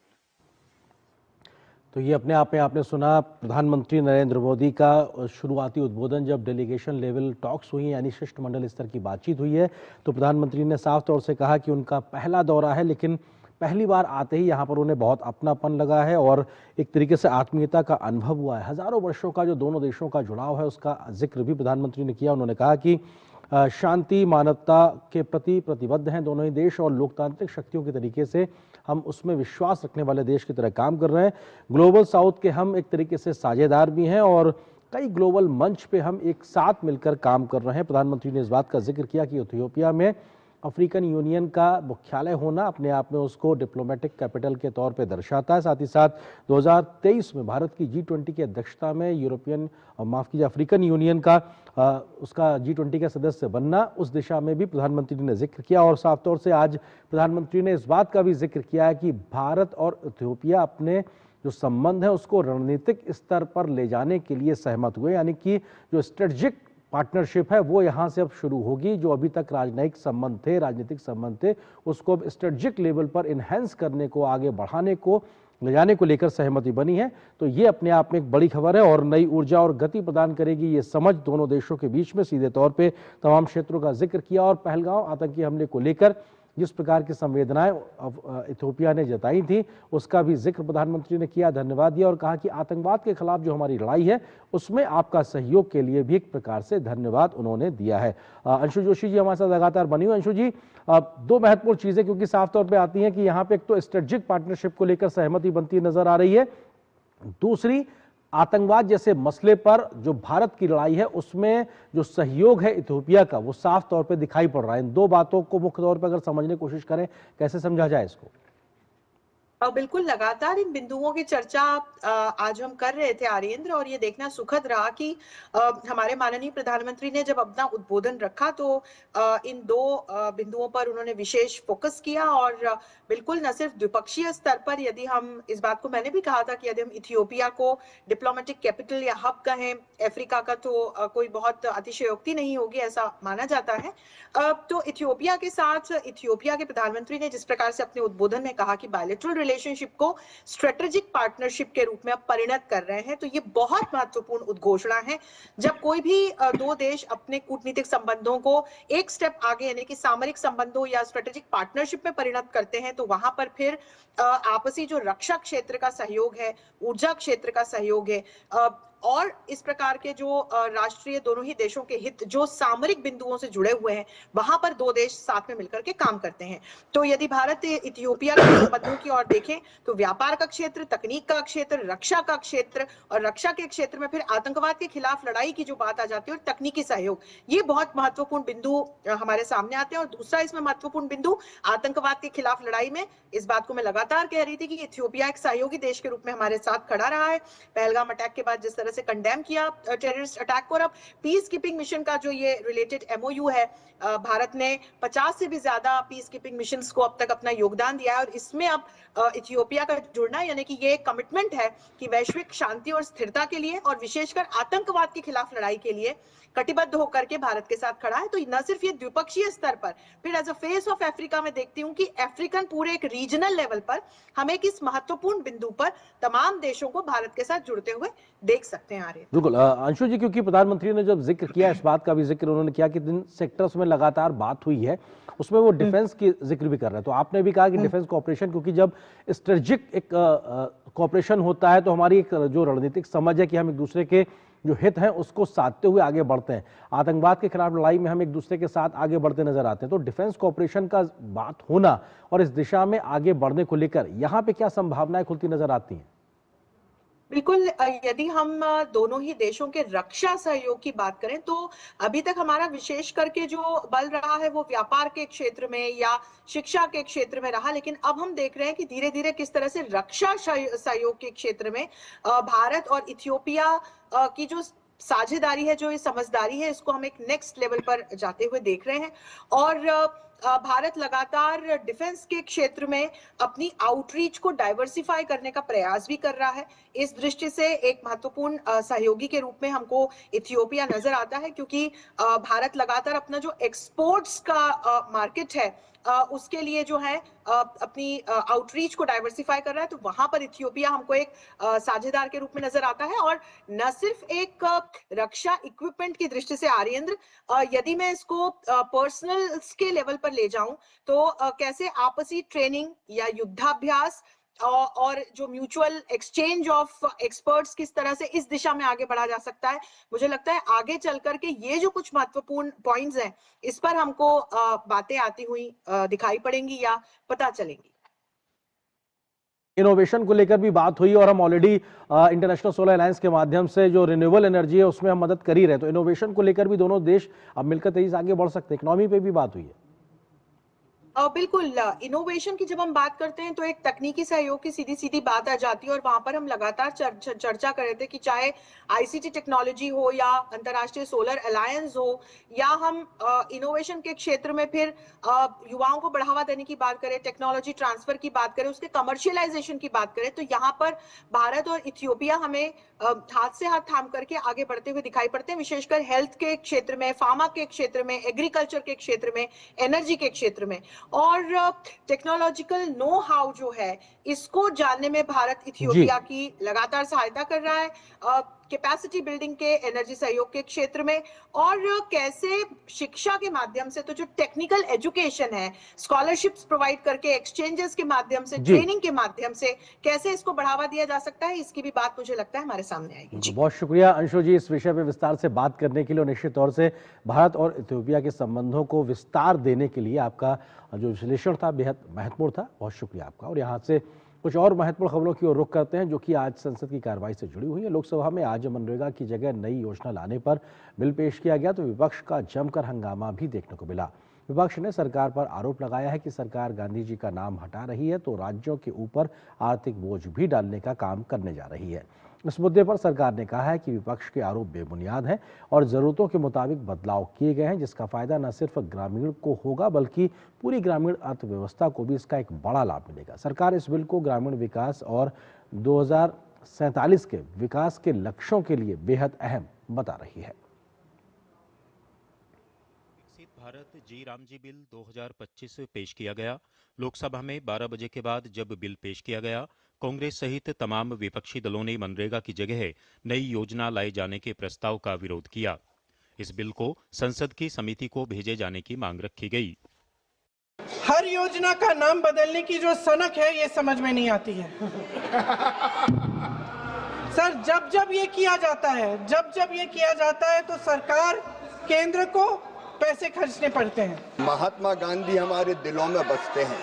तो ये अपने आप में आपने सुना प्रधानमंत्री नरेंद्र मोदी का शुरुआती उद्बोधन जब डेलीगेशन लेवल टॉक्स हुई यानी शिष्टमंडल स्तर की बातचीत हुई है तो प्रधानमंत्री ने साफ तौर से कहा कि उनका पहला दौरा है, लेकिन पहली बार आते ही यहाँ पर उन्हें बहुत अपनापन लगा है और एक तरीके से आत्मीयता का अनुभव हुआ है। हजारों वर्षों का जो दोनों देशों का जुड़ाव है उसका जिक्र भी प्रधानमंत्री ने किया। उन्होंने कहा कि शांति, मानवता के प्रति प्रतिबद्ध हैं दोनों ही देश और लोकतांत्रिक शक्तियों के तरीके से हम उसमें विश्वास रखने वाले देश की तरह काम कर रहे हैं। ग्लोबल साउथ के हम एक तरीके से साझेदार भी हैं और कई ग्लोबल मंच पे हम एक साथ मिलकर काम कर रहे हैं। प्रधानमंत्री ने इस बात का जिक्र किया कि इथियोपिया में अफ्रीकन यूनियन का मुख्यालय होना अपने आप में उसको डिप्लोमेटिक कैपिटल के तौर पे दर्शाता है। साथ ही साथ 2023 में भारत की G20 की अध्यक्षता में अफ्रीकन यूनियन का उसका G20 का सदस्य बनना, उस दिशा में भी प्रधानमंत्री ने जिक्र किया। और साफ तौर से आज प्रधानमंत्री ने इस बात का भी जिक्र किया है कि भारत और इथियोपिया अपने जो संबंध है उसको रणनीतिक स्तर पर ले जाने के लिए सहमत हुए, यानी कि जो स्ट्रेटेजिक पार्टनरशिप है वो यहाँ से अब शुरू होगी। जो अभी तक राजनयिक संबंध थे, राजनीतिक संबंध थे, उसको अब स्ट्रेटेजिक लेवल पर इनहेंस करने को, आगे बढ़ाने को, ले जाने को लेकर सहमति बनी है। तो ये अपने आप में एक बड़ी खबर है और नई ऊर्जा और गति प्रदान करेगी ये समझ दोनों देशों के बीच में। सीधे तौर पे तमाम क्षेत्रों का जिक्र किया और पहलगाम आतंकी हमले को लेकर जिस प्रकार की संवेदनाएं इथियोपिया ने जताई थी उसका भी जिक्र प्रधानमंत्री ने किया, धन्यवाद दिया और कहा कि आतंकवाद के खिलाफ जो हमारी लड़ाई है उसमें आपका सहयोग के लिए भी एक प्रकार से धन्यवाद उन्होंने दिया है। अंशु जोशी जी हमारे साथ लगातार बनी हुई। अंशु जी, दो महत्वपूर्ण चीजें क्योंकि साफ तौर पर आती हैं कि यहाँ पे एक तो स्ट्रेटेजिक पार्टनरशिप को लेकर सहमति बनती नजर आ रही है, दूसरी आतंकवाद जैसे मसले पर जो भारत की लड़ाई है उसमें जो सहयोग है इथियोपिया का वो साफ तौर पे दिखाई पड़ रहा है। इन दो बातों को मुख्य तौर पर अगर समझने की कोशिश करें, कैसे समझा जाए इसको? बिल्कुल, लगातार इन बिंदुओं की चर्चा आज हम कर रहे थे आर्येंद्र, और ये देखना सुखद रहा कि हमारे माननीय प्रधानमंत्री ने जब अपना उद्बोधन रखा तो इन दो बिंदुओं पर उन्होंने विशेष फोकस किया। और बिल्कुल न सिर्फ द्विपक्षीय स्तर पर, यदि हम इस बात को मैंने भी कहा था कि यदि हम इथियोपिया को डिप्लोमेटिक कैपिटल या हब कहें अफ्रीका का तो कोई बहुत अतिशयोक्ति नहीं होगी, ऐसा माना जाता है। तो इथियोपिया के साथ इथियोपिया के प्रधानमंत्री ने जिस प्रकार से अपने उद्बोधन में कहा कि बायलैटरल रिलेशनशिप को स्ट्रेटेजिक पार्टनरशिप के रूप में अब परिणत कर रहे हैं। तो ये बहुत महत्वपूर्ण उद्घोषणा है। जब कोई भी दो देश अपने कूटनीतिक संबंधों को एक स्टेप आगे यानी कि सामरिक संबंधों या स्ट्रेटेजिक पार्टनरशिप में परिणत करते हैं, तो वहां पर फिर आपसी जो रक्षा क्षेत्र का सहयोग है, ऊर्जा क्षेत्र का सहयोग है, और इस प्रकार के जो राष्ट्रीय दोनों ही देशों के हित जो सामरिक बिंदुओं से जुड़े हुए हैं, वहां पर दो देश साथ में मिलकर के काम करते हैं। तो यदि भारत इथियोपिया के संबंधों की ओर देखें तो व्यापार का क्षेत्र, तकनीक का क्षेत्र, रक्षा का क्षेत्र, और रक्षा के क्षेत्र में फिर आतंकवाद के खिलाफ लड़ाई की जो बात आ जाती है और तकनीकी सहयोग, ये बहुत महत्वपूर्ण बिंदु हमारे सामने आते हैं। और दूसरा इसमें महत्वपूर्ण बिंदु आतंकवाद के खिलाफ लड़ाई में, इस बात को मैं लगातार कह रही थी कि इथियोपिया एक सहयोगी देश के रूप में हमारे साथ खड़ा रहा है। पहलगाम अटैक के बाद जिस तरह से कंडेम किया टेररिस्ट अटैक को, और अब पीस कीपिंग मिशन का जो ये रिलेटेड एमओयू है, भारत ने 50 से भी ज्यादा पीस कीपिंग मिशंस को अब तक अपना योगदान दिया है। और इसमें अब इथियोपिया का जुड़ना यानी कि ये कमिटमेंट है कि वैश्विक शांति और स्थिरता के लिए और विशेषकर आतंकवाद के खिलाफ लड़ाई के लिए कटिबद्ध होकर के भारत के साथ खड़ा है। तो न सिर्फ ये द्विपक्षीय स्तर पर, फिर as a face of Africa में देखती हूँ कि अफ्रीकन पूरे एक रीजनल लेवल पर हम एक इस महत्वपूर्ण बिंदु पर तमाम देशों को भारत के साथ जुड़ते हुए देख सकते हैं। आर्य बिल्कुल अंशु जी, क्योंकि प्रधानमंत्री ने जब जिक्र किया, इस बात का भी जिक्र उन्होंने किया कि जिन सेक्टर्स में लगातार बात हुई है उसमें वो डिफेंस की जिक्र भी कर रहे हैं। तो आपने भी कहा कि डिफेंस कोऑपरेशन, क्योंकि जब स्ट्रेटेजिक एक कोऑपरेशन होता है तो हमारी एक जो रणनीतिक समझ है कि हम एक दूसरे के जो हित हैं उसको साधते हुए आगे बढ़ते हैं। आतंकवाद के खिलाफ लड़ाई में हम एक दूसरे के साथ आगे बढ़ते नजर आते हैं। तो डिफेंस कोऑपरेशन का बात होना और इस दिशा में आगे बढ़ने को लेकर यहाँ पे क्या संभावनाएं खुलती नजर आती हैं? बिल्कुल, यदि हम दोनों ही देशों के रक्षा सहयोग की बात करें तो अभी तक हमारा विशेष करके जो बल रहा है वो व्यापार के क्षेत्र में या शिक्षा के क्षेत्र में रहा, लेकिन अब हम देख रहे हैं कि धीरे धीरे किस तरह से रक्षा सहयोग के क्षेत्र में भारत और इथियोपिया की जो साझेदारी है, जो ये समझदारी है, इसको हम एक नेक्स्ट लेवल पर जाते हुए देख रहे हैं। और भारत लगातार डिफेंस के क्षेत्र में अपनी आउटरीच को डाइवर्सिफाई करने का प्रयास भी कर रहा है। इस दृष्टि से एक महत्वपूर्ण सहयोगी के रूप में हमको इथियोपिया नजर आता है, क्योंकि भारत लगातार अपना जो एक्सपोर्ट्स का मार्केट है उसके लिए जो है अपनी आउटरीच को डाइवर्सिफाई कर रहा है। तो वहां पर इथियोपिया हमको एक साझेदार के रूप में नजर आता है। और न सिर्फ एक रक्षा इक्विपमेंट की दृष्टि से आर्येंद्र, यदि मैं इसको पर्सनल के लेवल पर ले जाऊं तो कैसे आपसी ट्रेनिंग या युद्धाभ्यास और जो म्यूचुअल एक्सचेंज ऑफ एक्सपर्ट्स किस तरह से इस दिशा में आगे बढ़ा जा सकता है, मुझे लगता है आगे चल करके ये जो कुछ महत्वपूर्ण पॉइंट्स हैं इस पर हमको बातें आती हुई दिखाई पड़ेंगी या पता चलेंगी। इनोवेशन को लेकर भी बात हुई और हम ऑलरेडी इंटरनेशनल सोलर अलायंस के माध्यम से जो रिन्यूएबल एनर्जी है उसमें हम मदद कर ही रहे हैं। तो इनोवेशन को लेकर भी दोनों देश अब मिलकर तेजी से आगे बढ़ सकते हैं। इकोनॉमी पे भी बात हुई है। बिल्कुल, इनोवेशन की जब हम बात करते हैं तो एक तकनीकी सहयोग की सीधी सीधी बात आ जाती है। और वहां पर हम लगातार चर्चा कर रहे थे कि चाहे आईसीटी टेक्नोलॉजी हो या अंतर्राष्ट्रीय सोलर अलायंस हो या हम इनोवेशन के क्षेत्र में फिर युवाओं को बढ़ावा देने की बात करें, टेक्नोलॉजी ट्रांसफर की बात करें, उसके कमर्शियलाइजेशन की बात करें, तो यहाँ पर भारत और इथियोपिया हमें हाथ से हाथ थाम करके आगे बढ़ते हुए दिखाई पड़ते हैं, विशेषकर हेल्थ के क्षेत्र में, फार्मा के क्षेत्र में, एग्रीकल्चर के क्षेत्र में, एनर्जी के क्षेत्र में। और टेक्नोलॉजिकल नो हाउ जो है इसको जानने में भारत इथियोपिया की लगातार सहायता कर रहा है, कैपेसिटी बिल्डिंग के, एनर्जी सहयोग के क्षेत्र में, और कैसे शिक्षा के माध्यम से, तो जो टेक्निकल एजुकेशन है, स्कॉलरशिप्स प्रोवाइड करके, एक्सचेंजेस के माध्यम से, ट्रेनिंग के माध्यम से कैसे इसको बढ़ावा दिया जा सकता है, इसकी भी बात मुझे लगता है हमारे सामने आएगी। बहुत शुक्रिया अंशु जी इस विषय पे विस्तार से बात करने के लिए। निश्चित तौर से भारत और इथियोपिया के संबंधों को विस्तार देने के लिए आपका जो विश्लेषण था बेहद महत्वपूर्ण था। बहुत शुक्रिया आपका। और यहाँ से कुछ और महत्वपूर्ण खबरों की ओर रुख करते हैं जो कि आज संसद की कार्रवाई से जुड़ी हुई है। लोकसभा में आज मनरेगा की जगह नई योजना लाने पर बिल पेश किया गया तो विपक्ष का जमकर हंगामा भी देखने को मिला। विपक्ष ने सरकार पर आरोप लगाया है कि सरकार गांधी जी का नाम हटा रही है तो राज्यों के ऊपर आर्थिक बोझ भी डालने का काम करने जा रही है। इस मुद्दे पर सरकार ने कहा है कि विपक्ष के आरोप बेबुनियाद हैं और जरूरतों के मुताबिक बदलाव किए गए हैं जिसका फायदा न सिर्फ ग्रामीण को होगा बल्कि पूरी ग्रामीण अर्थव्यवस्था को भी इसका एक बड़ा लाभ मिलेगा। सरकार इस बिल को ग्रामीण विकास और 2047 के विकास के लक्ष्यों के लिए बेहद अहम बता रही है। भारत जी राम जी बिल 2025 पेश किया गया। लोकसभा में 12 बजे के बाद जब बिल पेश किया गया, कांग्रेस सहित तमाम विपक्षी दलों ने मनरेगा की जगह नई योजना लाए जाने के प्रस्ताव का विरोध किया। इस बिल को संसद की समिति को भेजे जाने की मांग रखी गई। हर योजना का नाम बदलने की जो सनक है ये समझ में नहीं आती है। सर, जब जब ये किया जाता है तो सरकार केंद्र को पैसे खर्चने पड़ते हैं। महात्मा गांधी हमारे दिलों में बसते हैं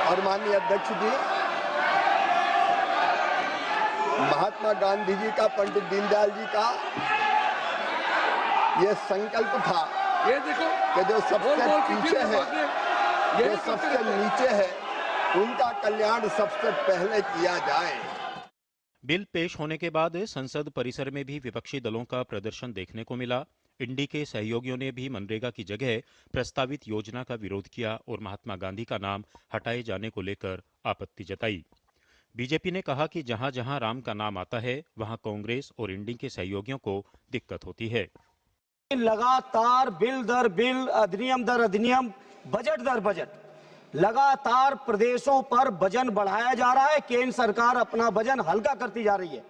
और माननीय अध्यक्ष जी, महात्मा गांधी जी का, पंडित दीनदयाल जी का ये संकल्प था, ये देखो कि जो सबसे पीछे है, जो सबसे नीचे है, उनका कल्याण सबसे पहले किया जाए। बिल पेश होने के बाद संसद परिसर में भी विपक्षी दलों का प्रदर्शन देखने को मिला। इंडी के सहयोगियों ने भी मनरेगा की जगह प्रस्तावित योजना का विरोध किया और महात्मा गांधी का नाम हटाए जाने को लेकर आपत्ति जताई। बीजेपी ने कहा कि जहां जहां राम का नाम आता है वहां कांग्रेस और इंडी के सहयोगियों को दिक्कत होती है। लगातार बिल दर बिल, अधिनियम दर अधिनियम, बजट दर बजट लगातार प्रदेशों पर वजन बढ़ाया जा रहा है। केंद्र सरकार अपना वजन हल्का करती जा रही है,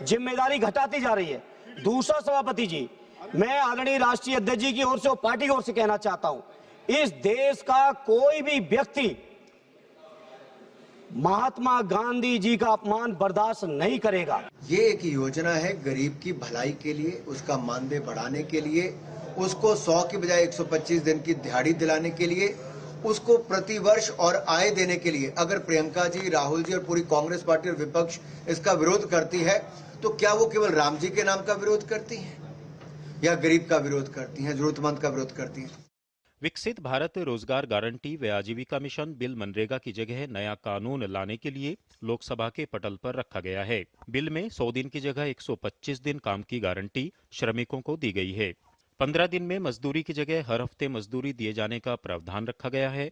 जिम्मेदारी घटाती जा रही है। दूसरा, सभापति जी, मैं आदरणीय राष्ट्रीय अध्यक्ष जी की ओर से और पार्टी की ओर से कहना चाहता हूं, इस देश का कोई भी व्यक्ति महात्मा गांधी जी का अपमान बर्दाश्त नहीं करेगा। ये एक योजना है गरीब की भलाई के लिए, उसका मानदेय बढ़ाने के लिए, उसको 100 की बजाय 125 दिन की दिहाड़ी दिलाने के लिए, उसको प्रतिवर्ष और आय देने के लिए। अगर प्रियंका जी, राहुल जी और पूरी कांग्रेस पार्टी और विपक्ष इसका विरोध करती है तो क्या वो केवल राम जी के नाम का विरोध करती है या गरीब का विरोध करती है, जरूरतमंद का विरोध करती है? विकसित भारत रोजगार गारंटी व आजीविका मिशन बिल मनरेगा की जगह नया कानून लाने के लिए लोकसभा के पटल पर रखा गया है। बिल में 100 दिन की जगह 125 दिन काम की गारंटी श्रमिकों को दी गई है। 15 दिन में मजदूरी की जगह हर हफ्ते मजदूरी दिए जाने का प्रावधान रखा गया है।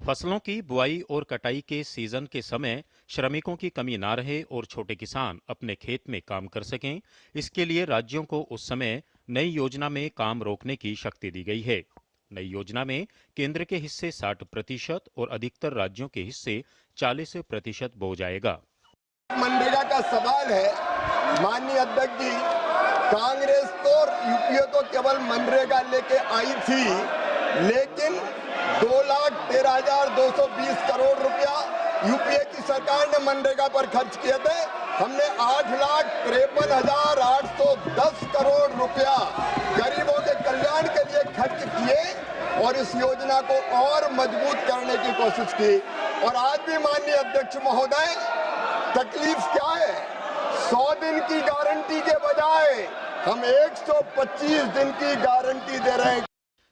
फसलों की बुआई और कटाई के सीजन के समय श्रमिकों की कमी ना रहे और छोटे किसान अपने खेत में काम कर सकें, इसके लिए राज्यों को उस समय नई योजना में काम रोकने की शक्ति दी गई है। नई योजना में केंद्र के हिस्से 60% और अधिकतर राज्यों के हिस्से 40% बो जाएगा। मनरेगा का सवाल है, माननीय अध्यक्ष जी, कांग्रेस तो यूपीए तो केवल मनरेगा लेके आई थी, लेकिन 2,13,220 करोड़ रुपया यूपीए की सरकार ने मनरेगा पर खर्च किए थे। हमने 8,53,810 करोड़ रुपया गरीबों के कल्याण के लिए खर्च किए और इस योजना को और मजबूत करने की कोशिश की। और आज भी माननीय अध्यक्ष महोदय, तकलीफ क्या है? 100 दिन की गारंटी के बजाय हम 125 दिन की गारंटी दे रहे हैं।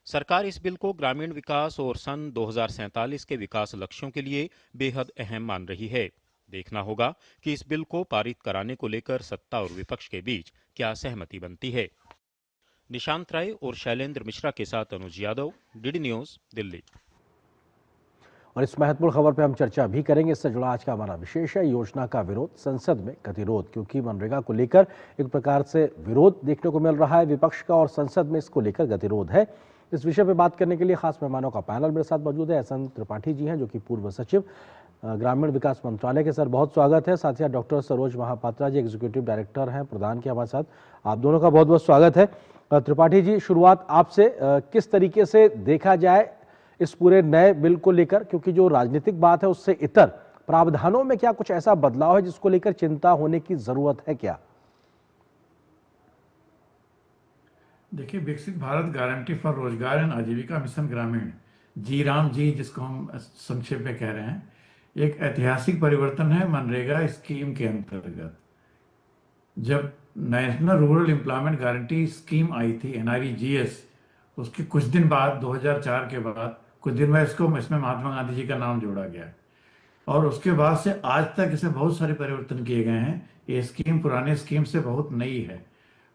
सरकार इस बिल को ग्रामीण विकास और सन 2047 के विकास लक्ष्यों के लिए बेहद अहम मान रही है। देखना होगा कि इस बिल को पारित कराने को लेकर सत्ता और विपक्ष के बीच क्या सहमति बनती है। निशांत राय और शैलेंद्र मिश्रा के साथ अनुज यादव, डीडी न्यूज, दिल्ली। और इस महत्वपूर्ण खबर पर हम चर्चा भी करेंगे। इससे जुड़ा आज का हमारा विशेष है योजना का विरोध, संसद में गतिरोध, क्योंकि मनरेगा को लेकर एक प्रकार से विरोध देखने को मिल रहा है विपक्ष का और संसद में इसको लेकर गतिरोध है। इस विषय पर बात करने के लिए खास मेहमानों का पैनल मेरे साथ मौजूद है। एसएन त्रिपाठी जी हैं जो कि पूर्व सचिव ग्रामीण विकास मंत्रालय के, सर बहुत स्वागत है। साथ ही doctor Saroj Mahapatra ji executive director हैं प्रधान के हमारे साथ, आप दोनों का बहुत बहुत स्वागत है। त्रिपाठी जी, शुरुआत आपसे, किस तरीके से देखा जाए इस पूरे नए बिल को लेकर, क्योंकि जो राजनीतिक बात है उससे इतर प्रावधानों में क्या कुछ ऐसा बदलाव है जिसको लेकर चिंता होने की जरूरत है क्या? देखिए, विकसित भारत गारंटी फॉर रोजगार एंड आजीविका मिशन ग्रामीण, जी राम जी जिसको हम संक्षेप में कह रहे हैं, एक ऐतिहासिक परिवर्तन है मनरेगा स्कीम के अंतर्गत। जब national rural employment guarantee scheme आई थी, NREGS, उसके कुछ दिन बाद 2004 के बाद कुछ दिन में इसमें महात्मा गांधी जी का नाम जोड़ा गया और उसके बाद से आज तक इसे बहुत सारे परिवर्तन किए गए हैं। ये स्कीम पुराने स्कीम से बहुत नई है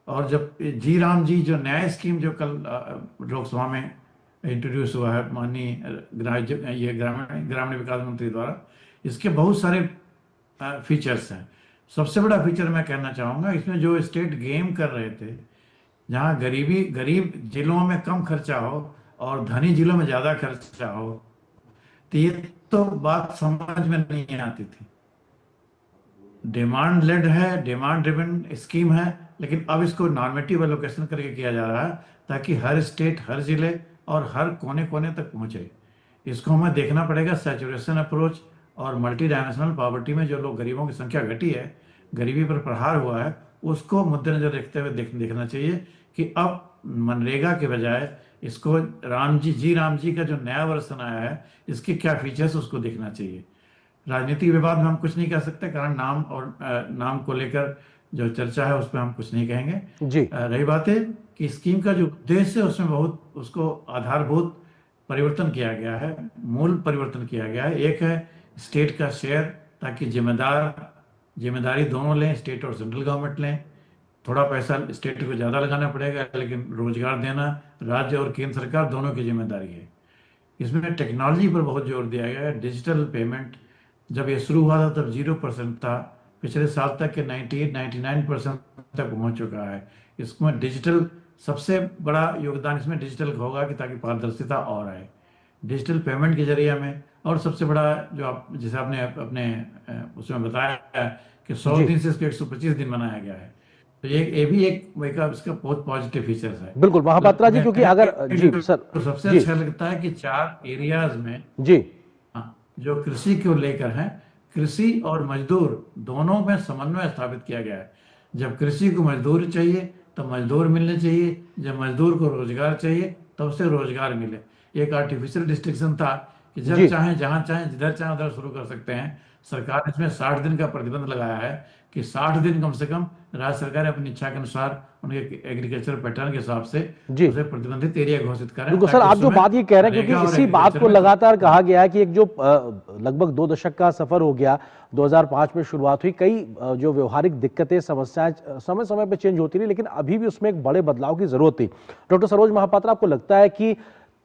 और जब जी राम जी जो नया स्कीम जो कल लोकसभा में इंट्रोड्यूस हुआ है माननीय ग्रामीण विकास मंत्री द्वारा, इसके बहुत सारे फीचर्स हैं। सबसे बड़ा फीचर मैं कहना चाहूँगा, इसमें जो स्टेट गेम कर रहे थे जहाँ गरीब जिलों में कम खर्चा हो और धनी जिलों में ज्यादा खर्चा हो, तो ये तो बात समझ में नहीं आती थी। डिमांड लेड है, डिमांड ड्रिवन स्कीम है, लेकिन अब इसको नॉर्मेटिव एलोकेशन करके किया जा रहा है ताकि हर स्टेट, हर जिले और हर कोने कोने तक पहुंचे। इसको हमें देखना पड़ेगा सैचुरेशन अप्रोच और मल्टी डायमेंशनल पॉवर्टी में जो लोग गरीबों की संख्या घटी है, गरीबी पर प्रहार हुआ है, उसको मद्देनजर रखते हुए देखना चाहिए कि अब मनरेगा के बजाय इसको राम जी का जो नया वर्जन आया है, इसके क्या फीचर्स उसको देखना चाहिए। राजनीतिक विवाद में हम कुछ नहीं कह सकते, कारण नाम को लेकर जो चर्चा है उस पर हम कुछ नहीं कहेंगे जी। रही बात है कि स्कीम का जो उद्देश्य है उसमें बहुत उसको आधारभूत परिवर्तन किया गया है, मूल परिवर्तन किया गया है। एक है स्टेट का शेयर, ताकि जिम्मेदारी दोनों लें, स्टेट और सेंट्रल गवर्नमेंट लें। थोड़ा पैसा स्टेट को ज़्यादा लगाना पड़ेगा, लेकिन रोजगार देना राज्य और केंद्र सरकार दोनों की जिम्मेदारी है। इसमें टेक्नोलॉजी पर बहुत जोर दिया गया है। डिजिटल पेमेंट जब ये शुरू हुआ था तब 0% था, पिछले साल तक के 98-99% तक पहुंच चुका है। इसमें डिजिटल सबसे बड़ा योगदान इसमें डिजिटल का होगा कि ताकि पारदर्शिता और आए डिजिटल पेमेंट के जरिए में। और सबसे बड़ा जो आप जैसे आपने अपने उसमें बताया कि 100 दिन से इसको 125 दिन बनाया गया है, तो ये भी एक इसका बहुत पॉजिटिव फीचर्स है। बिल्कुल महापात्रा जी, क्योंकि अगर जी सर तो सबसे अच्छा लगता है कि 4 एरियाज में जी जो कृषि को लेकर है, कृषि और मजदूर दोनों में समन्वय स्थापित किया गया है। जब कृषि को मजदूर चाहिए तो मजदूर मिलने चाहिए, जब मजदूर को रोजगार चाहिए तब उसे रोजगार मिले। एक आर्टिफिशियल डिस्ट्रिक्शन था कि जब चाहे जहां चाहे जिधर चाहे उधर शुरू कर सकते हैं। सरकार ने इसमें 60 दिन का प्रतिबंध लगाया है कि 60 दिन कम से कम राज्य सरकार अपनी इच्छा के अनुसार उनके एग्रीकल्चर पैटर्न के हिसाब से उसे प्रतिबंधित एरिया घोषित करें। बिल्कुल सर, आप जो बात ये कह रहे हैं, क्योंकि इसी बात को लगातार कहा गया है कि एक जो लगभग 2 दशक का सफर हो गया, 2005 में शुरुआत हुई, कई जो व्यवहारिक दिक्कतें समस्याएं समय समय पर चेंज होती रही, लेकिन अभी भी उसमें एक बड़े बदलाव की जरूरत थी। डॉक्टर सरोज महापात्रा, आपको लगता है कि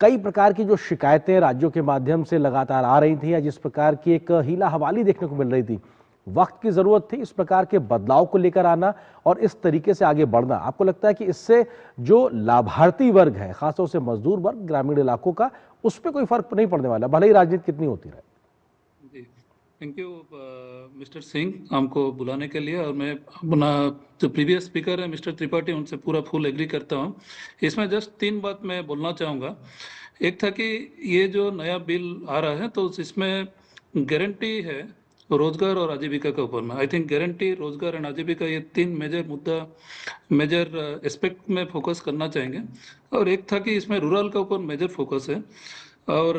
कई प्रकार की जो शिकायतें राज्यों के माध्यम से लगातार आ रही थी या जिस प्रकार की एक हीला हवाली देखने को मिल रही थी, वक्त की जरूरत थी इस प्रकार के बदलाव को लेकर आना और इस तरीके से आगे बढ़ना? आपको लगता है कि इससे जो लाभार्थी वर्ग है, खासतौर से मजदूर वर्ग ग्रामीण इलाकों का, उस पर कोई फर्क नहीं पड़ने वाला, भले ही राजनीति कितनी होती रहे? जी, थैंक यू मिस्टर सिंह हमको बुलाने के लिए। और मैं अपना जो प्रीवियस स्पीकर है मिस्टर त्रिपाठी, उनसे पूरा फुल एग्री करता हूँ। इसमें जस्ट 3 बात मैं बोलना चाहूँगा। एक था कि ये जो नया बिल आ रहा है तो इसमें गारंटी है रोजगार और आजीविका के ऊपर में। आई थिंक गारंटी, रोजगार एंड आजीविका, ये 3 मेजर एस्पेक्ट में फोकस करना चाहेंगे। और एक था कि इसमें रूरल के ऊपर मेजर फोकस है। और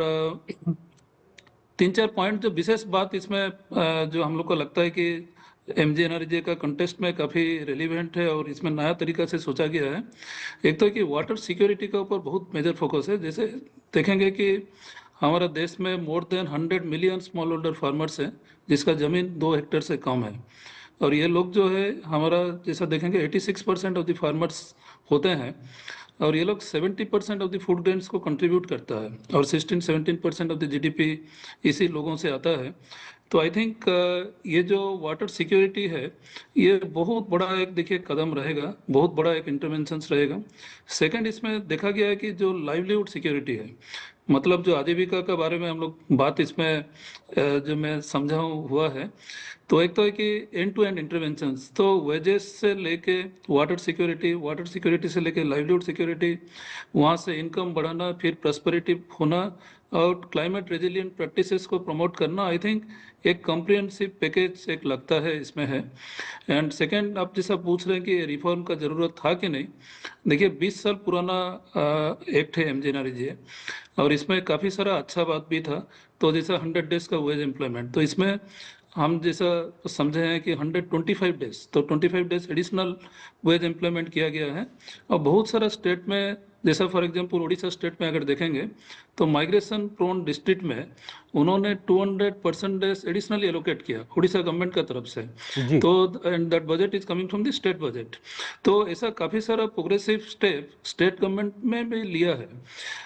3-4 पॉइंट जो विशेष बात इसमें जो हम लोग को लगता है कि MGNREGA का कंटेस्ट में काफ़ी रेलिवेंट है और इसमें नया तरीका से सोचा गया है। एक तो कि वाटर सिक्योरिटी के ऊपर बहुत मेजर फोकस है। जैसे देखेंगे कि हमारा देश में more than 100 million small holder farmers हैं जिसका ज़मीन 2 हेक्टेयर से कम है। और ये लोग जो है हमारा जैसा देखेंगे 86% ऑफ द फार्मर्स होते हैं और ये लोग 70% ऑफ द फूड ग्रेन्स को कंट्रीब्यूट करता है और 16-17% ऑफ द GDP इसी लोगों से आता है। तो आई थिंक ये जो वाटर सिक्योरिटी है ये बहुत बड़ा एक देखिए कदम रहेगा, बहुत बड़ा एक इंटरवेंशंस रहेगा। सेकंड, इसमें देखा गया है कि जो लाइवलीहुड सिक्योरिटी है, मतलब जो आजीविका के बारे में हम लोग बात इसमें जो मैं समझा हुआ है, तो एक तो है कि एंड टू एंड इंटरवेंशंस, तो वेजेस से लेके वाटर सिक्योरिटी से लेके लाइवलीहुड सिक्योरिटी, वहाँ से इनकम बढ़ाना, फिर प्रॉस्पेरिटी होना और क्लाइमेट रेजिलिएंट प्रैक्टिसेस को प्रमोट करना, आई थिंक एक कॉम्प्रिहेंसिव पैकेज एक लगता है इसमें है। एंड सेकंड, आप जैसा पूछ रहे हैं कि रिफॉर्म का ज़रूरत था कि नहीं, देखिए 20 साल पुराना एक्ट है MGNREGA और इसमें काफ़ी सारा अच्छा बात भी था। तो जैसा 100 डेज का वेज एम्प्लॉयमेंट, तो इसमें हम जैसा समझे हैं कि 125 डेज, तो 25 डेज एडिशनल वेज एम्प्लॉयमेंट किया गया है। और बहुत सारा स्टेट में, जैसा फॉर एग्जांपल उड़ीसा स्टेट में अगर देखेंगे तो माइग्रेशन प्रोन डिस्ट्रिक्ट में उन्होंने 200% डेज एडिशनली एलोकेट किया उड़ीसा गवर्नमेंट का तरफ से। तो and that budget is coming from the state budget. तो ऐसा काफ़ी सारा प्रोग्रेसिव स्टेप स्टेट गवर्नमेंट में भी लिया है।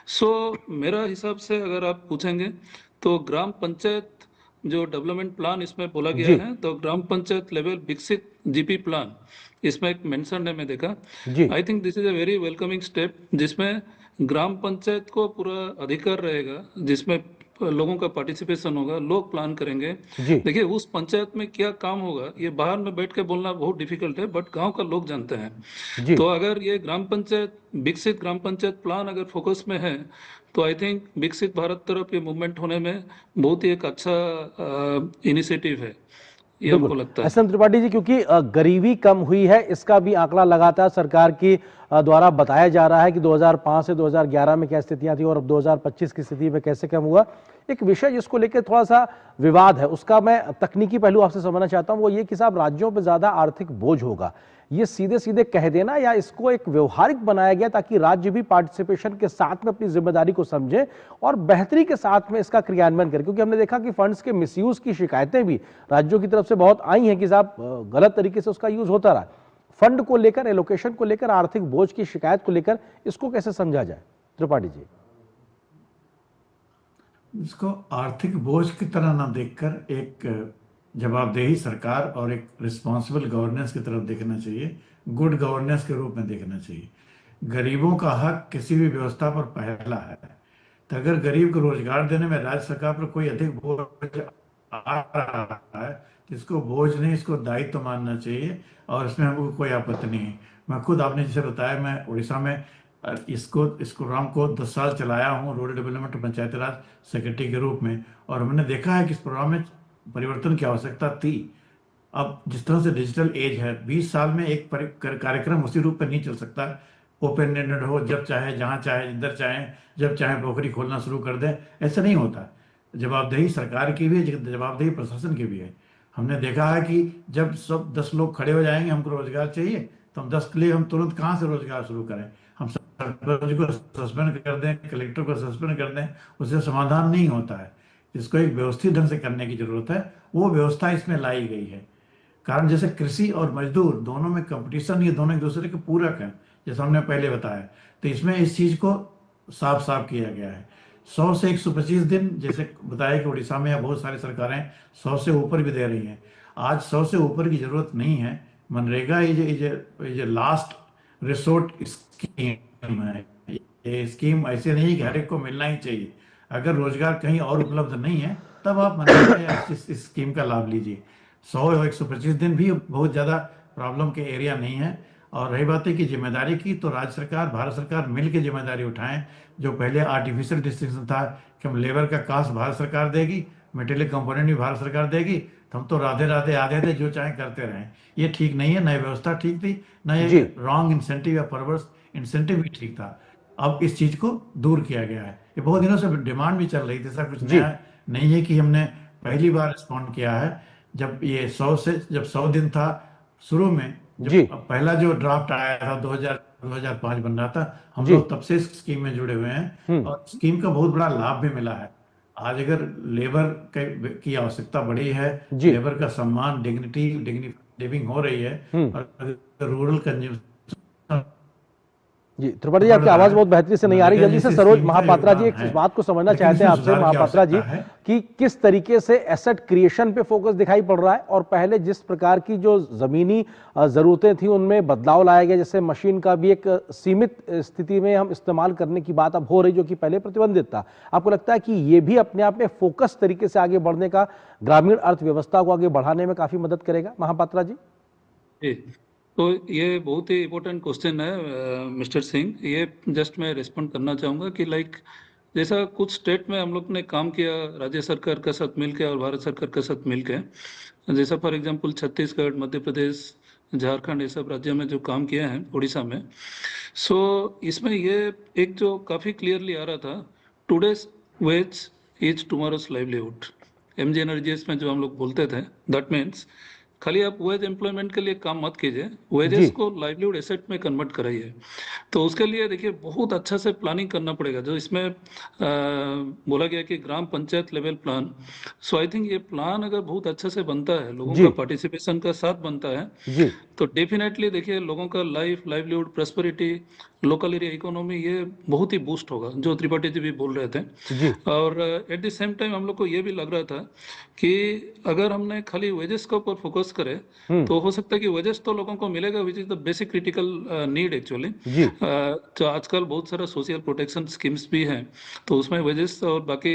सो मेरा हिसाब से अगर आप पूछेंगे तो ग्राम पंचायत जो डेवलपमेंट प्लान इसमें बोला जी। गया है, तो ग्राम पंचायत लेवल विकसित जीपी प्लान इसमें एक मेंशन है, मैं देखा। जी। I think this is a very welcoming step, जिसमें ग्राम पंचायत को पूरा अधिकार रहेगा, जिसमें लोगों का पार्टिसिपेशन होगा, लोग प्लान करेंगे। जी। देखिए उस पंचायत में क्या काम होगा ये बाहर में बैठ के बोलना बहुत डिफिकल्ट है, बट गांव का लोग जानते हैं। जी। तो अगर ये ग्राम पंचायत विकसित ग्राम पंचायत प्लान अगर फोकस में है, तो आई थिंक विकसित भारत तरफ ये मूवमेंट होने में बहुत ही एक अच्छा इनिशिएटिव है, ये हमको लगता है। एस एन त्रिपाठी जी, क्योंकि गरीबी कम हुई है, इसका भी आंकड़ा लगातार सरकार की द्वारा बताया जा रहा है कि 2005 से 2011 में क्या स्थितियां थी और अब 2025 की स्थिति में कैसे कम हुआ। एक विषय जिसको लेकर थोड़ा सा विवाद है, उसका मैं तकनीकी पहलू आपसे समझना चाहता हूं, वो ये कि साहब राज्यों पर ज्यादा आर्थिक बोझ होगा, ये सीधे सीधे कह देना या इसको एक व्यवहारिक बनाया गया ताकि राज्य भी पार्टिसिपेशन के साथ में अपनी जिम्मेदारी को समझे और बेहतरी के साथ में इसका क्रियान्वयन करे? क्योंकि हमने देखा कि फंड्स के मिसयूज की शिकायतें भी राज्यों की तरफ से बहुत आई हैं कि साहब गलत तरीके से उसका यूज होता रहा। फंड को लेकर, एलोकेशन को लेकर, आर्थिक बोझ की शिकायत को लेकर इसको कैसे समझा जाए त्रिपाठी जी? इसको आर्थिक बोझ की तरह ना देखकर एक जवाबदेही सरकार और एक रिस्पॉन्सिबल गवर्नेंस की तरफ देखना चाहिए, गुड गवर्नेंस के रूप में देखना चाहिए। गरीबों का हक किसी भी व्यवस्था पर पहला है, तो अगर गरीब को रोजगार देने में राज्य सरकार पर कोई अधिक बोझ आ रहा है तो इसको बोझ नहीं, इसको दायित्व तो मानना चाहिए और इसमें हमको कोई आपत्ति नहीं है। मैं खुद, आपने जैसे बताया, मैं उड़ीसा में इस प्रोग्राम को 10 साल चलाया हूँ रूरल डेवलपमेंट और पंचायती राज सेक्रेटरी के रूप में, और हमने देखा है कि इस प्रोग्राम में परिवर्तन की आवश्यकता थी। अब जिस तरह से डिजिटल एज है, 20 साल में एक कार्यक्रम उसी रूप पर नहीं चल सकता। ओपन एंडेड हो, जब चाहे, जहाँ चाहे, जिधर चाहे, जब चाहे पोखरी खोलना शुरू कर दें, ऐसा नहीं होता। जवाबदेही सरकार की भी है, जवाबदेही प्रशासन की भी है। हमने देखा है कि जब सब 10 लोग खड़े हो जाएंगे हमको रोजगार चाहिए, तो हम 10 के लिए हम तुरंत कहाँ से रोजगार शुरू करें? हम सरपंच को सस्पेंड कर दें, कलेक्टर को सस्पेंड कर दें, उससे समाधान नहीं होता है। इसको एक व्यवस्थित ढंग से करने की जरूरत है, वो व्यवस्था इसमें लाई गई है। कारण जैसे कृषि और मजदूर दोनों में कंपटीशन, ये दोनों एक दूसरे के पूरक हैं, जैसा हमने पहले बताया। तो इसमें इस चीज को साफ साफ किया गया है। 100 से 125 दिन, जैसे बताया कि उड़ीसा में या बहुत सारी सरकारें 100 से ऊपर भी दे रही हैं। आज 100 से ऊपर की जरूरत नहीं है। मनरेगा ये लास्ट रिसोर्ट स्कीम है। ये स्कीम ऐसे नहीं कि हर एक को मिलना ही चाहिए। अगर रोजगार कहीं और उपलब्ध नहीं है तब आप मनरेगा या इस स्कीम का लाभ लीजिए। 100 और 125 दिन भी बहुत ज़्यादा प्रॉब्लम के एरिया नहीं है। और रही बात है कि जिम्मेदारी की, तो राज्य सरकार, भारत सरकार मिल के जिम्मेदारी उठाएं। जो पहले आर्टिफिशियल डिस्टिंक्शन था कि हम लेबर का कास्ट भारत सरकार देगी, मटेरियल कंपोनेंट भी भारत सरकार देगी, तो हम तो राधे राधे आधे थे, जो चाहे करते रहें। ये ठीक नहीं है। नई व्यवस्था ठीक थी, नए रॉन्ग इंसेंटिव या परवर्स इंसेंटिव भी ठीक था। अब इस चीज को दूर किया गया है। ये बहुत दिनों से डिमांड भी चल रही थी, ऐसा कुछ नया नहीं है कि हमने पहली बार रिस्पॉन्ड किया है। जब ये 100 दिन था शुरू में, जब पहला जो ड्राफ्ट आया था 2005 बन रहा था, हम लोग तब से इस स्कीम में जुड़े हुए हैं और स्कीम का बहुत बड़ा लाभ भी मिला है। आज अगर लेबर की आवश्यकता बढ़ी है, लेबर का सम्मान, डिग्निटी लिविंग हो रही है, और रूरल कंज्यूमर। जी त्रिपाठी जी, आपकी आवाज बहुत बेहतरी से नहीं आ रही। जल्दी से सरोज महापात्रा जी इस बात को समझना चाहते हैं आपसे, महापात्रा जी, कि किस तरीके से एसेट क्रिएशन पे फोकस दिखाई पड़ रहा है और पहले जिस प्रकार की जो जमीनी जरूरतें थी उनमें बदलाव लाया गया, जैसे मशीन का भी एक सीमित स्थिति में हम इस्तेमाल करने की बात अब हो रही, जो कि पहले प्रतिबंधित था। आपको लगता है कि ये भी अपने आप में फोकस तरीके से आगे बढ़ने का, ग्रामीण अर्थव्यवस्था को आगे बढ़ाने में काफी मदद करेगा? महापात्रा जी। तो ये बहुत ही इम्पोर्टेंट क्वेश्चन है मिस्टर सिंह। ये जस्ट मैं रिस्पॉन्ड करना चाहूँगा कि जैसा कुछ स्टेट में हम लोग ने काम किया राज्य सरकार के साथ मिलकर और भारत सरकार के साथ मिलकर, जैसा फॉर एग्जांपल छत्तीसगढ़, मध्य प्रदेश, झारखंड, ये सब राज्यों में जो काम किया है, उड़ीसा में। सो इसमें ये एक जो काफ़ी क्लियरली आ रहा था, today's wage is tomorrow's livelihood. MGNRGS में जो हम लोग बोलते थे, दैट मीन्स खाली आप वेज एम्प्लॉयमेंट के लिए काम मत कीजिए, वेजेस को लाइवलीहुड एसेट में कन्वर्ट कराइए। तो उसके लिए देखिए बहुत अच्छा से प्लानिंग करना पड़ेगा, जो इसमें बोला गया कि ग्राम panchayat level plan. So I think ये प्लान अगर बहुत अच्छे से बनता है, लोगों का पार्टिसिपेशन का साथ बनता है, तो डेफिनेटली देखिए लोगों का livelihood, prosperity local area economy, ये बहुत ही बूस्ट होगा, जो त्रिपाठी जी भी बोल रहे थे। जी। और एट द सेम टाइम हम लोग को ये भी लग रहा था कि अगर हमने खाली वेजेस के ऊपर फोकस करें तो हो सकता है कि वेजेस तो लोगों को मिलेगा, which is the basic critical need actually. जी। तो आजकल बहुत सारा सोशल प्रोटेक्शन स्कीम्स भी हैं, तो उसमें वेजेस और बाकी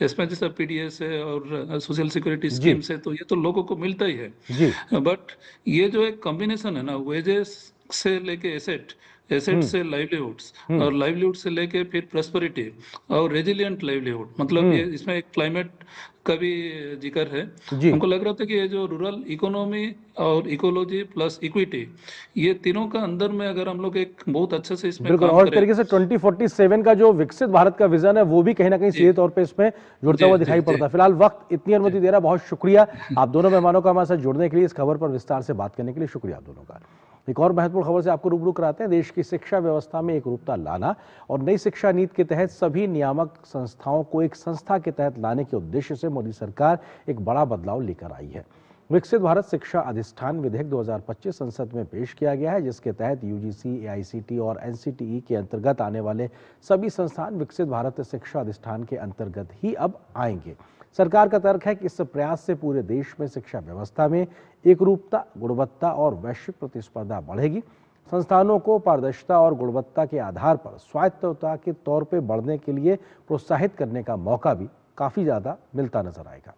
इसमें जैसा पीडीएस है और सोशल सिक्योरिटी स्कीम्स है, तो ये तो लोगों को मिलता ही है। जी। बट ये जो एक कॉम्बिनेशन है ना, वेजेस से लेके एसेट, एसेट से लाइवलीहुड्स, और लाइवलीहुड से लेके फिर प्रॉस्पेरिटी और रेजिलिएंट लाइवलीहुड, मतलब ये इसमें एक क्लाइमेट का भी जिक्र है। हमको लग रहा था कि ये जो रूरल इकोनॉमी और इकोलॉजी प्लस इक्विटी, ये तीनों का अंदर में अगर हम लोग एक बहुत अच्छे से इसमें बिल्कुल, काम और करें, तरीके से 2047 का जो विकसित भारत का विजन है वो भी कहीं ना कहीं सीधे तौर पे इसमें जुड़ता हुआ दिखाई पड़ता है। फिलहाल वक्त इतनी अनुमति दे रहा, बहुत शुक्रिया आप दोनों मेहमानों का हमारे साथ जुड़ने के लिए, इस खबर पर विस्तार से बात करने के लिए शुक्रिया आप दोनों का। एक और महत्वपूर्ण खबर से आपको रूबरू कराते हैं। देश की शिक्षा व्यवस्था में एकरूपता लाना और नई शिक्षा नीति के तहत सभी नियामक संस्थाओं को एक संस्था के तहत लाने के उद्देश्य से मोदी सरकार एक बड़ा बदलाव लेकर आई है। विकसित भारत शिक्षा अधिष्ठान विधेयक 2025 संसद में पेश किया गया है, जिसके तहत यूजीसी, एआईसीटी और एनसीटीई के अंतर्गत आने वाले सभी संस्थान विकसित भारत शिक्षा अधिष्ठान के अंतर्गत ही अब आएंगे। सरकार का तर्क है कि इस प्रयास से पूरे देश में शिक्षा व्यवस्था में एकरूपता, गुणवत्ता और वैश्विक प्रतिस्पर्धा बढ़ेगी। संस्थानों को पारदर्शिता और गुणवत्ता के आधार पर स्वायत्तता के तौर पर बढ़ने के लिए प्रोत्साहित करने का मौका भी काफी ज्यादा मिलता नजर आएगा।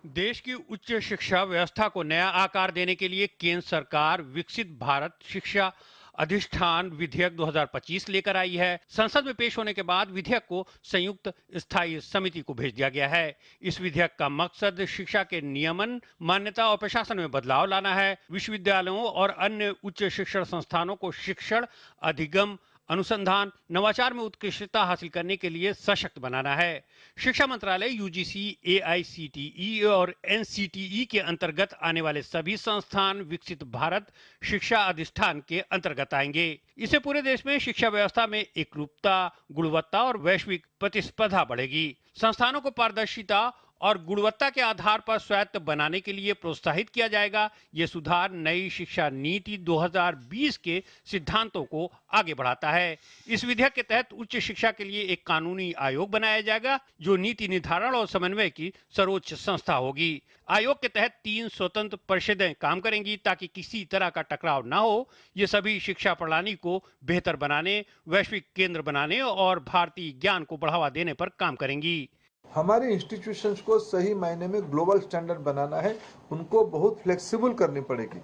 देश की उच्च शिक्षा व्यवस्था को नया आकार देने के लिए केंद्र सरकार विकसित भारत शिक्षा अधिष्ठान विधेयक 2025 लेकर आई है। संसद में पेश होने के बाद विधेयक को संयुक्त स्थायी समिति को भेज दिया गया है। इस विधेयक का मकसद शिक्षा के नियमन, मान्यता और प्रशासन में बदलाव लाना है। विश्वविद्यालयों और अन्य उच्च शिक्षण संस्थानों को शिक्षण, अधिगम, अनुसंधान, नवाचार में उत्कृष्टता हासिल करने के लिए सशक्त बनाना है। शिक्षा मंत्रालय यूजीसी, एआईसीटीई और एनसीटीई के अंतर्गत आने वाले सभी संस्थान विकसित भारत शिक्षा अधिष्ठान के अंतर्गत आएंगे। इससे पूरे देश में शिक्षा व्यवस्था में एकरूपता, गुणवत्ता और वैश्विक प्रतिस्पर्धा बढ़ेगी। संस्थानों को पारदर्शिता और गुणवत्ता के आधार पर स्वायत्त बनाने के लिए प्रोत्साहित किया जाएगा। ये सुधार नई शिक्षा नीति 2020 के सिद्धांतों को आगे बढ़ाता है। इस विधेयक के तहत उच्च शिक्षा के लिए एक कानूनी आयोग बनाया जाएगा, जो नीति निर्धारण और समन्वय की सर्वोच्च संस्था होगी। आयोग के तहत 3 स्वतंत्र परिषदें काम करेंगी ताकि किसी तरह का टकराव ना हो। ये सभी शिक्षा प्रणाली को बेहतर बनाने, वैश्विक केंद्र बनाने और भारतीय ज्ञान को बढ़ावा देने पर काम करेंगी। हमारे इंस्टीट्यूशंस को सही मायने में ग्लोबल स्टैंडर्ड बनाना है, उनको बहुत फ्लेक्सिबल करनी पड़ेगी,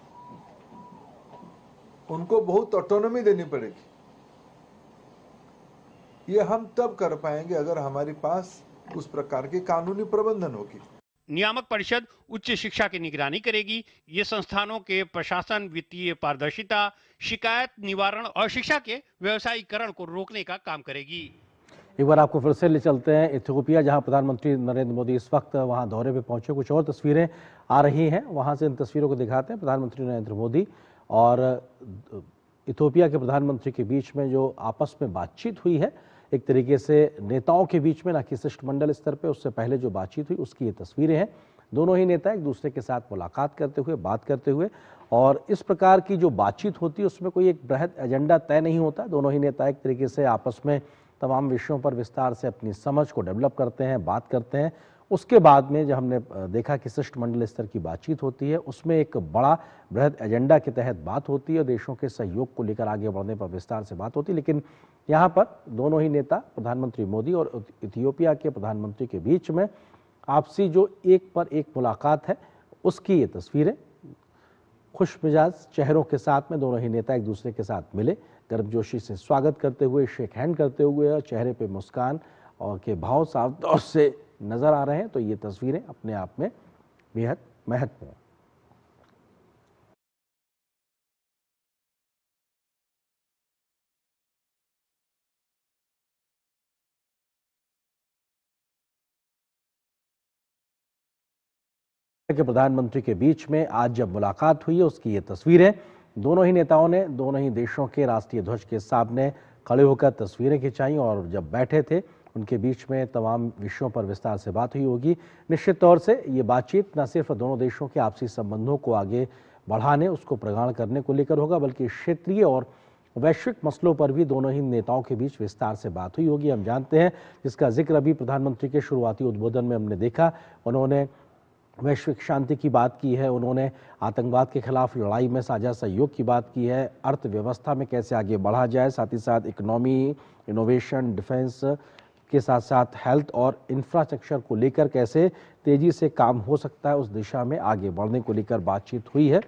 उनको बहुत ऑटोनॉमी देनी पड़ेगी। ये हम तब कर पाएंगे अगर हमारे पास उस प्रकार की कानूनी प्रबंधन होगी। नियामक परिषद उच्च शिक्षा की निगरानी करेगी। ये संस्थानों के प्रशासन, वित्तीय पारदर्शिता, शिकायत निवारण और शिक्षा के व्यवसायीकरण को रोकने का काम करेगी। एक बार आपको फिर से ले चलते हैं इथियोपिया, जहां प्रधानमंत्री नरेंद्र मोदी इस वक्त वहां दौरे पे पहुंचे। कुछ और तस्वीरें आ रही हैं, वहां से इन तस्वीरों को दिखाते हैं। प्रधानमंत्री नरेंद्र मोदी और इथियोपिया के प्रधानमंत्री के बीच में जो आपस में बातचीत हुई है, एक तरीके से नेताओं के बीच में, ना कि शिष्टमंडल स्तर पे, उससे पहले जो बातचीत हुई उसकी ये तस्वीरें हैं। दोनों ही नेता एक दूसरे के साथ मुलाकात करते हुए, बात करते हुए, और इस प्रकार की जो बातचीत होती है उसमें कोई एक बृहद एजेंडा तय नहीं होता। दोनों ही नेता एक तरीके से आपस में तमाम विषयों पर विस्तार से अपनी समझ को डेवलप करते हैं, बात करते हैं। उसके बाद में जब हमने देखा कि शिष्टमंडल स्तर की बातचीत होती है, उसमें एक बड़ा बृहद एजेंडा के तहत बात होती है, देशों के सहयोग को लेकर आगे बढ़ने पर विस्तार से बात होती है। लेकिन यहाँ पर दोनों ही नेता, प्रधानमंत्री मोदी और इथियोपिया के प्रधानमंत्री के बीच में आपसी जो एक पर एक मुलाकात है, उसकी ये तस्वीरें। खुश मिजाज चेहरों के साथ में दोनों ही नेता एक दूसरे के साथ मिले, गर्मजोशी से स्वागत करते हुए, शेक हैंड करते हुए, और चेहरे पे मुस्कान और के भाव साफ तौर से नजर आ रहे हैं। तो ये तस्वीरें अपने आप में बेहद महत्वपूर्ण। के प्रधानमंत्री के बीच में आज जब मुलाकात हुई है, उसकी ये तस्वीरें। दोनों ही नेताओं ने दोनों ही देशों के राष्ट्रीय ध्वज के सामने खड़े होकर तस्वीरें खिंचाई, और जब बैठे थे उनके बीच में तमाम विषयों पर विस्तार से बात हुई होगी। निश्चित तौर से ये बातचीत न सिर्फ दोनों देशों के आपसी संबंधों को आगे बढ़ाने, उसको प्रगाढ़ करने को लेकर होगा, बल्कि क्षेत्रीय और वैश्विक मसलों पर भी दोनों ही नेताओं के बीच विस्तार से बात हुई होगी। हम जानते हैं, जिसका जिक्र अभी प्रधानमंत्री के शुरुआती उद्बोधन में हमने देखा। उन्होंने वैश्विक शांति की बात की है, उन्होंने आतंकवाद के खिलाफ लड़ाई में साझा सहयोग की बात की है, अर्थव्यवस्था में कैसे आगे बढ़ा जाए, साथ ही साथ इकोनॉमी, इनोवेशन, डिफेंस के साथ साथ हेल्थ और इंफ्रास्ट्रक्चर को लेकर कैसे तेजी से काम हो सकता है, उस दिशा में आगे बढ़ने को लेकर बातचीत हुई है।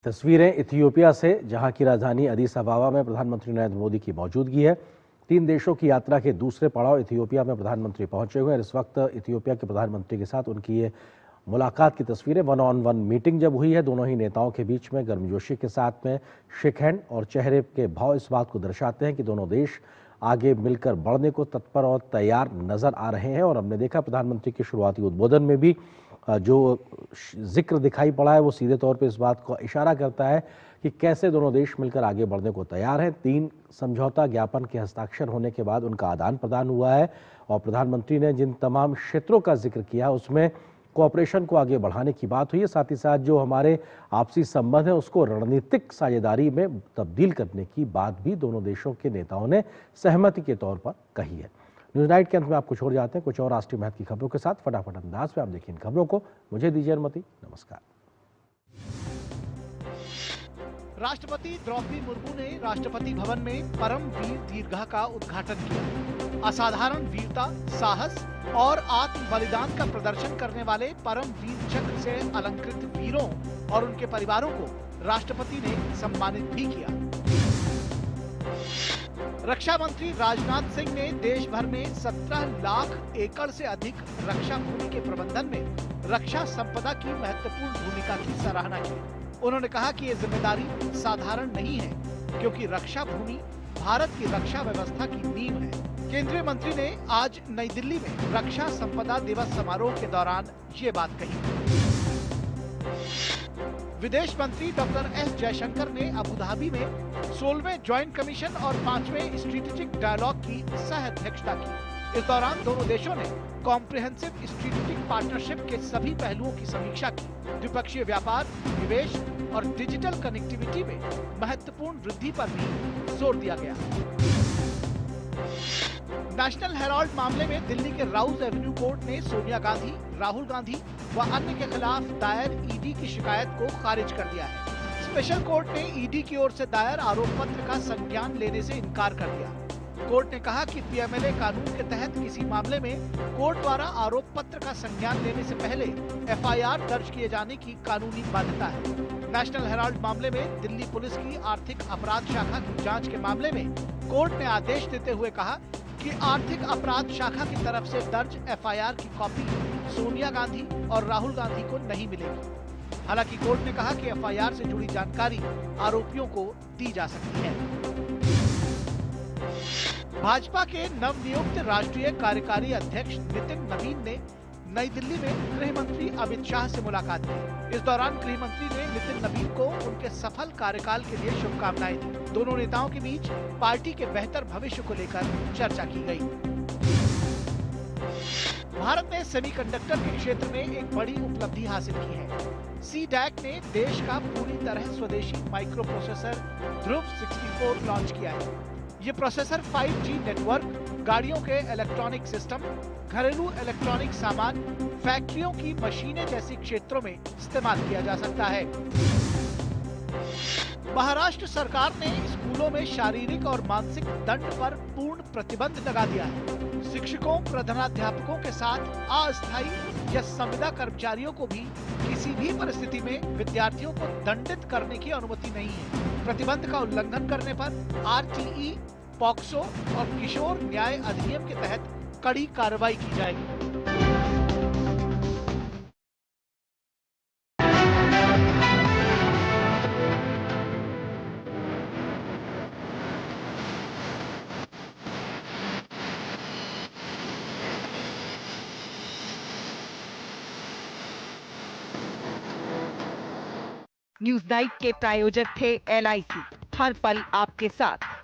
तस्वीरें इथियोपिया से, जहां की राजधानी अदीस अबाबा में प्रधानमंत्री नरेंद्र मोदी की मौजूदगी है। 3 देशों की यात्रा के दूसरे पड़ाव इथियोपिया में प्रधानमंत्री पहुंचे हुए हैं। इस वक्त इथियोपिया के प्रधानमंत्री के साथ उनकी ये मुलाकात की तस्वीरें, 1-on-1 मीटिंग जब हुई है दोनों ही नेताओं के बीच में, गर्मजोशी के साथ में शेक हैंड और चेहरे के भाव इस बात को दर्शाते हैं कि दोनों देश आगे मिलकर बढ़ने को तत्पर और तैयार नजर आ रहे हैं। और हमने देखा प्रधानमंत्री के शुरुआती उद्बोधन में भी जो जिक्र दिखाई पड़ा है वो सीधे तौर पे इस बात को इशारा करता है कि कैसे दोनों देश मिलकर आगे बढ़ने को तैयार हैं। 3 समझौता ज्ञापन के हस्ताक्षर होने के बाद उनका आदान प्रदान हुआ है और प्रधानमंत्री ने जिन तमाम क्षेत्रों का जिक्र किया उसमें कोऑपरेशन को आगे बढ़ाने की बात हुई है। साथ ही साथ जो हमारे आपसी संबंध है उसको रणनीतिक साझेदारी में तब्दील करने की बात भी दोनों देशों के नेताओं ने सहमति के तौर पर कही है। न्यूज़ नाइट के अंत में आपको छोड़ जाते हैं कुछ और राष्ट्रीय महत्व की खबरों के साथ। फटाफट अंदाज में आप देखिए इन खबरों को। मुझे दीजिए अनुमति। नमस्कार। राष्ट्रपति द्रौपदी मुर्मू ने राष्ट्रपति भवन में परमवीर दीर्घा का उद्घाटन किया। असाधारण वीरता, साहस और आत्म बलिदान का प्रदर्शन करने वाले परमवीर चक्र से अलंकृत वीरों और उनके परिवारों को राष्ट्रपति ने सम्मानित भी किया। रक्षा मंत्री राजनाथ सिंह ने देश भर में 17 लाख एकड़ से अधिक रक्षा भूमि के प्रबंधन में रक्षा संपदा की महत्वपूर्ण भूमिका की सराहना की। उन्होंने कहा कि ये जिम्मेदारी साधारण नहीं है, क्योंकि रक्षा भूमि भारत की रक्षा व्यवस्था की नींव है। केंद्रीय मंत्री ने आज नई दिल्ली में रक्षा संपदा दिवस समारोह के दौरान ये बात कही। विदेश मंत्री डॉक्टर एस जयशंकर ने अबू धाबी में 16वें ज्वाइंट कमीशन और 5वें स्ट्रेटेजिक डायलॉग की सह अध्यक्षता की। इस दौरान दोनों देशों ने कॉम्प्रिहेंसिव स्ट्रेटेजिक पार्टनरशिप के सभी पहलुओं की समीक्षा की। द्विपक्षीय व्यापार, निवेश और डिजिटल कनेक्टिविटी में महत्वपूर्ण वृद्धि पर भी जोर दिया गया। नेशनल हेराल्ड मामले में दिल्ली के राउज एवेन्यू कोर्ट ने सोनिया गांधी, राहुल गांधी व अन्य के खिलाफ दायर ईडी की शिकायत को खारिज कर दिया है। स्पेशल कोर्ट ने ईडी की ओर से दायर आरोप पत्र का संज्ञान लेने से इनकार कर दिया। कोर्ट ने कहा कि पीएमएलए कानून के तहत किसी मामले में कोर्ट द्वारा आरोप पत्र का संज्ञान लेने से पहले एफआईआर दर्ज किए जाने की कानूनी बाध्यता है। नेशनल हेराल्ड मामले में दिल्ली पुलिस की आर्थिक अपराध शाखा की जांच के मामले में कोर्ट ने आदेश देते हुए कहा कि आर्थिक अपराध शाखा की तरफ से दर्ज एफआईआर की कॉपी सोनिया गांधी और राहुल गांधी को नहीं मिलेगी। हालांकि कोर्ट ने कहा कि एफआईआर से जुड़ी जानकारी आरोपियों को दी जा सकती है। भाजपा के नवनियुक्त राष्ट्रीय कार्यकारी अध्यक्ष नितिन नवीन ने नई दिल्ली में गृह मंत्री अमित शाह से मुलाकात की। इस दौरान गृह मंत्री ने नितिन नवीन को उनके सफल कार्यकाल के लिए शुभकामनाएं दी। दोनों नेताओं के बीच पार्टी के बेहतर भविष्य को लेकर चर्चा की गई। भारत ने सेमीकंडक्टर के क्षेत्र में एक बड़ी उपलब्धि हासिल की है। सीडैक ने देश का पूरी तरह स्वदेशी माइक्रो प्रोसेसर ध्रुव 64 लॉन्च किया है। ये प्रोसेसर 5G नेटवर्क, गाड़ियों के इलेक्ट्रॉनिक सिस्टम, घरेलू इलेक्ट्रॉनिक सामान, फैक्ट्रियों की मशीनें जैसी क्षेत्रों में इस्तेमाल किया जा सकता है। महाराष्ट्र सरकार ने स्कूलों में शारीरिक और मानसिक दंड पर पूर्ण प्रतिबंध लगा दिया है। शिक्षकों, प्रधानाध्यापकों के साथ अस्थायी या संविदा कर्मचारियों को भी किसी भी परिस्थिति में विद्यार्थियों को दंडित करने की अनुमति नहीं है। प्रतिबंध का उल्लंघन करने पर RTE, पॉक्सो और किशोर न्याय अधिनियम के तहत कड़ी कार्रवाई की जाएगी। न्यूज नाइट के प्रायोजक थे LIC, हर पल आपके साथ।